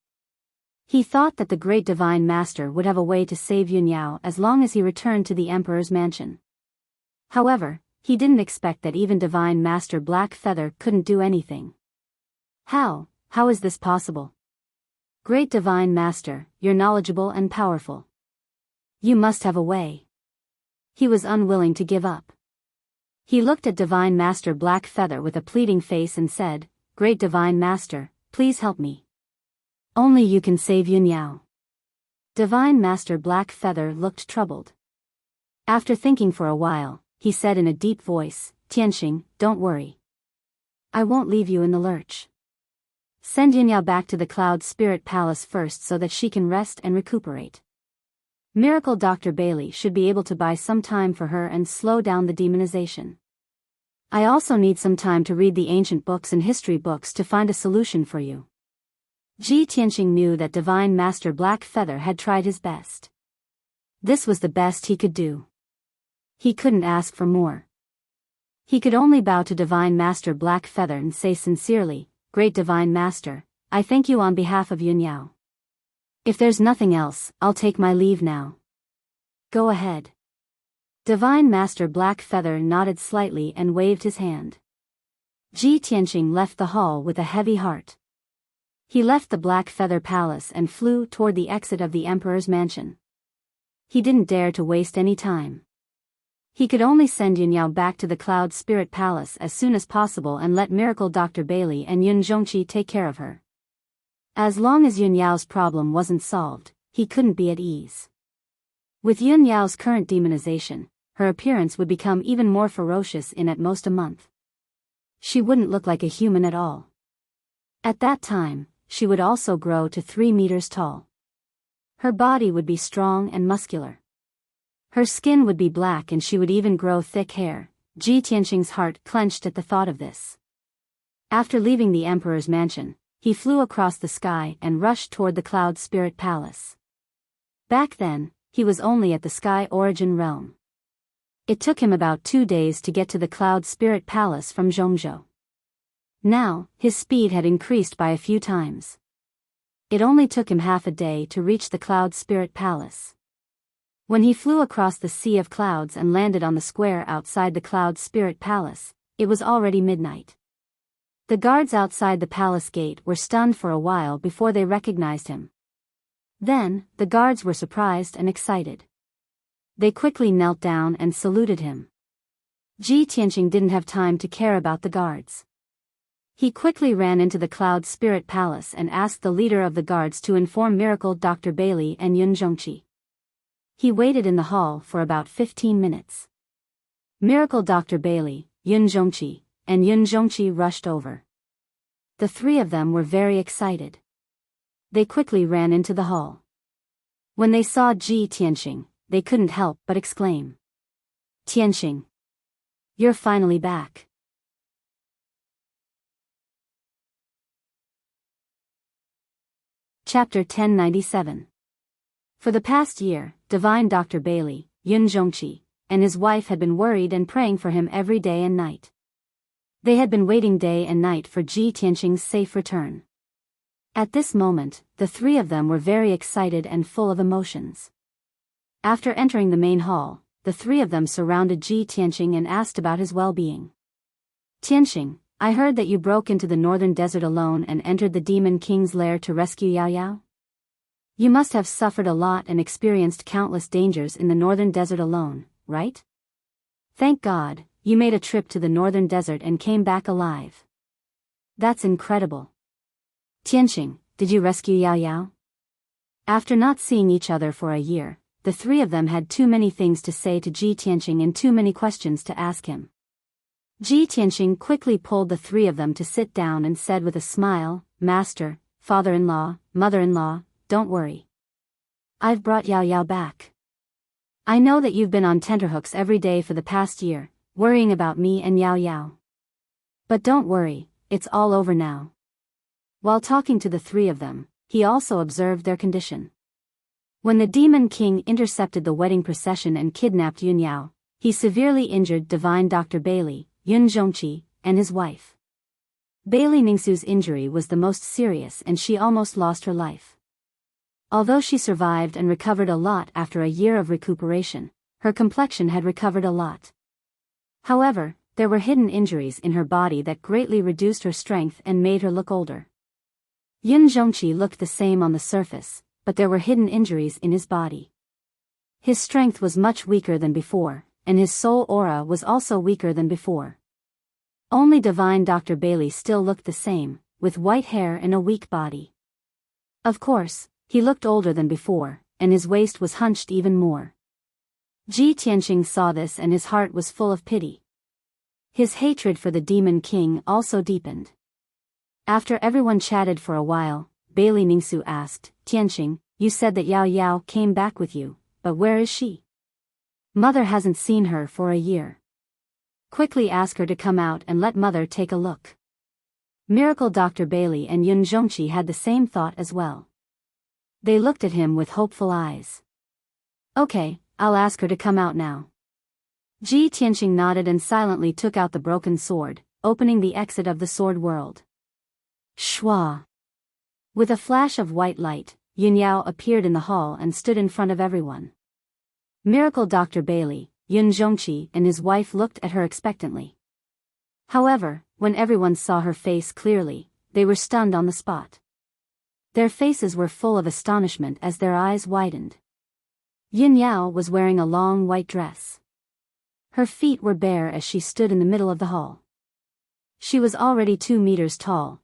He thought that the great Divine Master would have a way to save Yun Yao as long as he returned to the Emperor's mansion. However, he didn't expect that even Divine Master Black Feather couldn't do anything. How is this possible? Great Divine Master, you're knowledgeable and powerful. You must have a way. He was unwilling to give up. He looked at Divine Master Black Feather with a pleading face and said, Great Divine Master, please help me. Only you can save Yun Yao. Divine Master Black Feather looked troubled. After thinking for a while, he said in a deep voice, Tianqing, don't worry. I won't leave you in the lurch. Send Yun Yao back to the Cloud Spirit Palace first so that she can rest and recuperate. Miracle Dr. Bailey should be able to buy some time for her and slow down the demonization. I also need some time to read the ancient books and history books to find a solution for you. Ji Tianqing knew that Divine Master Black Feather had tried his best. This was the best he could do. He couldn't ask for more. He could only bow to Divine Master Black Feather and say sincerely, Great Divine Master, I thank you on behalf of Yun Yao. If there's nothing else, I'll take my leave now. Go ahead. Divine Master Black Feather nodded slightly and waved his hand. Ji Tianqing left the hall with a heavy heart. He left the Black Feather Palace and flew toward the exit of the Emperor's mansion. He didn't dare to waste any time. He could only send Yun Yao back to the Cloud Spirit Palace as soon as possible and let Miracle Dr. Bailey and Yun Zhongqi take care of her. As long as Yun Yao's problem wasn't solved, he couldn't be at ease. With Yun Yao's current demonization, her appearance would become even more ferocious in at most a month. She wouldn't look like a human at all. At that time, she would also grow to 3 meters tall. Her body would be strong and muscular. Her skin would be black and she would even grow thick hair. Ji Tianqing's heart clenched at the thought of this. After leaving the Emperor's mansion, he flew across the sky and rushed toward the Cloud Spirit Palace. Back then, he was only at the Sky Origin Realm. It took him about 2 days to get to the Cloud Spirit Palace from Zhongzhou. Now, his speed had increased by a few times. It only took him half a day to reach the Cloud Spirit Palace. When he flew across the sea of clouds and landed on the square outside the Cloud Spirit Palace, it was already midnight. The guards outside the palace gate were stunned for a while before they recognized him. Then, the guards were surprised and excited. They quickly knelt down and saluted him. Ji Tianqing didn't have time to care about the guards. He quickly ran into the Cloud Spirit Palace and asked the leader of the guards to inform Miracle Dr. Bailey and Yun Zhongqi. He waited in the hall for about 15 minutes. Miracle Dr. Bailey, Yun Zhongqi, and Yun Zhongqi rushed over. The 3 of them were very excited. They quickly ran into the hall. When they saw Ji Tianqing, they couldn't help but exclaim, Tianqing! You're finally back. Chapter 1097. For the past year, Divine Dr. Bailey, Yun Zhongqi, and his wife had been worried and praying for him every day and night. They had been waiting day and night for Ji Tianqing's safe return. At this moment, the three of them were very excited and full of emotions. After entering the main hall, the three of them surrounded Ji Tianqing and asked about his well-being. Tianqing, I heard that you broke into the northern desert alone and entered the Demon King's lair to rescue Yao Yao. You must have suffered a lot and experienced countless dangers in the northern desert alone, right? Thank God, you made a trip to the northern desert and came back alive. That's incredible. Tianqing, did you rescue Yao Yao? After not seeing each other for a year, the three of them had too many things to say to Ji Tianqing and too many questions to ask him. Ji Tianqing quickly pulled the three of them to sit down and said with a smile, Master, father-in-law, mother-in-law, don't worry. I've brought Yao Yao back. I know that you've been on tenterhooks every day for the past year, worrying about me and Yao Yao. But don't worry, it's all over now. While talking to the three of them, he also observed their condition. When the Demon King intercepted the wedding procession and kidnapped Yun Yao, he severely injured Divine Dr. Bailey, Yun Zhongqi, and his wife. Bailey Ningsu's injury was the most serious and she almost lost her life. Although she survived and recovered a lot after a year of recuperation, her complexion had recovered a lot. However, there were hidden injuries in her body that greatly reduced her strength and made her look older. Yun Zhongqi looked the same on the surface, but there were hidden injuries in his body. His strength was much weaker than before, and his soul aura was also weaker than before. Only Divine Dr. Bailey still looked the same, with white hair and a weak body. Of course, he looked older than before, and his waist was hunched even more. Ji Tianqing saw this and his heart was full of pity. His hatred for the Demon King also deepened. After everyone chatted for a while, Bailey Ningsu asked, Tianqing, you said that Yao Yao came back with you, but where is she? Mother hasn't seen her for a year. Quickly ask her to come out and let Mother take a look. Miracle Dr. Bailey and Yun Zhongqi had the same thought as well. They looked at him with hopeful eyes. Okay, I'll ask her to come out now. Ji Tianqing nodded and silently took out the broken sword, opening the exit of the sword world. Shwa! With a flash of white light, Yun Yao appeared in the hall and stood in front of everyone. Miracle Dr. Bailey, Yun Zhongqi and his wife looked at her expectantly. However, when everyone saw her face clearly, they were stunned on the spot. Their faces were full of astonishment as their eyes widened. Yun Yao was wearing a long white dress. Her feet were bare as she stood in the middle of the hall. She was already 2 meters tall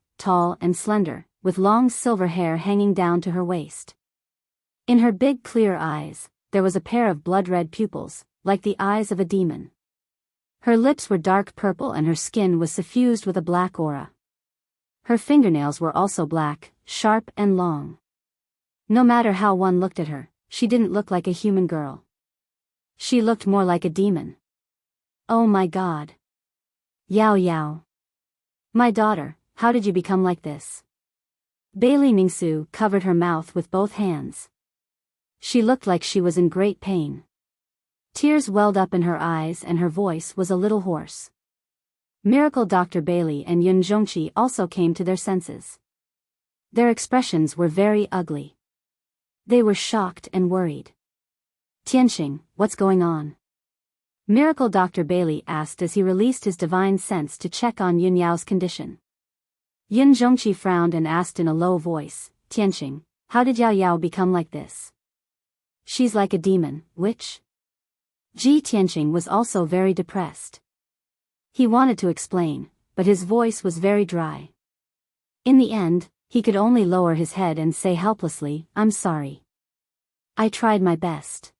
and slender, with long silver hair hanging down to her waist. In her big clear eyes, there was a pair of blood-red pupils, like the eyes of a demon. Her lips were dark purple and her skin was suffused with a black aura. Her fingernails were also black, sharp and long. No matter how one looked at her, she didn't look like a human girl. She looked more like a demon. Oh my God! Yao Yao! My daughter, how did you become like this? Bailey Ningsu covered her mouth with both hands. She looked like she was in great pain. Tears welled up in her eyes and her voice was a little hoarse. Miracle Dr. Bailey and Yun Zhongqi also came to their senses. Their expressions were very ugly. They were shocked and worried. Tianqing, what's going on? Miracle Dr. Bailey asked as he released his divine sense to check on Yun Yao's condition. Yun Zhongqi frowned and asked in a low voice, Tianqing, how did Yao Yao become like this? She's like a demon, witch? Ji Tianqing was also very depressed. He wanted to explain, but his voice was very dry. In the end, he could only lower his head and say helplessly, I'm sorry. I tried my best.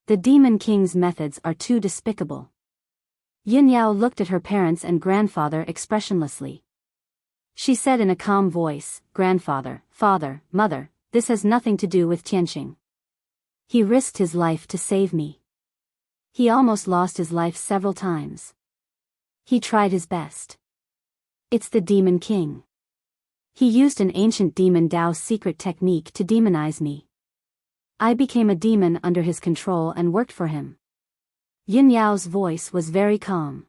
The Demon King's methods are too despicable. Yun Yao looked at her parents and grandfather expressionlessly. She said in a calm voice, Grandfather, father, mother, this has nothing to do with Tianqing. He risked his life to save me. He almost lost his life several times. He tried his best. It's the Demon King. He used an ancient demon Dao's secret technique to demonize me. I became a demon under his control and worked for him. Yun Yao's voice was very calm.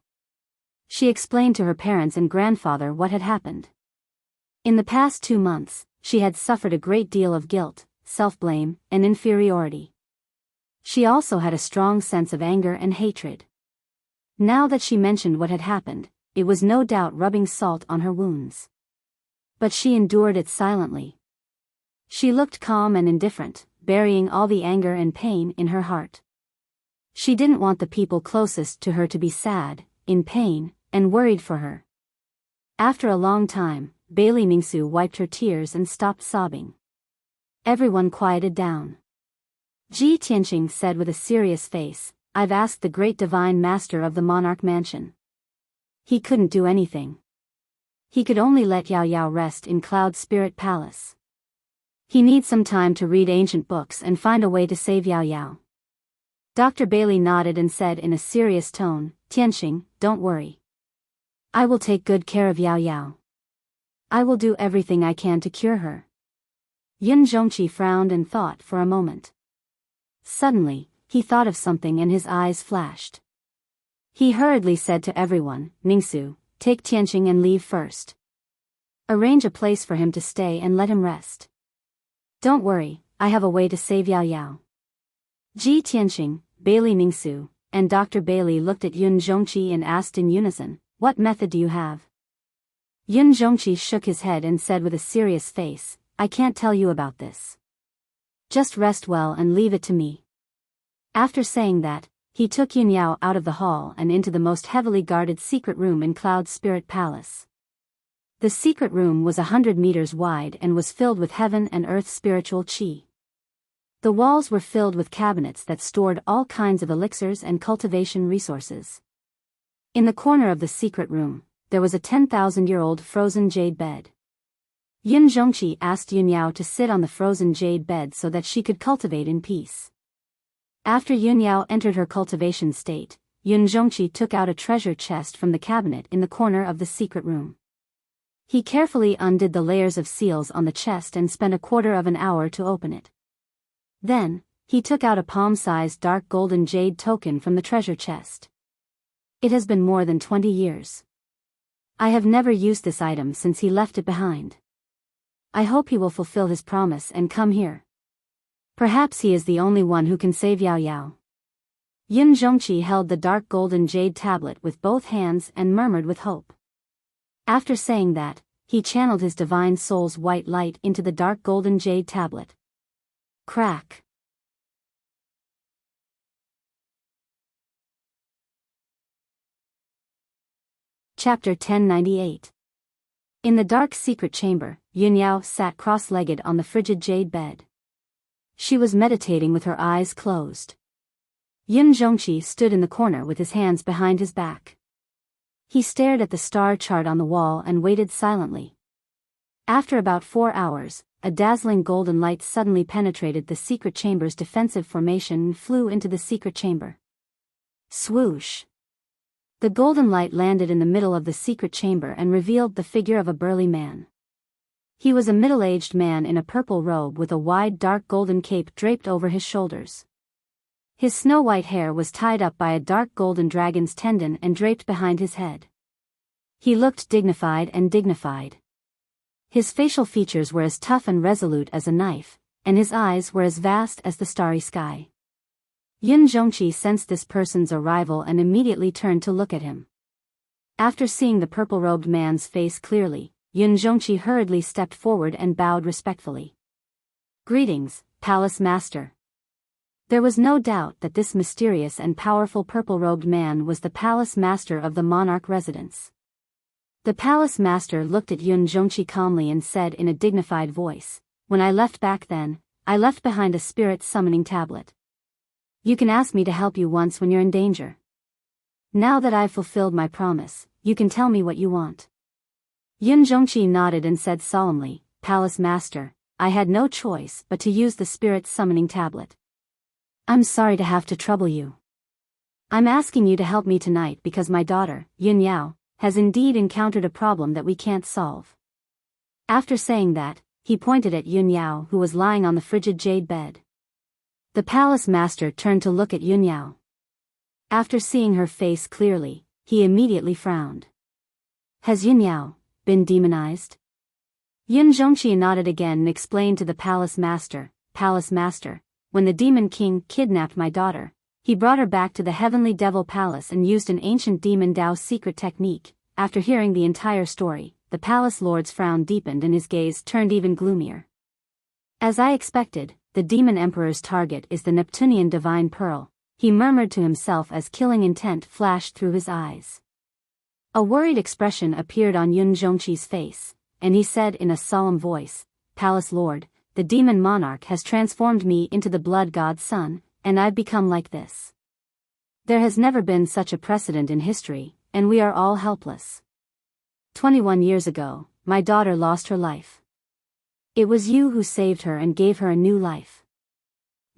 She explained to her parents and grandfather what had happened. In the past 2 months, she had suffered a great deal of guilt, self-blame, and inferiority. She also had a strong sense of anger and hatred. Now that she mentioned what had happened, it was no doubt rubbing salt on her wounds. But she endured it silently. She looked calm and indifferent, burying all the anger and pain in her heart. She didn't want the people closest to her to be sad, in pain, and worried for her. After a long time, Bailey Ningsu wiped her tears and stopped sobbing. Everyone quieted down. Ji Tianqing said with a serious face, "I've asked the great divine master of the monarch mansion. He couldn't do anything. He could only let Yao Yao rest in Cloud Spirit Palace. He needs some time to read ancient books and find a way to save Yao Yao." Dr. Bailey nodded and said in a serious tone, "Tianqing, don't worry. I will take good care of Yao Yao. I will do everything I can to cure her." Yun Zhongqi frowned and thought for a moment. Suddenly, he thought of something and his eyes flashed. He hurriedly said to everyone, "Ningsu, take Tianqing and leave first. Arrange a place for him to stay and let him rest. Don't worry, I have a way to save Yao Yao." Ji Tianqing, Bailey Ningsu, and Dr. Bailey looked at Yun Zhongqi and asked in unison, "What method do you have?" Yun Zhongqi shook his head and said with a serious face, "I can't tell you about this. Just rest well and leave it to me." After saying that, he took Yun Yao out of the hall and into the most heavily guarded secret room in Cloud Spirit Palace. The secret room was 100 meters wide and was filled with heaven and earth spiritual qi. The walls were filled with cabinets that stored all kinds of elixirs and cultivation resources. In the corner of the secret room, there was a 10,000-year-old frozen jade bed. Yun Zhongqi asked Yun Yao to sit on the frozen jade bed so that she could cultivate in peace. After Yun Yao entered her cultivation state, Yun Zhongqi took out a treasure chest from the cabinet in the corner of the secret room. He carefully undid the layers of seals on the chest and spent a quarter of an hour to open it. Then, he took out a palm-sized dark golden jade token from the treasure chest. "It has been more than 20 years. I have never used this item since he left it behind. I hope he will fulfill his promise and come here. Perhaps he is the only one who can save Yao Yao." Yun Zhongqi held the dark golden jade tablet with both hands and murmured with hope. After saying that, he channeled his divine soul's white light into the dark golden jade tablet. Crack. Chapter 1098. In the dark secret chamber, Yun Yao sat cross-legged on the frigid jade bed. She was meditating with her eyes closed. Yun Zhongqi stood in the corner with his hands behind his back. He stared at the star chart on the wall and waited silently. After about 4 hours, a dazzling golden light suddenly penetrated the secret chamber's defensive formation and flew into the secret chamber. Swoosh! The golden light landed in the middle of the secret chamber and revealed the figure of a burly man. He was a middle-aged man in a purple robe with a wide dark golden cape draped over his shoulders. His snow-white hair was tied up by a dark golden dragon's tendon and draped behind his head. He looked dignified. His facial features were as tough and resolute as a knife, and his eyes were as vast as the starry sky. Yun Zhongqi sensed this person's arrival and immediately turned to look at him. After seeing the purple-robed man's face clearly, Yun Zhongqi hurriedly stepped forward and bowed respectfully. "Greetings, Palace Master." There was no doubt that this mysterious and powerful purple-robed man was the Palace Master of the monarch residence. The Palace Master looked at Yun Zhongqi calmly and said in a dignified voice, "When I left back then, I left behind a spirit summoning tablet. You can ask me to help you once when you're in danger. Now that I've fulfilled my promise, you can tell me what you want." Yun Zhongqi nodded and said solemnly, "Palace Master, I had no choice but to use the spirit summoning tablet. I'm sorry to have to trouble you. I'm asking you to help me tonight because my daughter, Yun Yao, has indeed encountered a problem that we can't solve." After saying that, he pointed at Yun Yao who was lying on the frigid jade bed. The Palace Master turned to look at Yun Yao. After seeing her face clearly, he immediately frowned. "Has Yun Yao been demonized?" Yun Zhongqi nodded again and explained to the palace master, "Palace master, when the demon king kidnapped my daughter, he brought her back to the heavenly devil palace and used an ancient demon Dao secret technique." After hearing the entire story, the palace lord's frown deepened and his gaze turned even gloomier. "As I expected, the demon emperor's target is the Neptunian divine pearl," he murmured to himself as killing intent flashed through his eyes. A worried expression appeared on Yun Zhongqi's face, and he said in a solemn voice, "Palace Lord, the demon monarch has transformed me into the blood god's son, and I've become like this. There has never been such a precedent in history, and we are all helpless. 21 years ago, my daughter lost her life. It was you who saved her and gave her a new life.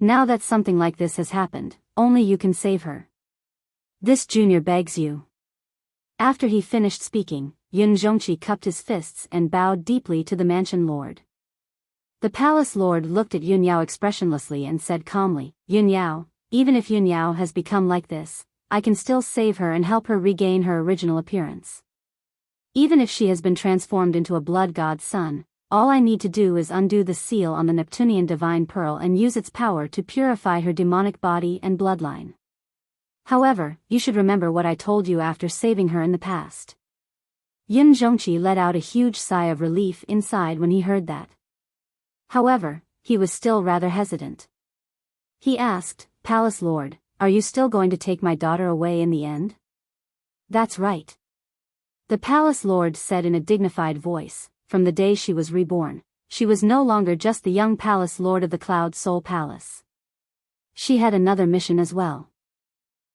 Now that something like this has happened, only you can save her. This junior begs you." After he finished speaking, Yun Zhongqi cupped his fists and bowed deeply to the mansion lord. The palace lord looked at Yun Yao expressionlessly and said calmly, "Yun Yao, even if Yun Yao has become like this, I can still save her and help her regain her original appearance. Even if she has been transformed into a blood god's son, all I need to do is undo the seal on the Neptunian divine pearl and use its power to purify her demonic body and bloodline. However, you should remember what I told you after saving her in the past." Yun Zhongqi let out a huge sigh of relief inside when he heard that. However, he was still rather hesitant. He asked, "Palace Lord, are you still going to take my daughter away in the end?" "That's right." The palace lord said in a dignified voice, "From the day she was reborn, she was no longer just the young palace lord of the Cloud Soul Palace. She had another mission as well.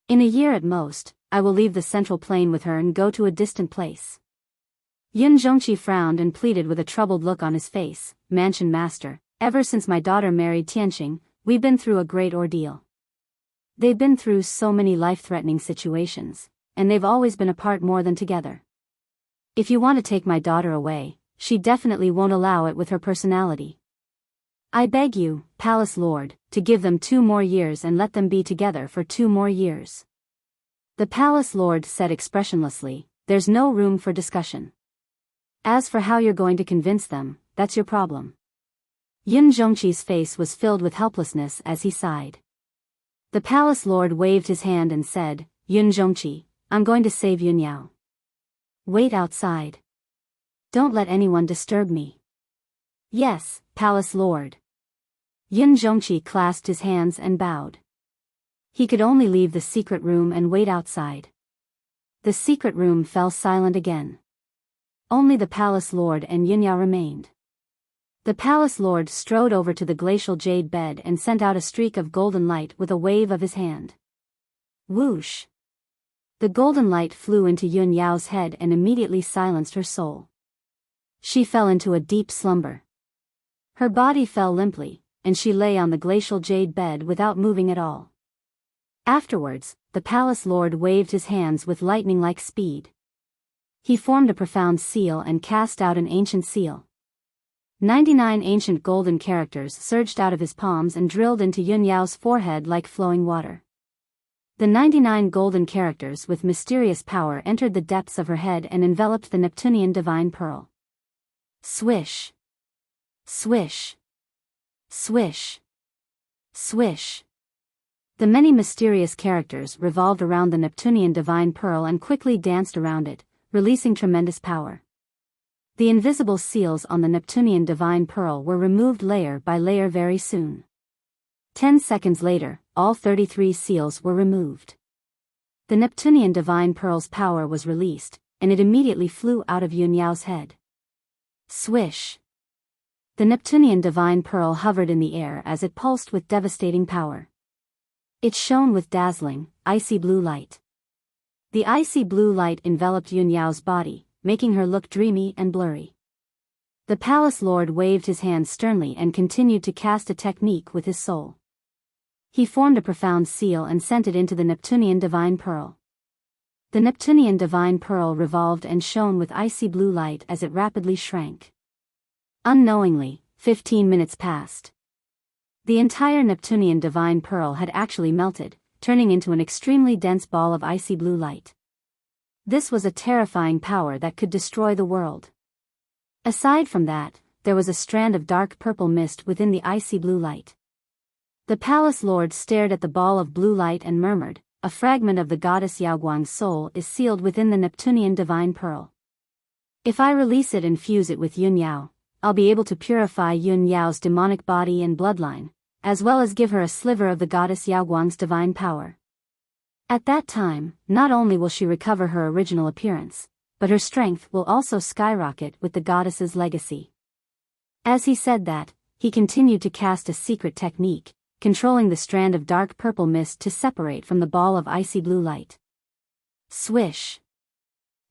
In a year at most, I will leave the central plain with her and go to a distant place." Yun Zhongqi frowned and pleaded with a troubled look on his face, "Mansion master, ever since my daughter married Tianxing, we've been through a great ordeal. They've been through so many life-threatening situations, and they've always been apart more than together. If you want to take my daughter away, she definitely won't allow it with her personality. I beg you, Palace Lord, to give them 2 more years and let them be together for 2 more years." The Palace Lord said expressionlessly, "There's no room for discussion. As for how you're going to convince them, that's your problem." Yun Zhongqi's face was filled with helplessness as he sighed. The Palace Lord waved his hand and said, "Yun Zhongqi, I'm going to save Yun Yao. Wait outside. Don't let anyone disturb me." "Yes, Palace Lord." Yun Zhongqi clasped his hands and bowed. He could only leave the secret room and wait outside. The secret room fell silent again. Only the Palace Lord and Yun Yao remained. The Palace Lord strode over to the glacial jade bed and sent out a streak of golden light with a wave of his hand. Whoosh! The golden light flew into Yun Yao's head and immediately silenced her soul. She fell into a deep slumber. Her body fell limply, and she lay on the glacial jade bed without moving at all. Afterwards, the Palace Lord waved his hands with lightning-like speed. He formed a profound seal and cast out an ancient seal. 99 ancient golden characters surged out of his palms and drilled into Yun Yao's forehead like flowing water. The 99 golden characters with mysterious power entered the depths of her head and enveloped the Neptunian divine pearl. Swish! Swish! Swish! Swish! The many mysterious characters revolved around the Neptunian divine pearl and quickly danced around it, releasing tremendous power. The invisible seals on the Neptunian divine pearl were removed layer by layer very soon. 10 seconds later, all 33 seals were removed. The Neptunian divine pearl's power was released, and it immediately flew out of Yun Yao's head. Swish! The Neptunian divine pearl hovered in the air as it pulsed with devastating power. It shone with dazzling, icy blue light. The icy blue light enveloped Yun Yao's body, making her look dreamy and blurry. The Palace Lord waved his hand sternly and continued to cast a technique with his soul. He formed a profound seal and sent it into the Neptunian divine pearl. The Neptunian divine pearl revolved and shone with icy blue light as it rapidly shrank. Unknowingly, 15 minutes passed. The entire Neptunian divine pearl had actually melted, turning into an extremely dense ball of icy blue light. This was a terrifying power that could destroy the world. Aside from that, there was a strand of dark purple mist within the icy blue light. The palace lord stared at the ball of blue light and murmured, "A fragment of the goddess Yaoguang's soul is sealed within the Neptunian divine pearl. If I release it and fuse it with Yun Yao, I'll be able to purify Yun Yao's demonic body and bloodline, as well as give her a sliver of the goddess Yaoguang's divine power. At that time, not only will she recover her original appearance, but her strength will also skyrocket with the goddess's legacy." As he said that, he continued to cast a secret technique, controlling the strand of dark purple mist to separate from the ball of icy blue light. Swish!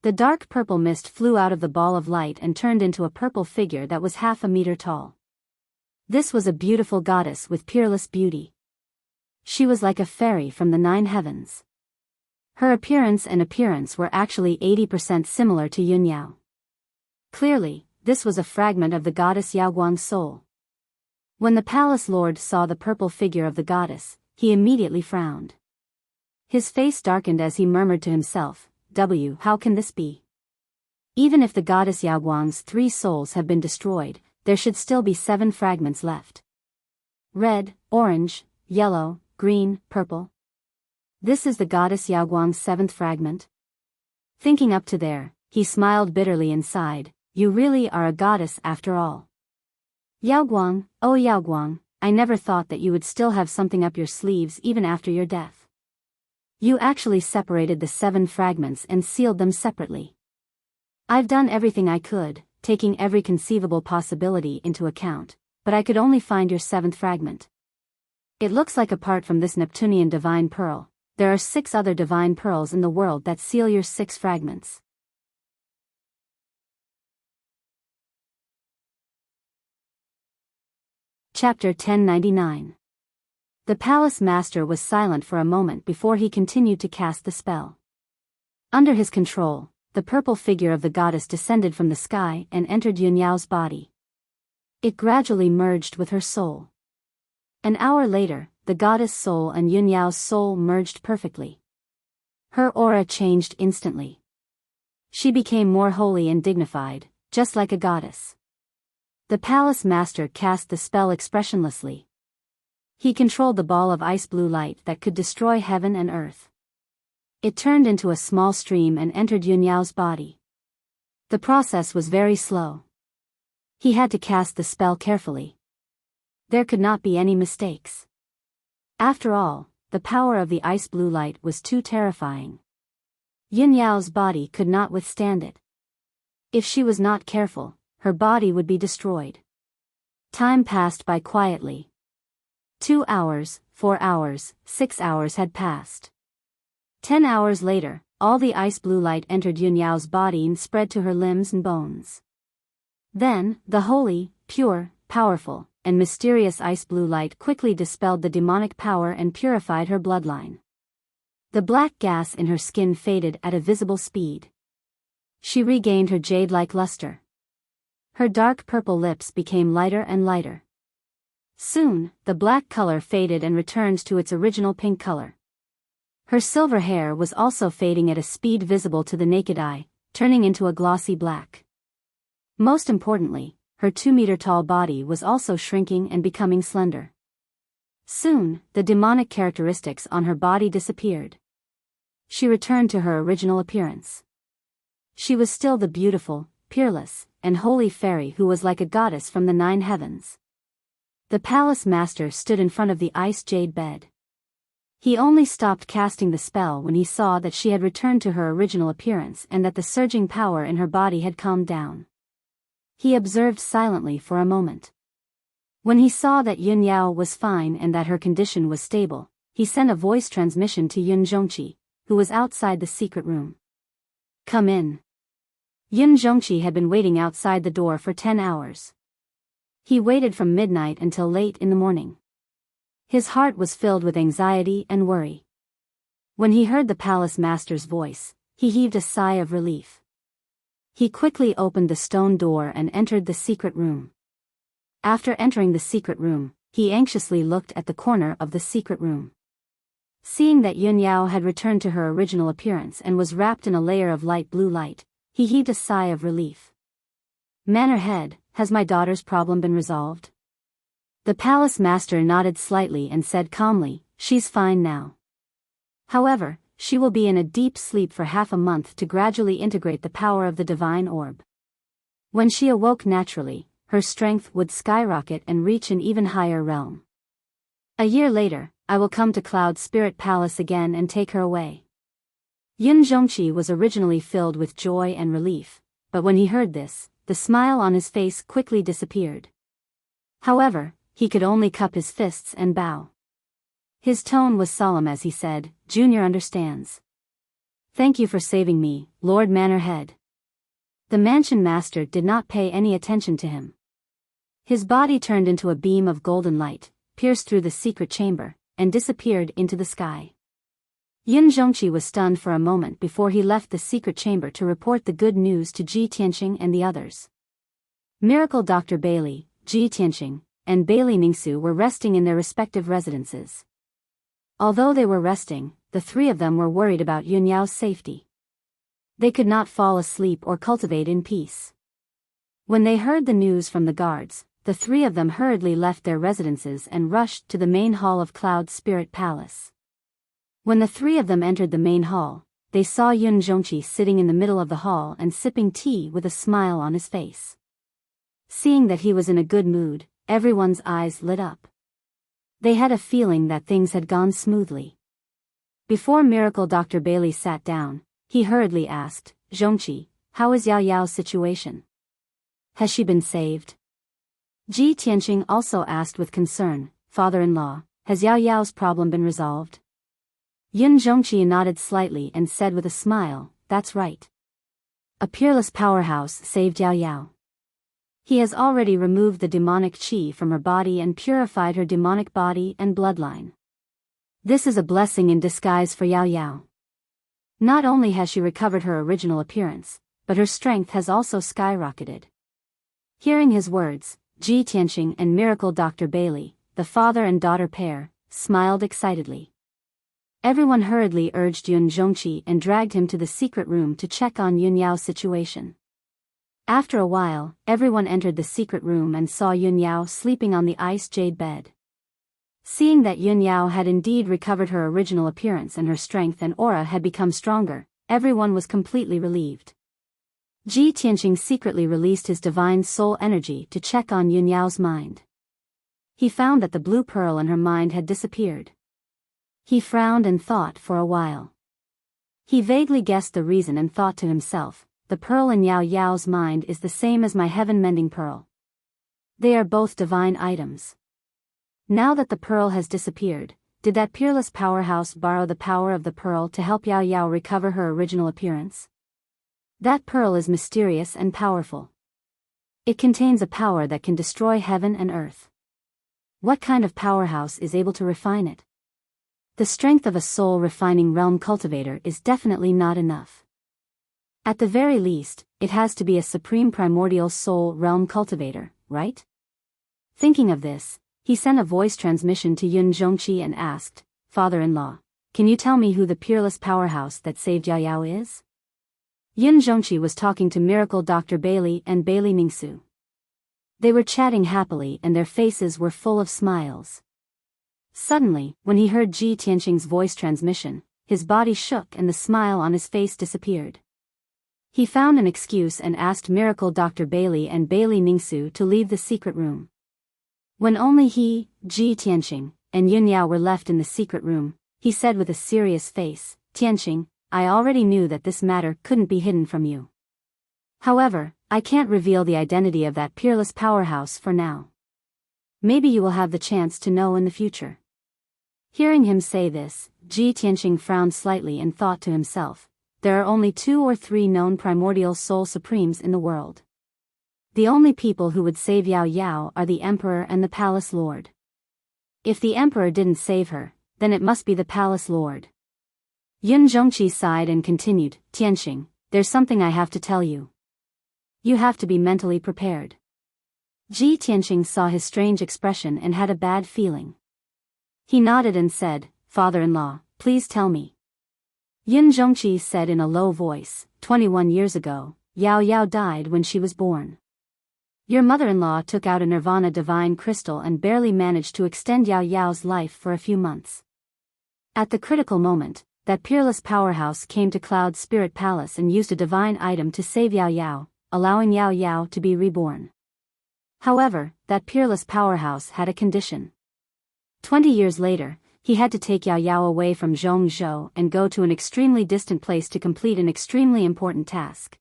The dark purple mist flew out of the ball of light and turned into a purple figure that was half a meter tall. This was a beautiful goddess with peerless beauty. She was like a fairy from the 9 heavens. Her appearance were actually 80% similar to Yun Yao. Clearly, this was a fragment of the goddess Yaoguang's soul. When the palace lord saw the purple figure of the goddess, he immediately frowned. His face darkened as he murmured to himself, How can this be? Even if the goddess Yaoguang's 3 souls have been destroyed, there should still be 7 fragments left. Red, orange, yellow, green, purple. This is the goddess Yaoguang's 7th fragment? Thinking up to there, he smiled bitterly and sighed, "You really are a goddess after all. Yaoguang, oh Yaoguang, I never thought that you would still have something up your sleeves even after your death. You actually separated the 7 fragments and sealed them separately. I've done everything I could, taking every conceivable possibility into account, but I could only find your 7th fragment. It looks like apart from this Neptunian divine pearl, there are 6 other divine pearls in the world that seal your 6 fragments." Chapter 1099. The palace master was silent for a moment before he continued to cast the spell. Under his control, the purple figure of the goddess descended from the sky and entered Yun Yao's body. It gradually merged with her soul. An hour later, the goddess' soul and Yun Yao's soul merged perfectly. Her aura changed instantly. She became more holy and dignified, just like a goddess. The palace master cast the spell expressionlessly. He controlled the ball of ice blue light that could destroy heaven and earth. It turned into a small stream and entered Yun Yao's body. The process was very slow. He had to cast the spell carefully. There could not be any mistakes. After all, the power of the ice blue light was too terrifying. Yun Yao's body could not withstand it. If she was not careful, her body would be destroyed. Time passed by quietly. 2 hours, 4 hours, 6 hours had passed. 10 hours later, all the ice blue light entered Yun Yao's body and spread to her limbs and bones. Then, the holy, pure, powerful, and mysterious ice blue light quickly dispelled the demonic power and purified her bloodline. The black gas in her skin faded at a visible speed. She regained her jade-like luster. Her dark purple lips became lighter and lighter. Soon, the black color faded and returned to its original pink color. Her silver hair was also fading at a speed visible to the naked eye, turning into a glossy black. Most importantly, her 2-meter-tall body was also shrinking and becoming slender. Soon, the demonic characteristics on her body disappeared. She returned to her original appearance. She was still the beautiful, peerless, and holy fairy who was like a goddess from the 9 heavens. The palace master stood in front of the ice jade bed. He only stopped casting the spell when he saw that she had returned to her original appearance and that the surging power in her body had calmed down. He observed silently for a moment. When he saw that Yun Yao was fine and that her condition was stable, he sent a voice transmission to Yun Zhongqi, who was outside the secret room. "Come in." Yun Zhongqi had been waiting outside the door for 10 hours. He waited from midnight until late in the morning. His heart was filled with anxiety and worry. When he heard the palace master's voice, he heaved a sigh of relief. He quickly opened the stone door and entered the secret room. After entering the secret room, he anxiously looked at the corner of the secret room. Seeing that Yun Yao had returned to her original appearance and was wrapped in a layer of light blue light, he heaved a sigh of relief. Manor head, has my daughter's problem been resolved? The palace master nodded slightly and said calmly, she's fine now. However, she will be in a deep sleep for half a month to gradually integrate the power of the divine orb. When she awoke naturally, her strength would skyrocket and reach an even higher realm. A year later, I will come to Cloud Spirit Palace again and take her away. Yun Zhongqi was originally filled with joy and relief, but when he heard this, the smile on his face quickly disappeared. However, he could only cup his fists and bow. His tone was solemn as he said, Junior understands. Thank you for saving me, Lord Manorhead. The mansion master did not pay any attention to him. His body turned into a beam of golden light, pierced through the secret chamber, and disappeared into the sky. Yun Zhongqi was stunned for a moment before he left the secret chamber to report the good news to Ji Tianqing and the others. Miracle Dr. Bailey, Ji Tianqing, and Bailey Ningsu were resting in their respective residences. Although they were resting, the three of them were worried about Yun Yao's safety. They could not fall asleep or cultivate in peace. When they heard the news from the guards, the three of them hurriedly left their residences and rushed to the main hall of Cloud Spirit Palace. When the three of them entered the main hall, they saw Yun Zhongqi sitting in the middle of the hall and sipping tea with a smile on his face. Seeing that he was in a good mood, everyone's eyes lit up. They had a feeling that things had gone smoothly. Before Miracle Dr. Bailey sat down, he hurriedly asked, Zhongqi, how is Yao Yao's situation? Has she been saved? Ji Tianqing also asked with concern, Father-in-law, has Yao Yao's problem been resolved? Yun Zhongqi nodded slightly and said with a smile, that's right. A peerless powerhouse saved Yao Yao. He has already removed the demonic qi from her body and purified her demonic body and bloodline. This is a blessing in disguise for Yao Yao. Not only has she recovered her original appearance, but her strength has also skyrocketed. Hearing his words, Ji Tianqing and Miracle Dr. Bailey, the father and daughter pair, smiled excitedly. Everyone hurriedly urged Yun Zhongqi and dragged him to the secret room to check on Yun Yao's situation. After a while, everyone entered the secret room and saw Yun Yao sleeping on the ice jade bed. Seeing that Yun Yao had indeed recovered her original appearance and her strength and aura had become stronger, everyone was completely relieved. Ji Tianqing secretly released his divine soul energy to check on Yun Yao's mind. He found that the blue pearl in her mind had disappeared. He frowned and thought for a while. He vaguely guessed the reason and thought to himself, the pearl in Yao Yao's mind is the same as my heaven-mending pearl. They are both divine items. Now that the pearl has disappeared, did that peerless powerhouse borrow the power of the pearl to help Yao Yao recover her original appearance? That pearl is mysterious and powerful. It contains a power that can destroy heaven and earth. What kind of powerhouse is able to refine it? The strength of a soul-refining realm cultivator is definitely not enough. At the very least, it has to be a supreme primordial soul realm cultivator, right? Thinking of this, he sent a voice transmission to Yun Zhongqi and asked, Father-in-law, can you tell me who the peerless powerhouse that saved Yao Yao is? Yun Zhongqi was talking to Miracle Dr. Bailey and Bailey Ningsu. They were chatting happily and their faces were full of smiles. Suddenly, when he heard Ji Tianqing's voice transmission, his body shook and the smile on his face disappeared. He found an excuse and asked Miracle Dr. Bailey and Bailey Ningsu to leave the secret room. When only he, Ji Tianqing, and Yun Yao were left in the secret room, he said with a serious face, Tianqing, I already knew that this matter couldn't be hidden from you. However, I can't reveal the identity of that peerless powerhouse for now. Maybe you will have the chance to know in the future. Hearing him say this, Ji Tianqing frowned slightly and thought to himself, there are only 2 or 3 known primordial soul supremes in the world. The only people who would save Yao Yao are the Emperor and the Palace Lord. If the Emperor didn't save her, then it must be the Palace Lord. Yun Zhongqi sighed and continued, Tianqing, there's something I have to tell you. You have to be mentally prepared. Ji Tianqing saw his strange expression and had a bad feeling. He nodded and said, Father-in-law, please tell me. Yun Zhongqi said in a low voice, 21 years ago, Yao Yao died when she was born. Your mother-in-law took out a Nirvana divine crystal and barely managed to extend Yao Yao's life for a few months. At the critical moment, that peerless powerhouse came to Cloud Spirit Palace and used a divine item to save Yao Yao, allowing Yao Yao to be reborn. However, that peerless powerhouse had a condition. 20 years later, he had to take Yao Yao away from Zhongzhou and go to an extremely distant place to complete an extremely important task.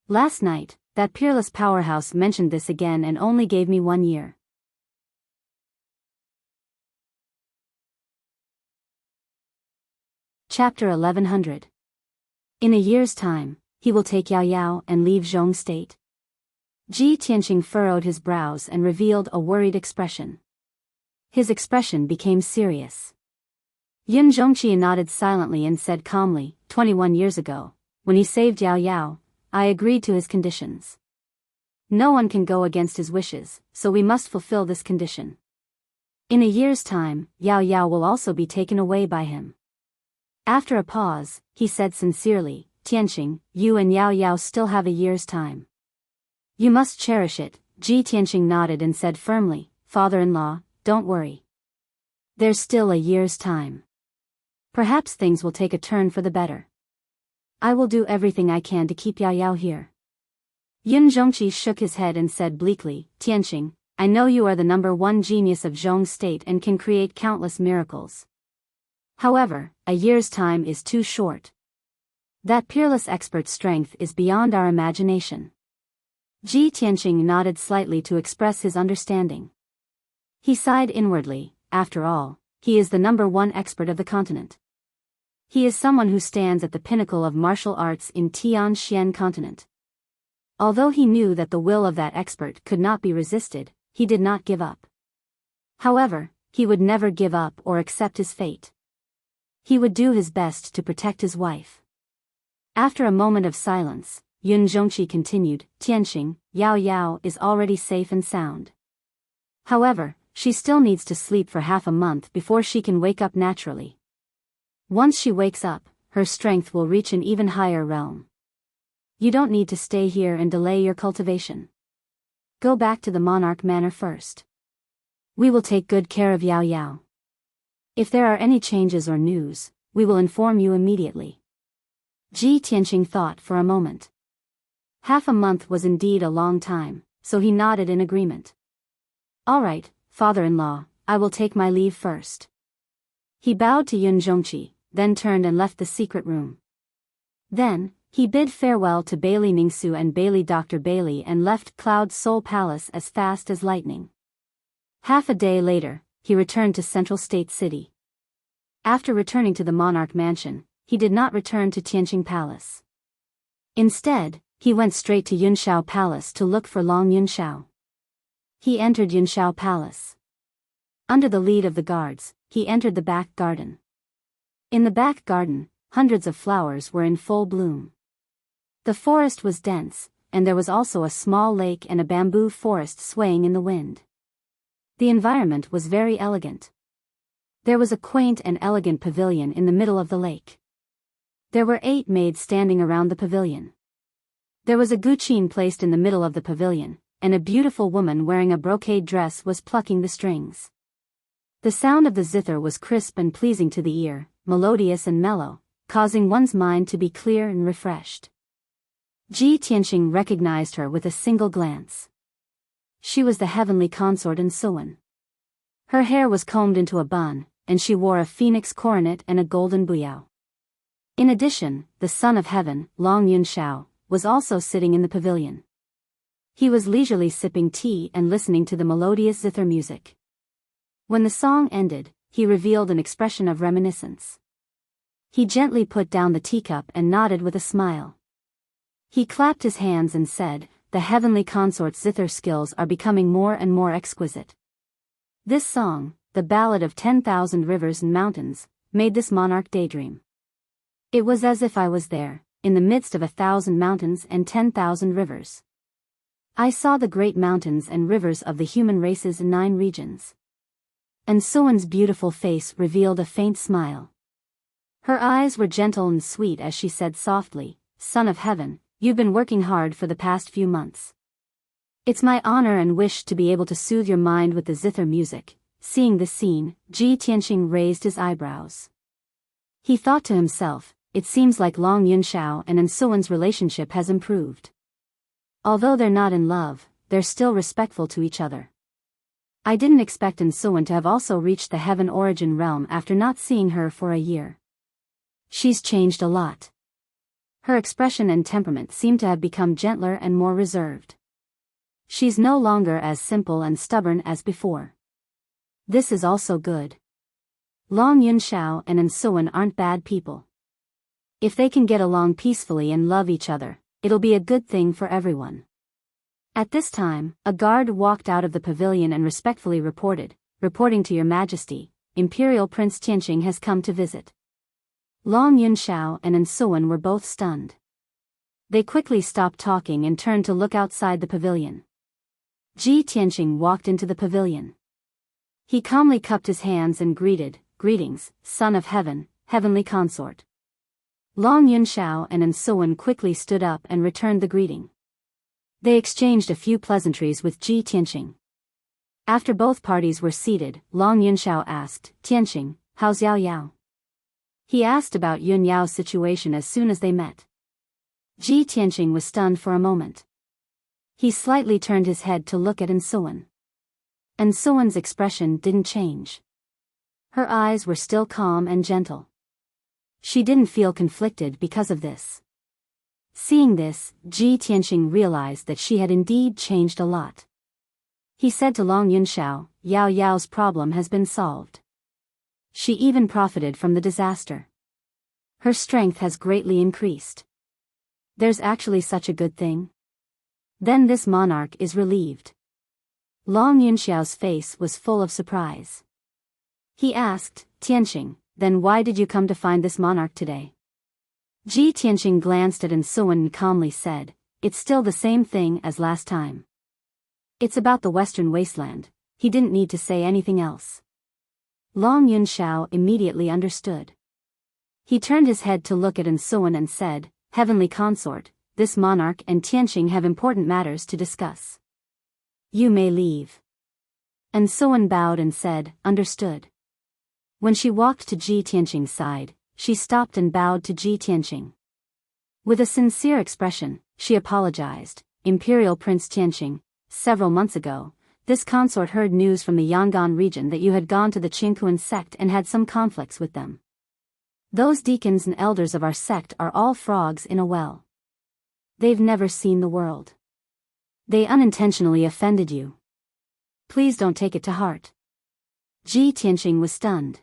Last night, that peerless powerhouse mentioned this again and only gave me 1 year. Chapter 1100. In a year's time, he will take Yao Yao and leave Zhong State. Ji Tianqing furrowed his brows and revealed a worried expression. His expression became serious. Yun Zhongqi nodded silently and said calmly, 21 years ago, when he saved Yao Yao, I agreed to his conditions. No one can go against his wishes, so we must fulfill this condition. In a year's time, Yao Yao will also be taken away by him. After a pause, he said sincerely, Tianqing, you and Yao Yao still have a year's time. You must cherish it. Ji Tianqing nodded and said firmly, Father-in-law, don't worry. There's still a year's time. Perhaps things will take a turn for the better. I will do everything I can to keep Yao Yao here. Yun Zhongqi shook his head and said bleakly, Tianqing, I know you are the #1 genius of Zhong State and can create countless miracles. However, a year's time is too short. That peerless expert's strength is beyond our imagination. Ji Tianqing nodded slightly to express his understanding. He sighed inwardly, after all, he is the #1 expert of the continent. He is someone who stands at the pinnacle of martial arts in Tianxian continent. Although he knew that the will of that expert could not be resisted, he did not give up. However, he would never give up or accept his fate. He would do his best to protect his wife. After a moment of silence, Yun Zhongqi continued, Tianqing, Yao Yao is already safe and sound. However, she still needs to sleep for half a month before she can wake up naturally. Once she wakes up, her strength will reach an even higher realm. You don't need to stay here and delay your cultivation. Go back to the monarch manor first. We will take good care of Yao Yao. If there are any changes or news, we will inform you immediately. Ji Tianqing thought for a moment. Half a month was indeed a long time, so he nodded in agreement. All right, father-in-law, I will take my leave first. He bowed to Yun Zhongqi, then turned and left the secret room. Then, he bid farewell to Bailey Ningsu and Bailey Dr. Bailey and left Cloud Soul Palace as fast as lightning. Half a day later, he returned to Central State City. After returning to the monarch mansion, he did not return to Tianqing Palace. Instead, he went straight to Yunshao Palace to look for Long Yunshao. He entered Yunshao Palace. Under the lead of the guards, he entered the back garden. In the back garden, hundreds of flowers were in full bloom. The forest was dense, and there was also a small lake and a bamboo forest swaying in the wind. The environment was very elegant. There was a quaint and elegant pavilion in the middle of the lake. There were 8 maids standing around the pavilion. There was a guqin placed in the middle of the pavilion, and a beautiful woman wearing a brocade dress was plucking the strings. The sound of the zither was crisp and pleasing to the ear, melodious and mellow, causing one's mind to be clear and refreshed. Ji Tianqing recognized her with a single glance. She was the heavenly consort Nsuwen. Her hair was combed into a bun, and she wore a phoenix coronet and a golden buyao. In addition, the son of heaven, Long Yunshao, was also sitting in the pavilion. He was leisurely sipping tea and listening to the melodious zither music. When the song ended, he revealed an expression of reminiscence. He gently put down the teacup and nodded with a smile. He clapped his hands and said, the heavenly consort's zither skills are becoming more and more exquisite. This song, the ballad of 10,000 rivers and mountains, made this monarch daydream. It was as if I was there, in the midst of 1,000 mountains and 10,000 rivers. I saw the great mountains and rivers of the human races in 9 regions. And Nsuwen's beautiful face revealed a faint smile. Her eyes were gentle and sweet as she said softly, Son of Heaven, you've been working hard for the past few months. It's my honor and wish to be able to soothe your mind with the zither music. Seeing this scene, Ji Tianqing raised his eyebrows. He thought to himself, it seems like Long Yunxiao and Ensuan's relationship has improved. Although they're not in love, they're still respectful to each other. I didn't expect Ensuan to have also reached the heaven origin realm after not seeing her for a year. She's changed a lot. Her expression and temperament seem to have become gentler and more reserved. She's no longer as simple and stubborn as before. This is also good. Long Yunxiao and Ensuan aren't bad people. If they can get along peacefully and love each other, it'll be a good thing for everyone. At this time, a guard walked out of the pavilion and respectfully reporting to your majesty, Imperial Prince Tianqing has come to visit. Long Yunxiao and Ensuan were both stunned. They quickly stopped talking and turned to look outside the pavilion. Ji Tianqing walked into the pavilion. He calmly cupped his hands and greetings, son of heaven, heavenly consort. Long Yunxiao and Ensuan quickly stood up and returned the greeting. They exchanged a few pleasantries with Ji Tianqing. After both parties were seated, Long Yunxiao asked, Tianqing, how's Yao Yao? He asked about Yun Yao's situation as soon as they met. Ji Tianqing was stunned for a moment. He slightly turned his head to look at Ensuan. Ensuan's expression didn't change. Her eyes were still calm and gentle. She didn't feel conflicted because of this. Seeing this, Ji Tianqing realized that she had indeed changed a lot. He said to Long Yunxiao, Yao Yao's problem has been solved. She even profited from the disaster. Her strength has greatly increased. There's actually such a good thing. Then this monarch is relieved. Long Yunxiao's face was full of surprise. He asked, Tianqing, then why did you come to find this monarch today? Ji Tianqing glanced at Ensuan and calmly said, it's still the same thing as last time. It's about the Western Wasteland. He didn't need to say anything else. Long Yunxiao immediately understood. He turned his head to look at Ensuan and said, Heavenly Consort, this monarch and Tianqing have important matters to discuss. You may leave. Ensuan bowed and said, understood. When she walked to Ji Tianqing's side, she stopped and bowed to Ji Tianqing. With a sincere expression, she apologized, Imperial Prince Tianqing, several months ago, this consort heard news from the Yangon region that you had gone to the Qingkuan sect and had some conflicts with them. Those deacons and elders of our sect are all frogs in a well. They've never seen the world. They unintentionally offended you. Please don't take it to heart. Ji Tianqing was stunned.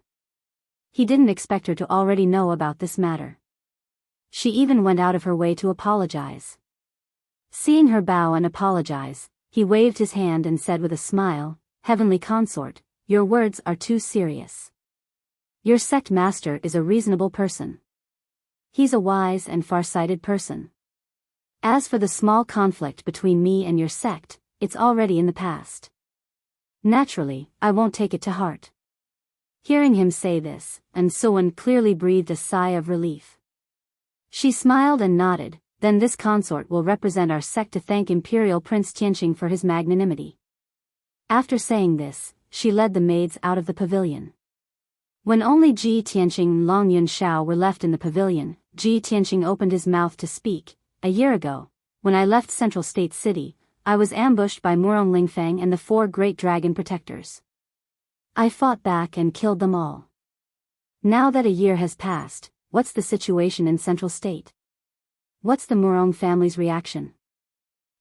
He didn't expect her to already know about this matter. She even went out of her way to apologize. Seeing her bow and apologize, he waved his hand and said with a smile, Heavenly Consort, your words are too serious. Your sect master is a reasonable person. He's a wise and far-sighted person. As for the small conflict between me and your sect, it's already in the past. Naturally, I won't take it to heart. Hearing him say this, Ensuan clearly breathed a sigh of relief. She smiled and nodded, then this consort will represent our sect to thank Imperial Prince Tianqing for his magnanimity. After saying this, she led the maids out of the pavilion. When only Ji Tianqing and Long Yunxiao were left in the pavilion, Ji Tianqing opened his mouth to speak. A year ago, when I left Central State City, I was ambushed by Murong Lingfeng and the 4 great dragon protectors. I fought back and killed them all. Now that a year has passed, what's the situation in Central State? What's the Murong family's reaction?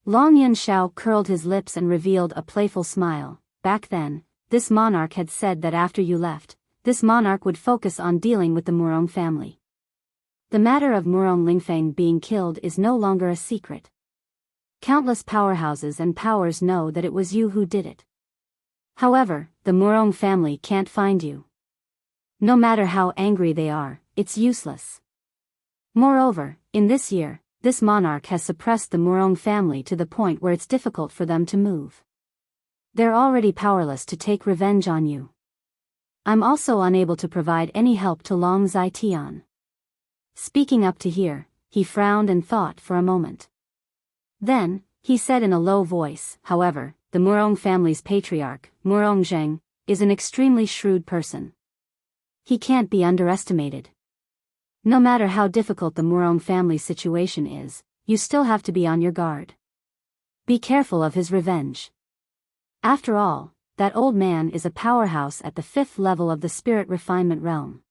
Long Yunxiao curled his lips and revealed a playful smile. Back then, this monarch had said that after you left, this monarch would focus on dealing with the Murong family. The matter of Murong Lingfeng being killed is no longer a secret. Countless powerhouses and powers know that it was you who did it. However, the Murong family can't find you. No matter how angry they are, it's useless. Moreover, in this year, this monarch has suppressed the Murong family to the point where it's difficult for them to move. They're already powerless to take revenge on you. I'm also unable to provide any help to Long Zitian. Speaking up to here, he frowned and thought for a moment. Then, he said in a low voice. However, the Murong family's patriarch, Murong Zheng, is an extremely shrewd person. He can't be underestimated. No matter how difficult the Murong family's situation is, you still have to be on your guard. Be careful of his revenge. After all, that old man is a powerhouse at the 5th level of the spirit refinement realm.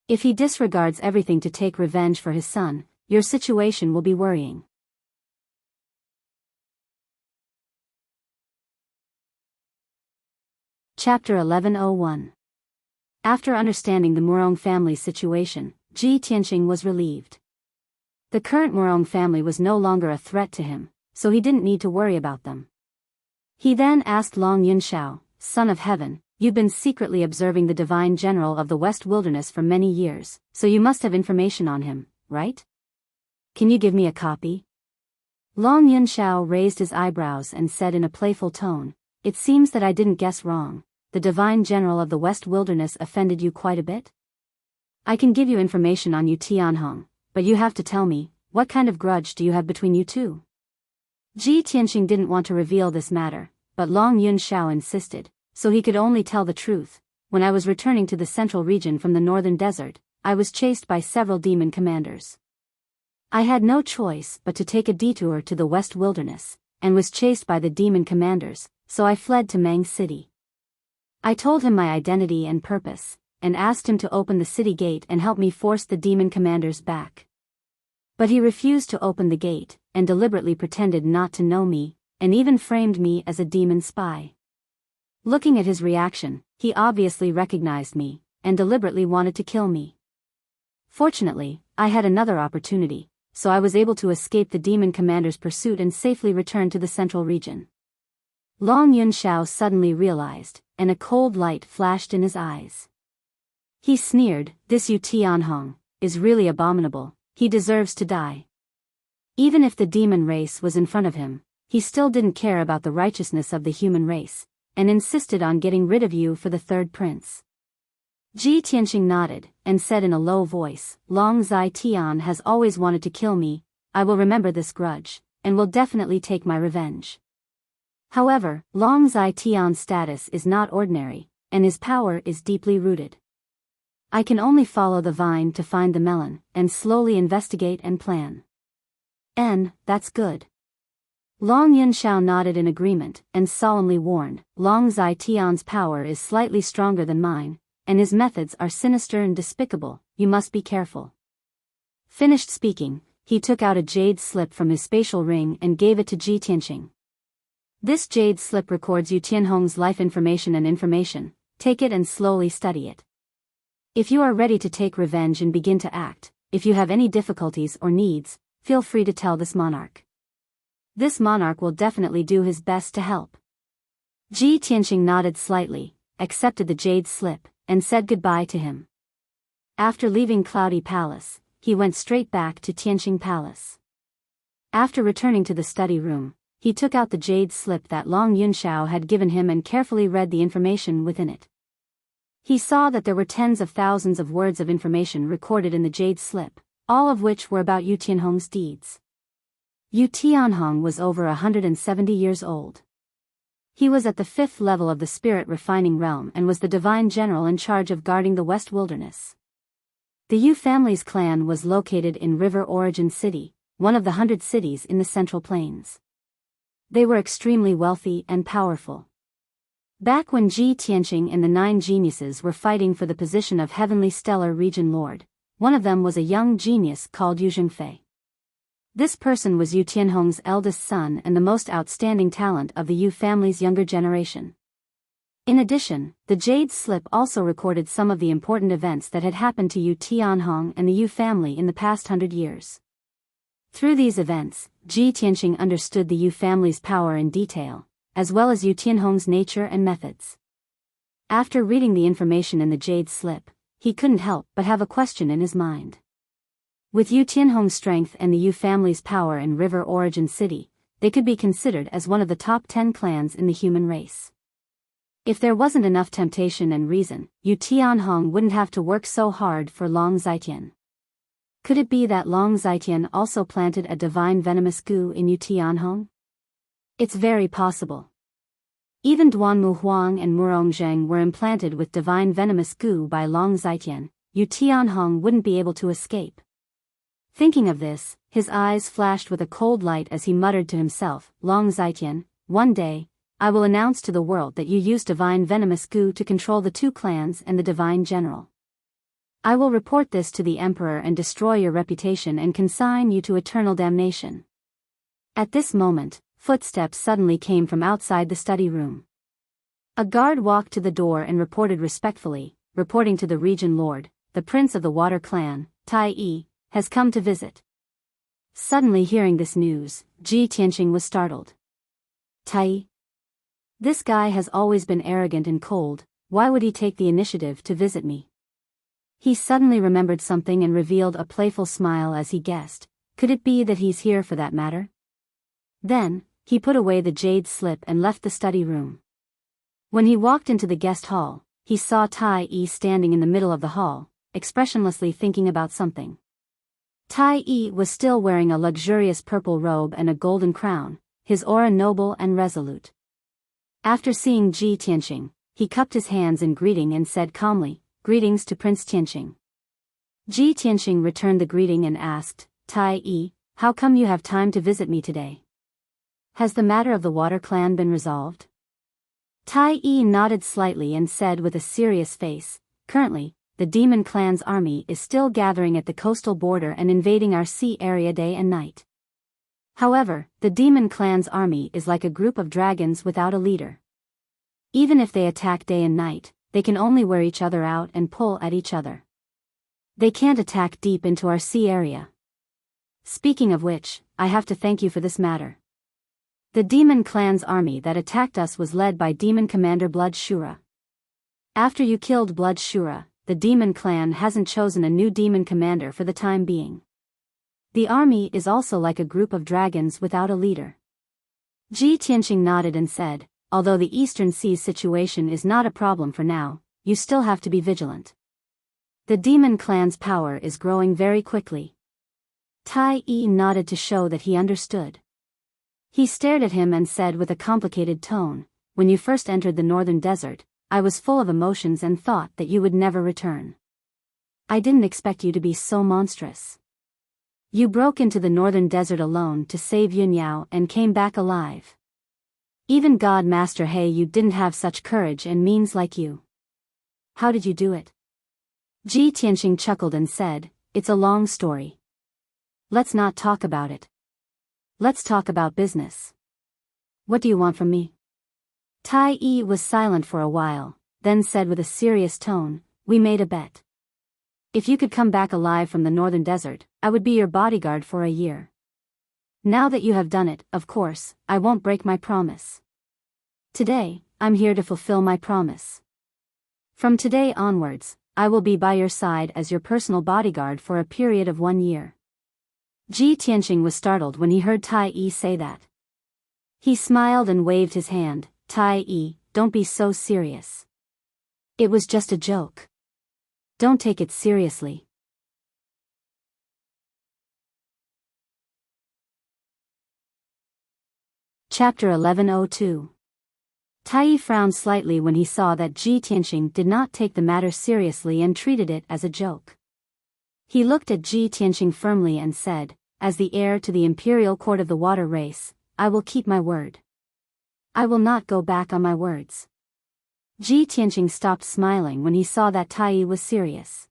If he disregards everything to take revenge for his son, your situation will be worrying. Chapter 1101. After understanding the Murong family's situation, Ji Tianqing was relieved. The current Murong family was no longer a threat to him, so he didn't need to worry about them. He then asked Long Yunxiao, Son of Heaven, you've been secretly observing the divine general of the West Wilderness for many years, so you must have information on him, right? Can you give me a copy? Long Yunxiao raised his eyebrows and said in a playful tone, It seems that I didn't guess wrong. The divine general of the West Wilderness offended you quite a bit? I can give you information on Yu Tianhong, but you have to tell me, what kind of grudge do you have between you two? Ji Tianqing didn't want to reveal this matter, but Long Yunxiao insisted, so he could only tell the truth. When I was returning to the central region from the northern desert, I was chased by several demon commanders. I had no choice but to take a detour to the West Wilderness, and was chased by the demon commanders, so I fled to Mang City. I told him my identity and purpose, and asked him to open the city gate and help me force the demon commanders back. But he refused to open the gate, and deliberately pretended not to know me, and even framed me as a demon spy. Looking at his reaction, he obviously recognized me, and deliberately wanted to kill me. Fortunately, I had another opportunity, so I was able to escape the demon commander's pursuit and safely return to the central region. Long Yunxiao suddenly realized, and a cold light flashed in his eyes. He sneered, This Yu Tianhong is really abominable, he deserves to die. Even if the demon race was in front of him, he still didn't care about the righteousness of the human race, and insisted on getting rid of you for the third prince. Ji Tianqing nodded, and said in a low voice, Long Zai Tian has always wanted to kill me, I will remember this grudge, and will definitely take my revenge. However, Long Zai Tian's status is not ordinary, and his power is deeply rooted. I can only follow the vine to find the melon, and slowly investigate and plan. That's good. Long Yunxiao nodded in agreement, and solemnly warned, Long Zai Tian's power is slightly stronger than mine, and his methods are sinister and despicable, you must be careful. Finished speaking, he took out a jade slip from his spatial ring and gave it to Ji Tianqing. This jade slip records Yu Tianhong's life information and information, take it and slowly study it. If you are ready to take revenge and begin to act, if you have any difficulties or needs, feel free to tell this monarch. This monarch will definitely do his best to help. Ji Tianqing nodded slightly, accepted the jade slip, and said goodbye to him. After leaving Cloudy Palace, he went straight back to Tianqing Palace. After returning to the study room, he took out the jade slip that Long Yunxiao had given him and carefully read the information within it. He saw that there were tens of thousands of words of information recorded in the jade slip, all of which were about Yu Tianhong's deeds. Yu Tianhong was over 170 years old. He was at the 5th level of the spirit refining realm and was the divine general in charge of guarding the West Wilderness. The Yu family's clan was located in River Origin City, one of the 100 cities in the Central Plains. They were extremely wealthy and powerful. Back when Ji Tianqing and the 9 geniuses were fighting for the position of Heavenly Stellar Region Lord, one of them was a young genius called Yu Zhengfei. This person was Yu Tianhong's eldest son and the most outstanding talent of the Yu family's younger generation. In addition, the jade slip also recorded some of the important events that had happened to Yu Tianhong and the Yu family in the past 100 years. Through these events, Ji Tianqing understood the Yu family's power in detail, as well as Yu Tianhong's nature and methods. After reading the information in the jade slip, he couldn't help but have a question in his mind. With Yu Tianhong's strength and the Yu family's power in River Origin City, they could be considered as one of the top 10 clans in the human race. If there wasn't enough temptation and reason, Yu Tianhong wouldn't have to work so hard for Long Zaitian. Could it be that Long Zaitian also planted a divine venomous goo in Yu Tianhong? It's very possible. Even Duanmu Huang and Murongzheng were implanted with divine venomous goo by Long Zitian. Yu Tianhong wouldn't be able to escape. Thinking of this, his eyes flashed with a cold light as he muttered to himself, Long Zitian, one day, I will announce to the world that you used divine venomous goo to control the two clans and the divine general. I will report this to the emperor and destroy your reputation and consign you to eternal damnation. At this moment, footsteps suddenly came from outside the study room. A guard walked to the door and reported respectfully, reporting to the region lord, the prince of the water clan, Tai Yi, has come to visit. Suddenly hearing this news, Ji Tianqing was startled. Tai Yi? This guy has always been arrogant and cold, why would he take the initiative to visit me? He suddenly remembered something and revealed a playful smile as he guessed, could it be that he's here for that matter? Then, he put away the jade slip and left the study room. When he walked into the guest hall, he saw Tai Yi standing in the middle of the hall, expressionlessly thinking about something. Tai Yi was still wearing a luxurious purple robe and a golden crown, his aura noble and resolute. After seeing Ji Tianqing, he cupped his hands in greeting and said calmly, Greetings to Prince Tianqing. Ji Tianqing returned the greeting and asked, Tai Yi, how come you have time to visit me today? Has the matter of the water clan been resolved? Tai Yi nodded slightly and said with a serious face, Currently, the demon clan's army is still gathering at the coastal border and invading our sea area day and night. However, the demon clan's army is like a group of dragons without a leader. Even if they attack day and night, they can only wear each other out and pull at each other. They can't attack deep into our sea area. Speaking of which, I have to thank you for this matter. The demon clan's army that attacked us was led by demon commander Blood Shura. After you killed Blood Shura, the demon clan hasn't chosen a new demon commander for the time being. The army is also like a group of dragons without a leader. Ji Tianqing nodded and said, although the Eastern Seas situation is not a problem for now, you still have to be vigilant. The demon clan's power is growing very quickly. Tai Yi nodded to show that he understood. He stared at him and said with a complicated tone, When you first entered the northern desert, I was full of emotions and thought that you would never return. I didn't expect you to be so monstrous. You broke into the northern desert alone to save Yunyao and came back alive. Even God Master He you didn't have such courage and means like you. How did you do it? Ji Tianqing chuckled and said, It's a long story. Let's not talk about it. Let's talk about business. What do you want from me? Tai Yi was silent for a while, then said with a serious tone, We made a bet. If you could come back alive from the northern desert, I would be your bodyguard for a year. Now that you have done it, of course, I won't break my promise. Today, I'm here to fulfill my promise. From today onwards, I will be by your side as your personal bodyguard for a period of 1 year. Ji Tianqing was startled when he heard Tai Yi say that. He smiled and waved his hand, Tai Yi, don't be so serious. It was just a joke. Don't take it seriously. Chapter 1102. Tai Yi frowned slightly when he saw that Ji Tianqing did not take the matter seriously and treated it as a joke. He looked at Ji Tianqing firmly and said, As the heir to the imperial court of the water race, I will keep my word. I will not go back on my words. Ji Tianqing stopped smiling when he saw that Tai Yi was serious.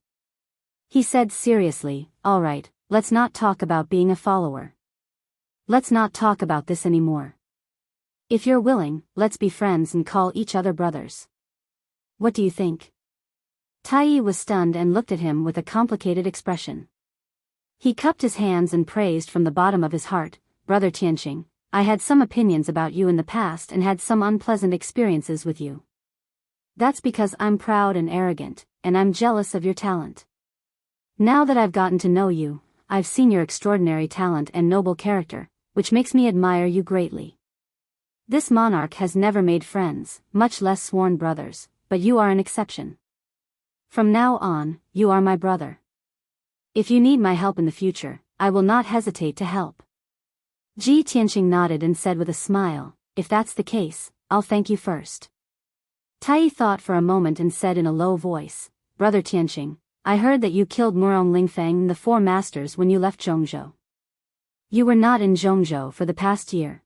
He said seriously, All right, let's not talk about being a follower. Let's not talk about this anymore. If you're willing, let's be friends and call each other brothers. What do you think? Tai Yi was stunned and looked at him with a complicated expression. He cupped his hands and praised from the bottom of his heart, Brother Tianqing, I had some opinions about you in the past and had some unpleasant experiences with you. That's because I'm proud and arrogant, and I'm jealous of your talent. Now that I've gotten to know you, I've seen your extraordinary talent and noble character, which makes me admire you greatly. This monarch has never made friends, much less sworn brothers, but you are an exception. From now on, you are my brother. If you need my help in the future, I will not hesitate to help. Ji Tianqing nodded and said with a smile, if that's the case, I'll thank you first. Tai thought for a moment and said in a low voice, Brother Tianqing, I heard that you killed Murong Lingfeng and the four masters when you left Zhongzhou. You were not in Zhongzhou for the past year.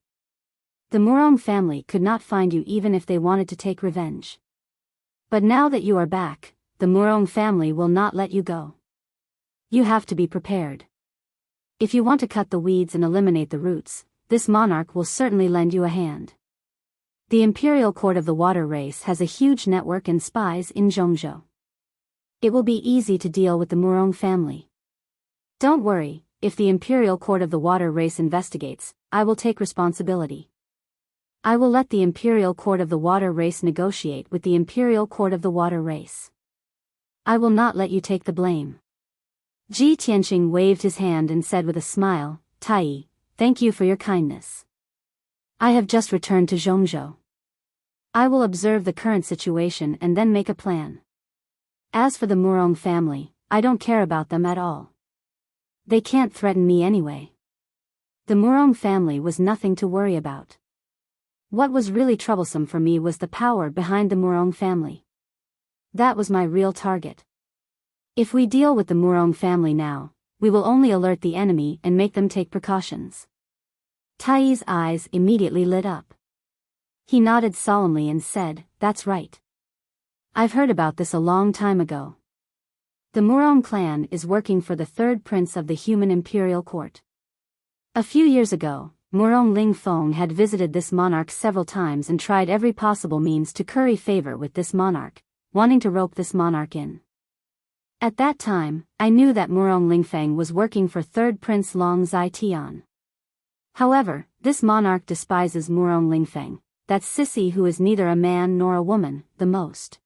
The Murong family could not find you even if they wanted to take revenge. But now that you are back, the Murong family will not let you go. You have to be prepared. If you want to cut the weeds and eliminate the roots, this monarch will certainly lend you a hand. The Imperial Court of the Water Race has a huge network and spies in Zhongzhou. It will be easy to deal with the Murong family. Don't worry, if the Imperial Court of the Water Race investigates, I will take responsibility. I will let the Imperial Court of the Water Race negotiate with the Imperial Court of the Water Race. I will not let you take the blame. Ji Tianqing waved his hand and said with a smile, Tai, thank you for your kindness. I have just returned to Zhongzhou. I will observe the current situation and then make a plan. As for the Murong family, I don't care about them at all. They can't threaten me anyway. The Murong family was nothing to worry about. What was really troublesome for me was the power behind the Murong family. That was my real target. If we deal with the Murong family now, we will only alert the enemy and make them take precautions. Tai's eyes immediately lit up. He nodded solemnly and said, That's right. I've heard about this a long time ago. The Murong clan is working for the third prince of the human imperial court. A few years ago, Murong Lingfeng had visited this monarch several times and tried every possible means to curry favor with this monarch, wanting to rope this monarch in. At that time, I knew that Murong Lingfeng was working for third prince Long Zai Tian. However, this monarch despises Murong Lingfeng, that sissy who is neither a man nor a woman, the most.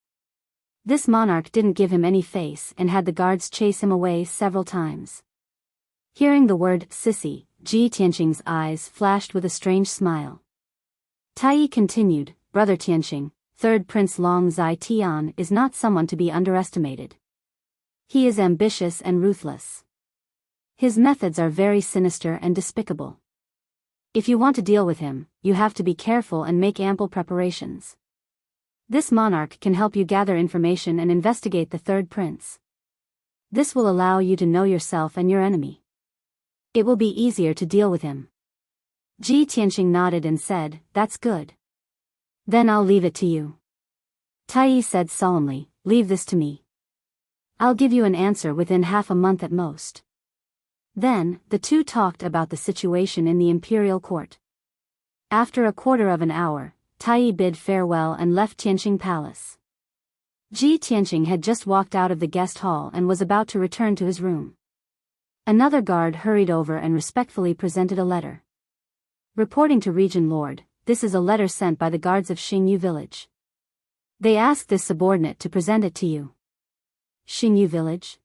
This monarch didn't give him any face and had the guards chase him away several times. Hearing the word sissy, Ji Tianqing's eyes flashed with a strange smile. Tai continued, Brother Tianqing, third prince Long Zai Tian is not someone to be underestimated. He is ambitious and ruthless. His methods are very sinister and despicable. If you want to deal with him, you have to be careful and make ample preparations. This monarch can help you gather information and investigate the third prince. This will allow you to know yourself and your enemy. It will be easier to deal with him. Ji Tianqing nodded and said, That's good. Then I'll leave it to you. Tai said solemnly, Leave this to me. I'll give you an answer within half a month at most. Then, the two talked about the situation in the imperial court. After a quarter of an hour, Tai bid farewell and left Tianqing Palace. Ji Tianqing had just walked out of the guest hall and was about to return to his room. Another guard hurried over and respectfully presented a letter. Reporting to Region Lord, this is a letter sent by the guards of Xingyu village. They asked this subordinate to present it to you. Xingyu village?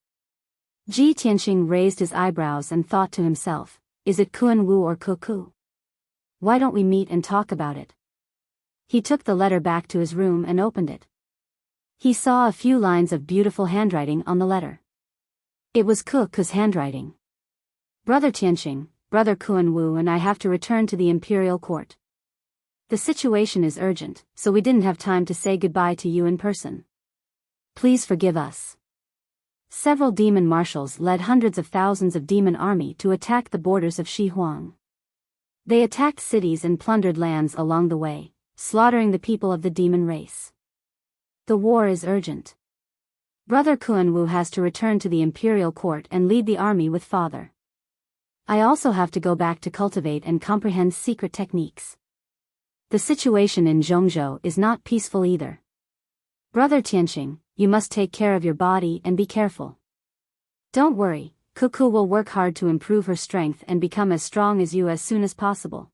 Ji Tianqing raised his eyebrows and thought to himself, is it Kuan Wu or Kuku? Why don't we meet and talk about it? He took the letter back to his room and opened it. He saw a few lines of beautiful handwriting on the letter. It was Kuku's handwriting. Brother Tianqing, Brother Kuan Wu and I have to return to the imperial court. The situation is urgent, so we didn't have time to say goodbye to you in person. Please forgive us. Several demon marshals led hundreds of thousands of demon army to attack the borders of Shihuang. They attacked cities and plundered lands along the way, slaughtering the people of the demon race. The war is urgent. Brother Kuan Wu has to return to the imperial court and lead the army with father. I also have to go back to cultivate and comprehend secret techniques. The situation in Zhongzhou is not peaceful either. Brother Tianqing, you must take care of your body and be careful. Don't worry, Kuku will work hard to improve her strength and become as strong as you as soon as possible.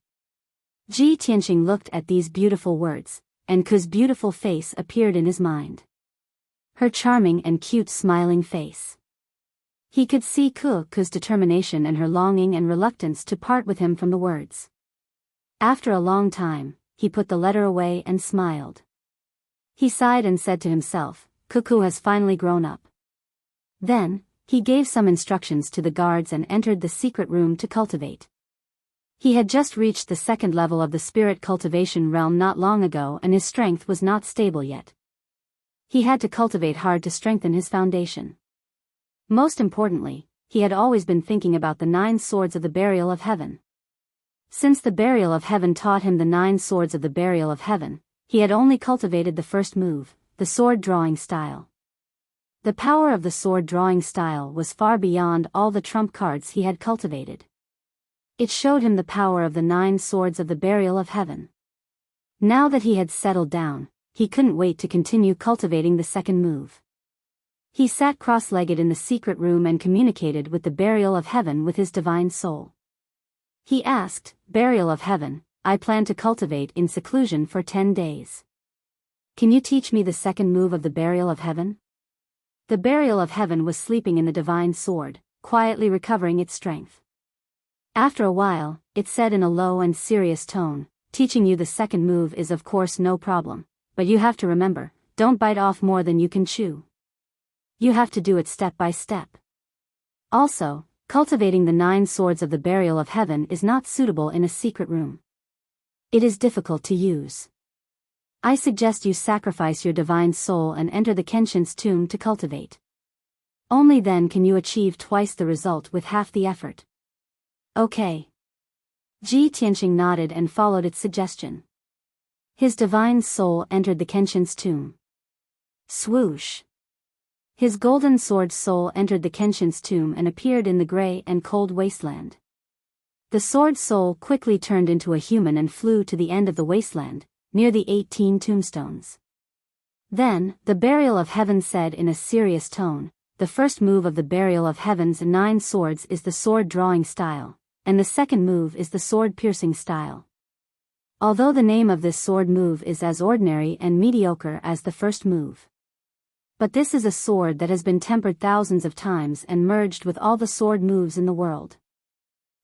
Ji Tianqing looked at these beautiful words, and Ku's beautiful face appeared in his mind. Her charming and cute smiling face. He could see Ku's determination and her longing and reluctance to part with him from the words. After a long time, he put the letter away and smiled. He sighed and said to himself, Kuku has finally grown up. Then, he gave some instructions to the guards and entered the secret room to cultivate. He had just reached the second level of the spirit cultivation realm not long ago, and his strength was not stable yet. He had to cultivate hard to strengthen his foundation. Most importantly, he had always been thinking about the 9 swords of the burial of heaven. Since the burial of heaven taught him the 9 swords of the burial of heaven, he had only cultivated the first move, the sword drawing style. The power of the sword drawing style was far beyond all the trump cards he had cultivated. It showed him the power of the 9 swords of the burial of heaven. Now that he had settled down, he couldn't wait to continue cultivating the second move. He sat cross-legged in the secret room and communicated with the burial of heaven with his divine soul. He asked, "Burial of heaven, I plan to cultivate in seclusion for 10 days. Can you teach me the second move of the burial of heaven?" The burial of heaven was sleeping in the divine sword, quietly recovering its strength. After a while, it said in a low and serious tone, "Teaching you the second move is of course no problem, but you have to remember, don't bite off more than you can chew. You have to do it step by step. Also, cultivating the 9 swords of the burial of heaven is not suitable in a secret room. It is difficult to use. I suggest you sacrifice your divine soul and enter the Kenshin's tomb to cultivate. Only then can you achieve twice the result with half the effort." "Okay." Ji Tianqing nodded and followed its suggestion. His divine soul entered the Kenshin's tomb. Swoosh! His golden sword soul entered the Kenshin's tomb and appeared in the gray and cold wasteland. The sword soul quickly turned into a human and flew to the end of the wasteland, near the 18 tombstones. Then, the burial of heaven said in a serious tone, "The first move of the burial of heaven's 9 swords is the sword drawing style, and the second move is the sword piercing style. Although the name of this sword move is as ordinary and mediocre as the first move. But this is a sword that has been tempered thousands of times and merged with all the sword moves in the world.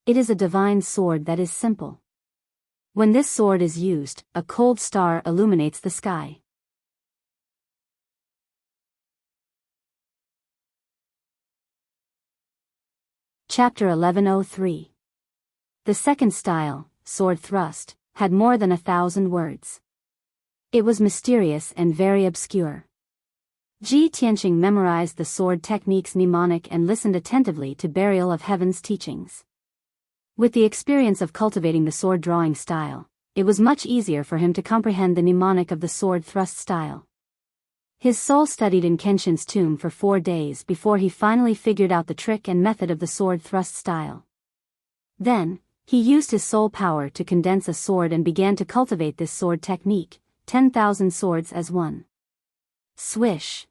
It is a divine sword that is simple. When this sword is used, a cold star illuminates the sky." Chapter 1103. The second style, sword thrust, had more than 1,000 words. It was mysterious and very obscure. Ji Tianqing memorized the sword techniques mnemonic and listened attentively to Burial of Heaven's teachings. With the experience of cultivating the sword drawing style, it was much easier for him to comprehend the mnemonic of the sword thrust style. His soul studied in Kenshin's tomb for 4 days before he finally figured out the trick and method of the sword thrust style. Then, he used his soul power to condense a sword and began to cultivate this sword technique, 10,000 swords as one. Swish!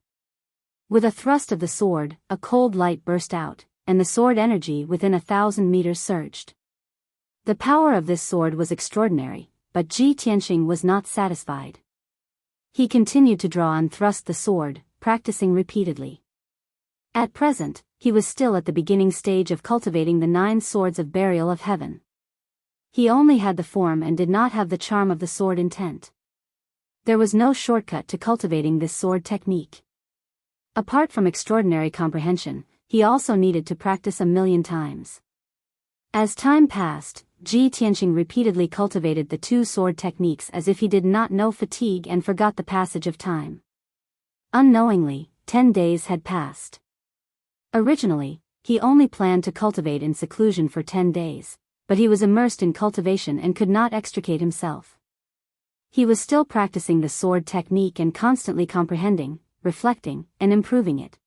With a thrust of the sword, a cold light burst out, and the sword energy within 1,000 meters surged. The power of this sword was extraordinary, but Ji Tianqing was not satisfied. He continued to draw and thrust the sword, practicing repeatedly. At present, he was still at the beginning stage of cultivating the 9 swords of burial of heaven. He only had the form and did not have the charm of the sword intent. There was no shortcut to cultivating this sword technique. Apart from extraordinary comprehension, he also needed to practice 1,000,000 times. As time passed, Ji Tianqing repeatedly cultivated the 2 sword techniques as if he did not know fatigue and forgot the passage of time. Unknowingly, 10 days had passed. Originally, he only planned to cultivate in seclusion for 10 days, but he was immersed in cultivation and could not extricate himself. He was still practicing the sword technique and constantly comprehending, reflecting, and improving it.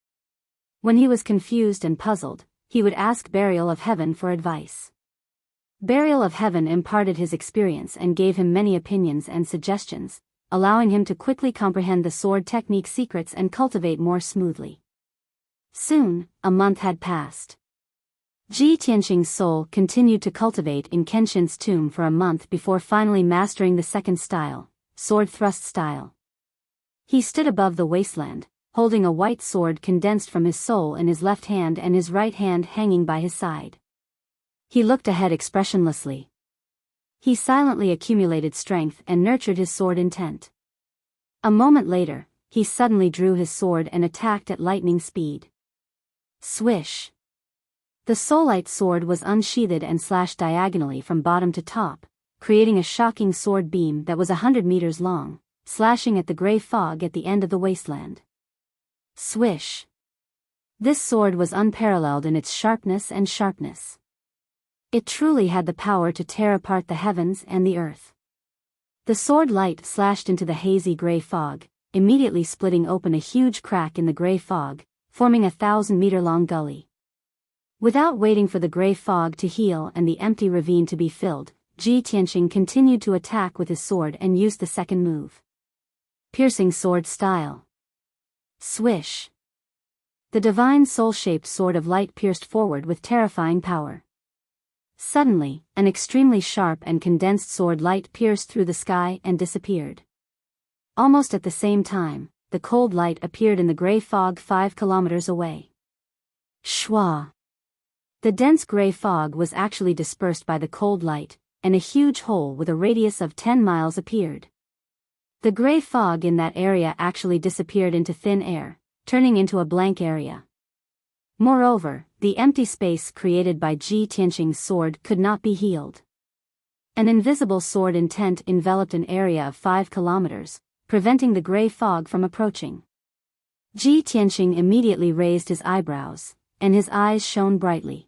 When he was confused and puzzled, he would ask Burial of Heaven for advice. Burial of Heaven imparted his experience and gave him many opinions and suggestions, allowing him to quickly comprehend the sword technique secrets and cultivate more smoothly. Soon, a month had passed. Ji Tianqing's soul continued to cultivate in Kenshin's tomb for a month before finally mastering the second style, sword thrust style. He stood above the wasteland, holding a white sword condensed from his soul in his left hand and his right hand hanging by his side. He looked ahead expressionlessly. He silently accumulated strength and nurtured his sword intent. A moment later, he suddenly drew his sword and attacked at lightning speed. Swish! The soulite sword was unsheathed and slashed diagonally from bottom to top, creating a shocking sword beam that was 100 meters long, slashing at the gray fog at the end of the wasteland. Swish! This sword was unparalleled in its sharpness. It truly had the power to tear apart the heavens and the earth. The sword light slashed into the hazy gray fog, immediately splitting open a huge crack in the gray fog, forming a 1,000-meter-long gully. Without waiting for the gray fog to heal and the empty ravine to be filled, Ji Tianqing continued to attack with his sword and used the second move. Piercing sword style. Swish! The divine soul-shaped sword of light pierced forward with terrifying power. Suddenly, an extremely sharp and condensed sword light pierced through the sky and disappeared. Almost at the same time, the cold light appeared in the gray fog 5 kilometers away. Shwa! The dense gray fog was actually dispersed by the cold light, and a huge hole with a radius of 10 miles appeared. The gray fog in that area actually disappeared into thin air, turning into a blank area. Moreover, the empty space created by Ji Tianqing's sword could not be healed. An invisible sword intent enveloped an area of 5 kilometers, preventing the gray fog from approaching. Ji Tianqing immediately raised his eyebrows, and his eyes shone brightly.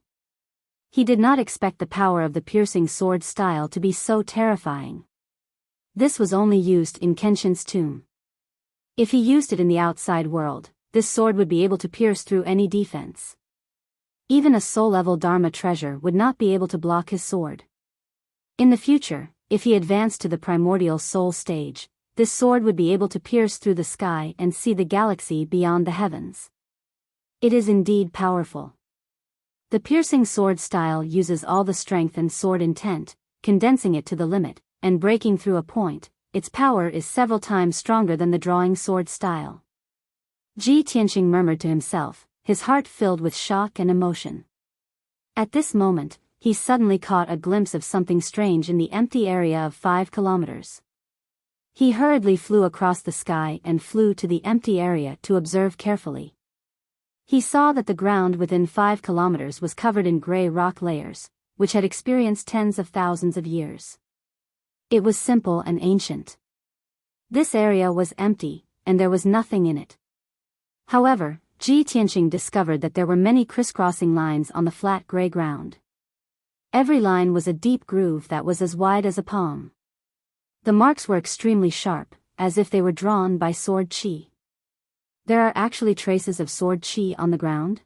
He did not expect the power of the piercing sword style to be so terrifying. This was only used in Kenshin's tomb. If he used it in the outside world, this sword would be able to pierce through any defense. Even a soul-level Dharma treasure would not be able to block his sword. In the future, if he advanced to the primordial soul stage, this sword would be able to pierce through the sky and see the galaxy beyond the heavens. It is indeed powerful. The piercing sword style uses all the strength and sword intent, condensing it to the limit, and breaking through a point. Its power is several times stronger than the drawing sword style. Ji Tianqing murmured to himself, his heart filled with shock and emotion. At this moment, he suddenly caught a glimpse of something strange in the empty area of 5 kilometers. He hurriedly flew across the sky and flew to the empty area to observe carefully. He saw that the ground within 5 kilometers was covered in gray rock layers, which had experienced tens of thousands of years. It was simple and ancient. This area was empty, and there was nothing in it. However, Ji Tianqing discovered that there were many crisscrossing lines on the flat gray ground. Every line was a deep groove that was as wide as a palm. The marks were extremely sharp, as if they were drawn by sword qi. There are actually traces of sword qi on the ground?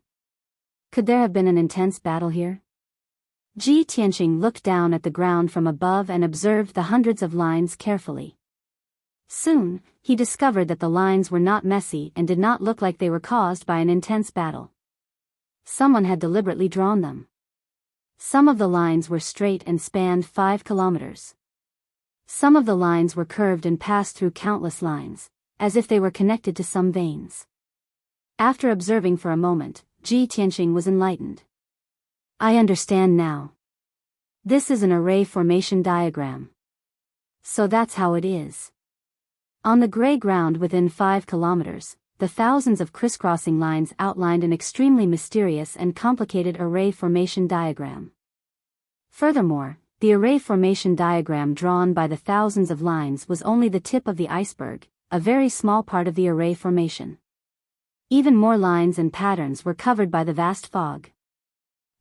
Could there have been an intense battle here? Ji Tianqing looked down at the ground from above and observed the hundreds of lines carefully. Soon, he discovered that the lines were not messy and did not look like they were caused by an intense battle. Someone had deliberately drawn them. Some of the lines were straight and spanned 5 kilometers. Some of the lines were curved and passed through countless lines, as if they were connected to some veins. After observing for a moment, Ji Tianqing was enlightened. I understand now. This is an array formation diagram. So that's how it is. On the gray ground within 5 kilometers, the thousands of crisscrossing lines outlined an extremely mysterious and complicated array formation diagram. Furthermore, the array formation diagram drawn by the thousands of lines was only the tip of the iceberg, a very small part of the array formation. Even more lines and patterns were covered by the vast fog.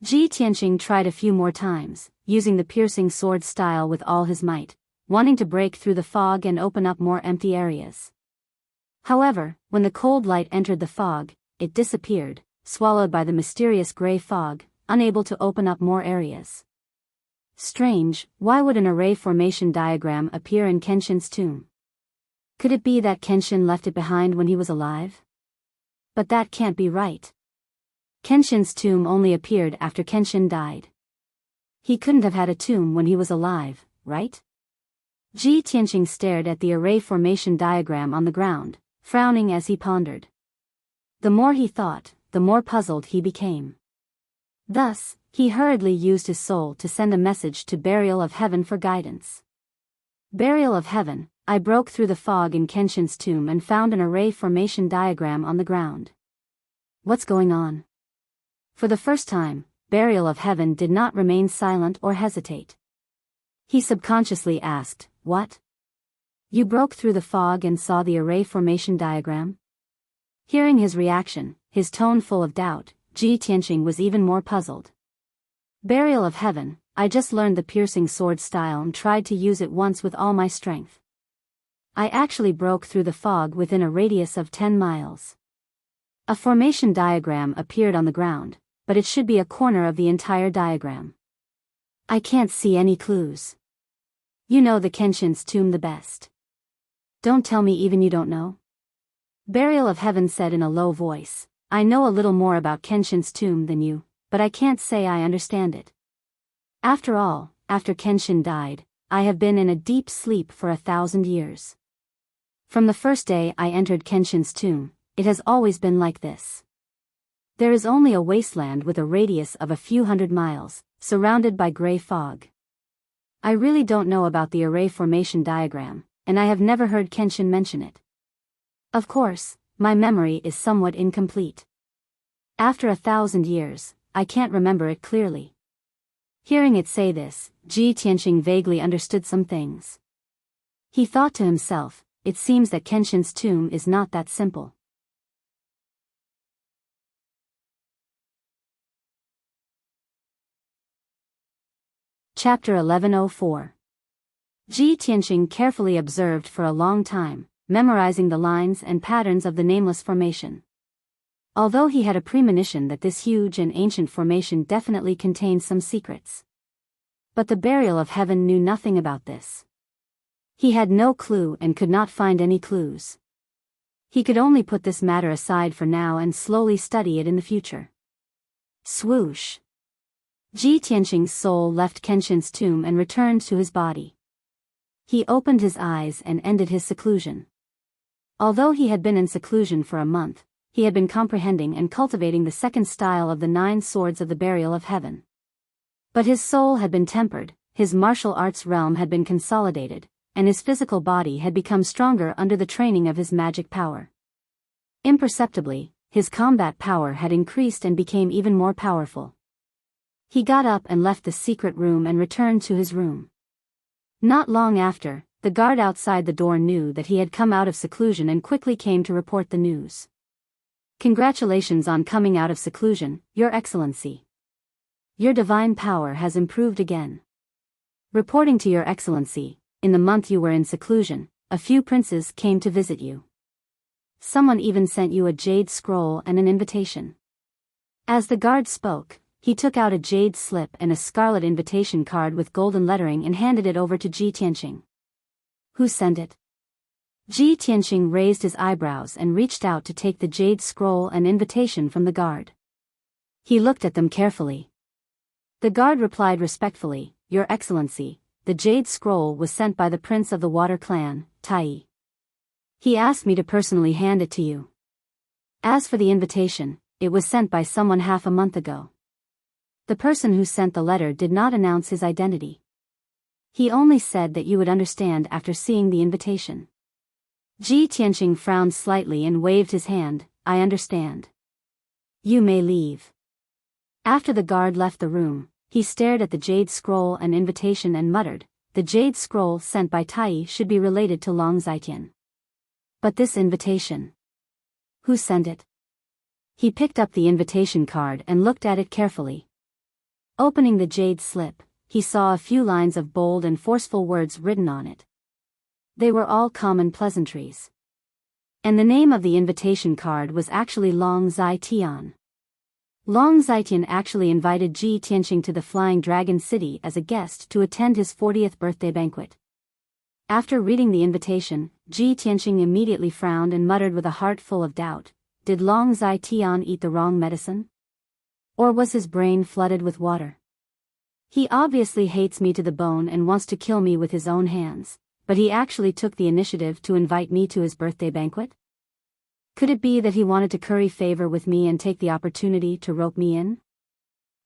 Ji Tianqing tried a few more times, using the piercing sword style with all his might, wanting to break through the fog and open up more empty areas. However, when the cold light entered the fog, it disappeared, swallowed by the mysterious gray fog, unable to open up more areas. Strange, why would an array formation diagram appear in Kenshin's tomb? Could it be that Kenshin left it behind when he was alive? But that can't be right. Kenshin's tomb only appeared after Kenshin died. He couldn't have had a tomb when he was alive, right? Ji Tianqing stared at the array formation diagram on the ground, frowning as he pondered. The more he thought, the more puzzled he became. Thus, he hurriedly used his soul to send a message to Burial of Heaven for guidance. Burial of Heaven, I broke through the fog in Kenshin's tomb and found an array formation diagram on the ground. What's going on? For the first time, Burial of Heaven did not remain silent or hesitate. He subconsciously asked, "What? You broke through the fog and saw the array formation diagram?" Hearing his reaction, his tone full of doubt, Ji Tianqing was even more puzzled. "Burial of Heaven, I just learned the piercing sword style and tried to use it once with all my strength. I actually broke through the fog within a radius of 10 miles. A formation diagram appeared on the ground, but it should be a corner of the entire diagram. I can't see any clues. You know the Kenshin's tomb the best. Don't tell me even you don't know." Burial of Heaven said in a low voice, "I know a little more about Kenshin's tomb than you, but I can't say I understand it. After all, after Kenshin died, I have been in a deep sleep for 1,000 years. From the first day I entered Kenshin's tomb, it has always been like this. There is only a wasteland with a radius of a few hundred miles, surrounded by gray fog. I really don't know about the array formation diagram, and I have never heard Kenshin mention it. Of course, my memory is somewhat incomplete. After 1,000 years, I can't remember it clearly." Hearing it say this, Ji Tianqing vaguely understood some things. He thought to himself, it seems that Kenshin's tomb is not that simple. Chapter 1104. Ji Tianqing carefully observed for a long time, memorizing the lines and patterns of the nameless formation. Although he had a premonition that this huge and ancient formation definitely contained some secrets. But the Burial of Heaven knew nothing about this. He had no clue and could not find any clues. He could only put this matter aside for now and slowly study it in the future. Swoosh! Ji Tianqing's soul left Kenshin's tomb and returned to his body. He opened his eyes and ended his seclusion. Although he had been in seclusion for a month, he had been comprehending and cultivating the second style of the 9 swords of the Burial of Heaven. But his soul had been tempered, his martial arts realm had been consolidated, and his physical body had become stronger under the training of his magic power. Imperceptibly, his combat power had increased and became even more powerful. He got up and left the secret room and returned to his room. Not long after, the guard outside the door knew that he had come out of seclusion and quickly came to report the news. "Congratulations on coming out of seclusion, Your Excellency. Your divine power has improved again. Reporting to Your Excellency, in the month you were in seclusion, a few princes came to visit you. Someone even sent you a jade scroll and an invitation." As the guard spoke, he took out a jade slip and a scarlet invitation card with golden lettering and handed it over to Ji Tianqing. "Who sent it?" Ji Tianqing raised his eyebrows and reached out to take the jade scroll and invitation from the guard. He looked at them carefully. The guard replied respectfully, "Your Excellency, the jade scroll was sent by the prince of the Water Clan, Tai. He asked me to personally hand it to you. As for the invitation, it was sent by someone half a month ago. The person who sent the letter did not announce his identity. He only said that you would understand after seeing the invitation." Ji Tianqing frowned slightly and waved his hand, "I understand. You may leave." After the guard left the room, he stared at the jade scroll and invitation and muttered, "The jade scroll sent by Tai should be related to Long Zitian. But this invitation. Who sent it?" He picked up the invitation card and looked at it carefully. Opening the jade slip, he saw a few lines of bold and forceful words written on it. They were all common pleasantries. And the name of the invitation card was actually Long Zitian. Long Zitian actually invited Ji Tianqing to the Flying Dragon City as a guest to attend his 40th birthday banquet. After reading the invitation, Ji Tianqing immediately frowned and muttered with a heart full of doubt, "Did Long Zitian eat the wrong medicine? Or was his brain flooded with water? He obviously hates me to the bone and wants to kill me with his own hands, but he actually took the initiative to invite me to his birthday banquet? Could it be that he wanted to curry favor with me and take the opportunity to rope me in?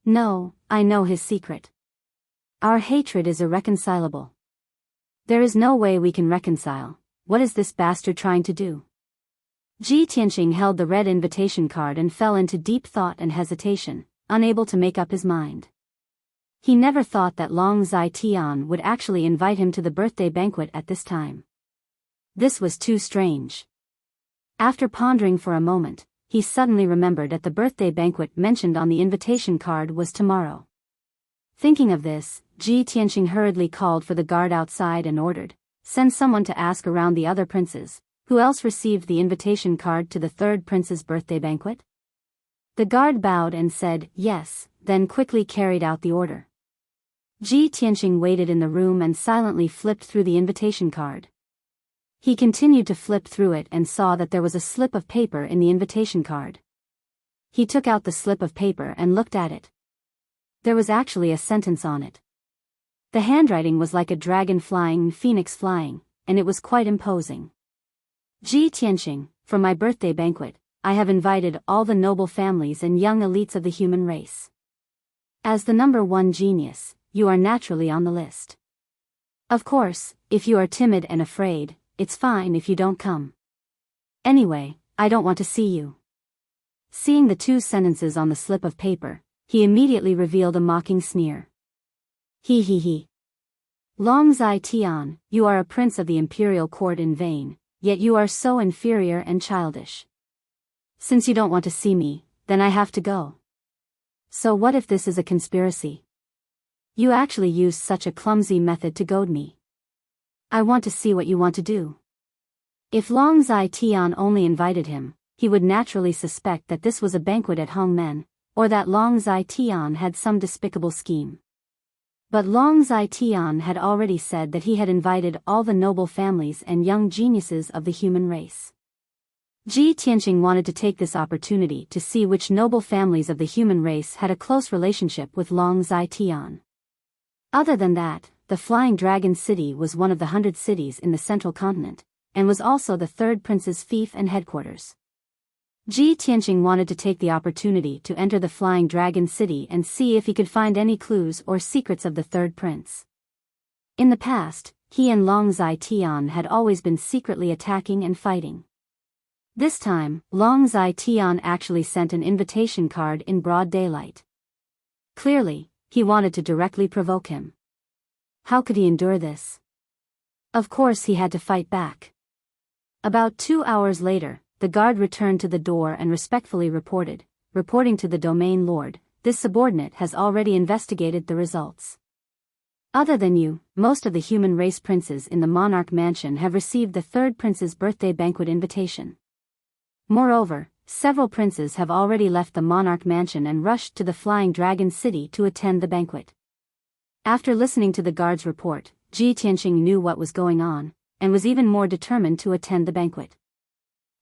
No, I know his secret. Our hatred is irreconcilable. There is no way we can reconcile. What is this bastard trying to do?" Ji Tianqing held the red invitation card and fell into deep thought and hesitation, unable to make up his mind. He never thought that Long Zai Tian would actually invite him to the birthday banquet at this time. This was too strange. After pondering for a moment, he suddenly remembered that the birthday banquet mentioned on the invitation card was tomorrow. Thinking of this, Ji Tianqing hurriedly called for the guard outside and ordered, "Send someone to ask around the other princes, who else received the invitation card to the third prince's birthday banquet?" The guard bowed and said, "Yes," then quickly carried out the order. Ji Tianqing waited in the room and silently flipped through the invitation card. He continued to flip through it and saw that there was a slip of paper in the invitation card. He took out the slip of paper and looked at it. There was actually a sentence on it. The handwriting was like a dragon flying and phoenix flying, and it was quite imposing. "Ji Tianqing, for my birthday banquet, I have invited all the noble families and young elites of the human race. As the number one genius, you are naturally on the list. Of course, if you are timid and afraid, it's fine if you don't come. Anyway, I don't want to see you." Seeing the two sentences on the slip of paper, he immediately revealed a mocking sneer. He. "Long Zai Tian, you are a prince of the imperial court in vain, yet you are so inferior and childish. Since you don't want to see me, then I have to go. So what if this is a conspiracy? You actually used such a clumsy method to goad me. I want to see what you want to do." If Long Zai Tian only invited him, he would naturally suspect that this was a banquet at Hongmen, or that Long Zai Tian had some despicable scheme. But Long Zai Tian had already said that he had invited all the noble families and young geniuses of the human race. Ji Tianqing wanted to take this opportunity to see which noble families of the human race had a close relationship with Long Zai Tian. Other than that, the Flying Dragon City was one of the 100 cities in the central continent, and was also the third prince's fief and headquarters. Ji Tianqing wanted to take the opportunity to enter the Flying Dragon City and see if he could find any clues or secrets of the third prince. In the past, he and Long Zai Tian had always been secretly attacking and fighting. This time, Long Zai Tian actually sent an invitation card in broad daylight. Clearly, he wanted to directly provoke him. How could he endure this? Of course he had to fight back. About 2 hours later, the guard returned to the door and respectfully reporting to the domain lord, "This subordinate has already investigated the results. Other than you, most of the human race princes in the monarch mansion have received the third prince's birthday banquet invitation. Moreover, several princes have already left the monarch mansion and rushed to the Flying Dragon City to attend the banquet." After listening to the guard's report, Ji Tianqing knew what was going on, and was even more determined to attend the banquet.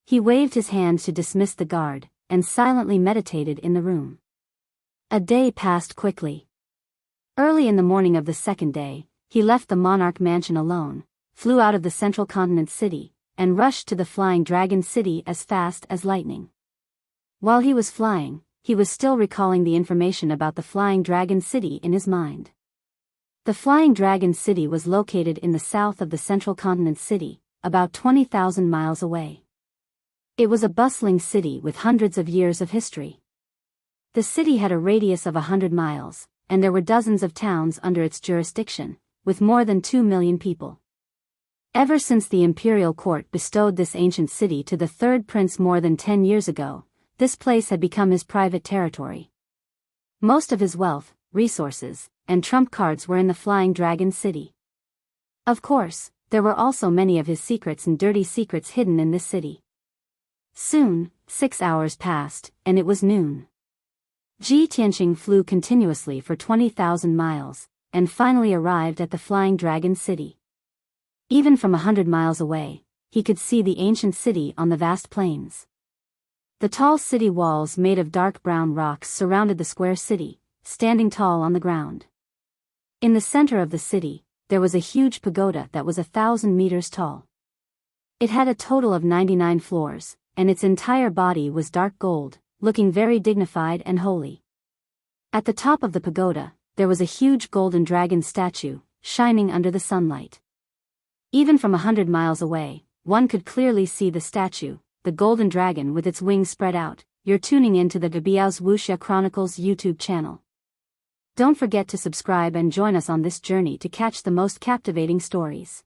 He waved his hand to dismiss the guard, and silently meditated in the room. A day passed quickly. Early in the morning of the second day, he left the monarch mansion alone, flew out of the central continent city, and rushed to the Flying Dragon City as fast as lightning. While he was flying, he was still recalling the information about the Flying Dragon City in his mind. The Flying Dragon City was located in the south of the central continent city, about 20,000 miles away. It was a bustling city with hundreds of years of history. The city had a radius of 100 miles, and there were dozens of towns under its jurisdiction, with more than 2 million people. Ever since the imperial court bestowed this ancient city to the third prince more than 10 years ago, this place had become his private territory. Most of his wealth, resources, and trump cards were in the Flying Dragon City. Of course, there were also many of his secrets and dirty secrets hidden in this city. Soon, 6 hours passed, and it was noon. Ji Tianqing flew continuously for 20,000 miles, and finally arrived at the Flying Dragon City. Even from 100 miles away, he could see the ancient city on the vast plains. The tall city walls made of dark brown rocks surrounded the square city, standing tall on the ground. In the center of the city, there was a huge pagoda that was 1,000 meters tall. It had a total of 99 floors, and its entire body was dark gold, looking very dignified and holy. At the top of the pagoda, there was a huge golden dragon statue, shining under the sunlight. Even from 100 miles away, one could clearly see the statue, the golden dragon with its wings spread out, you're tuning in to the Biyao's Wuxia Chronicles YouTube channel. Don't forget to subscribe and join us on this journey to catch the most captivating stories.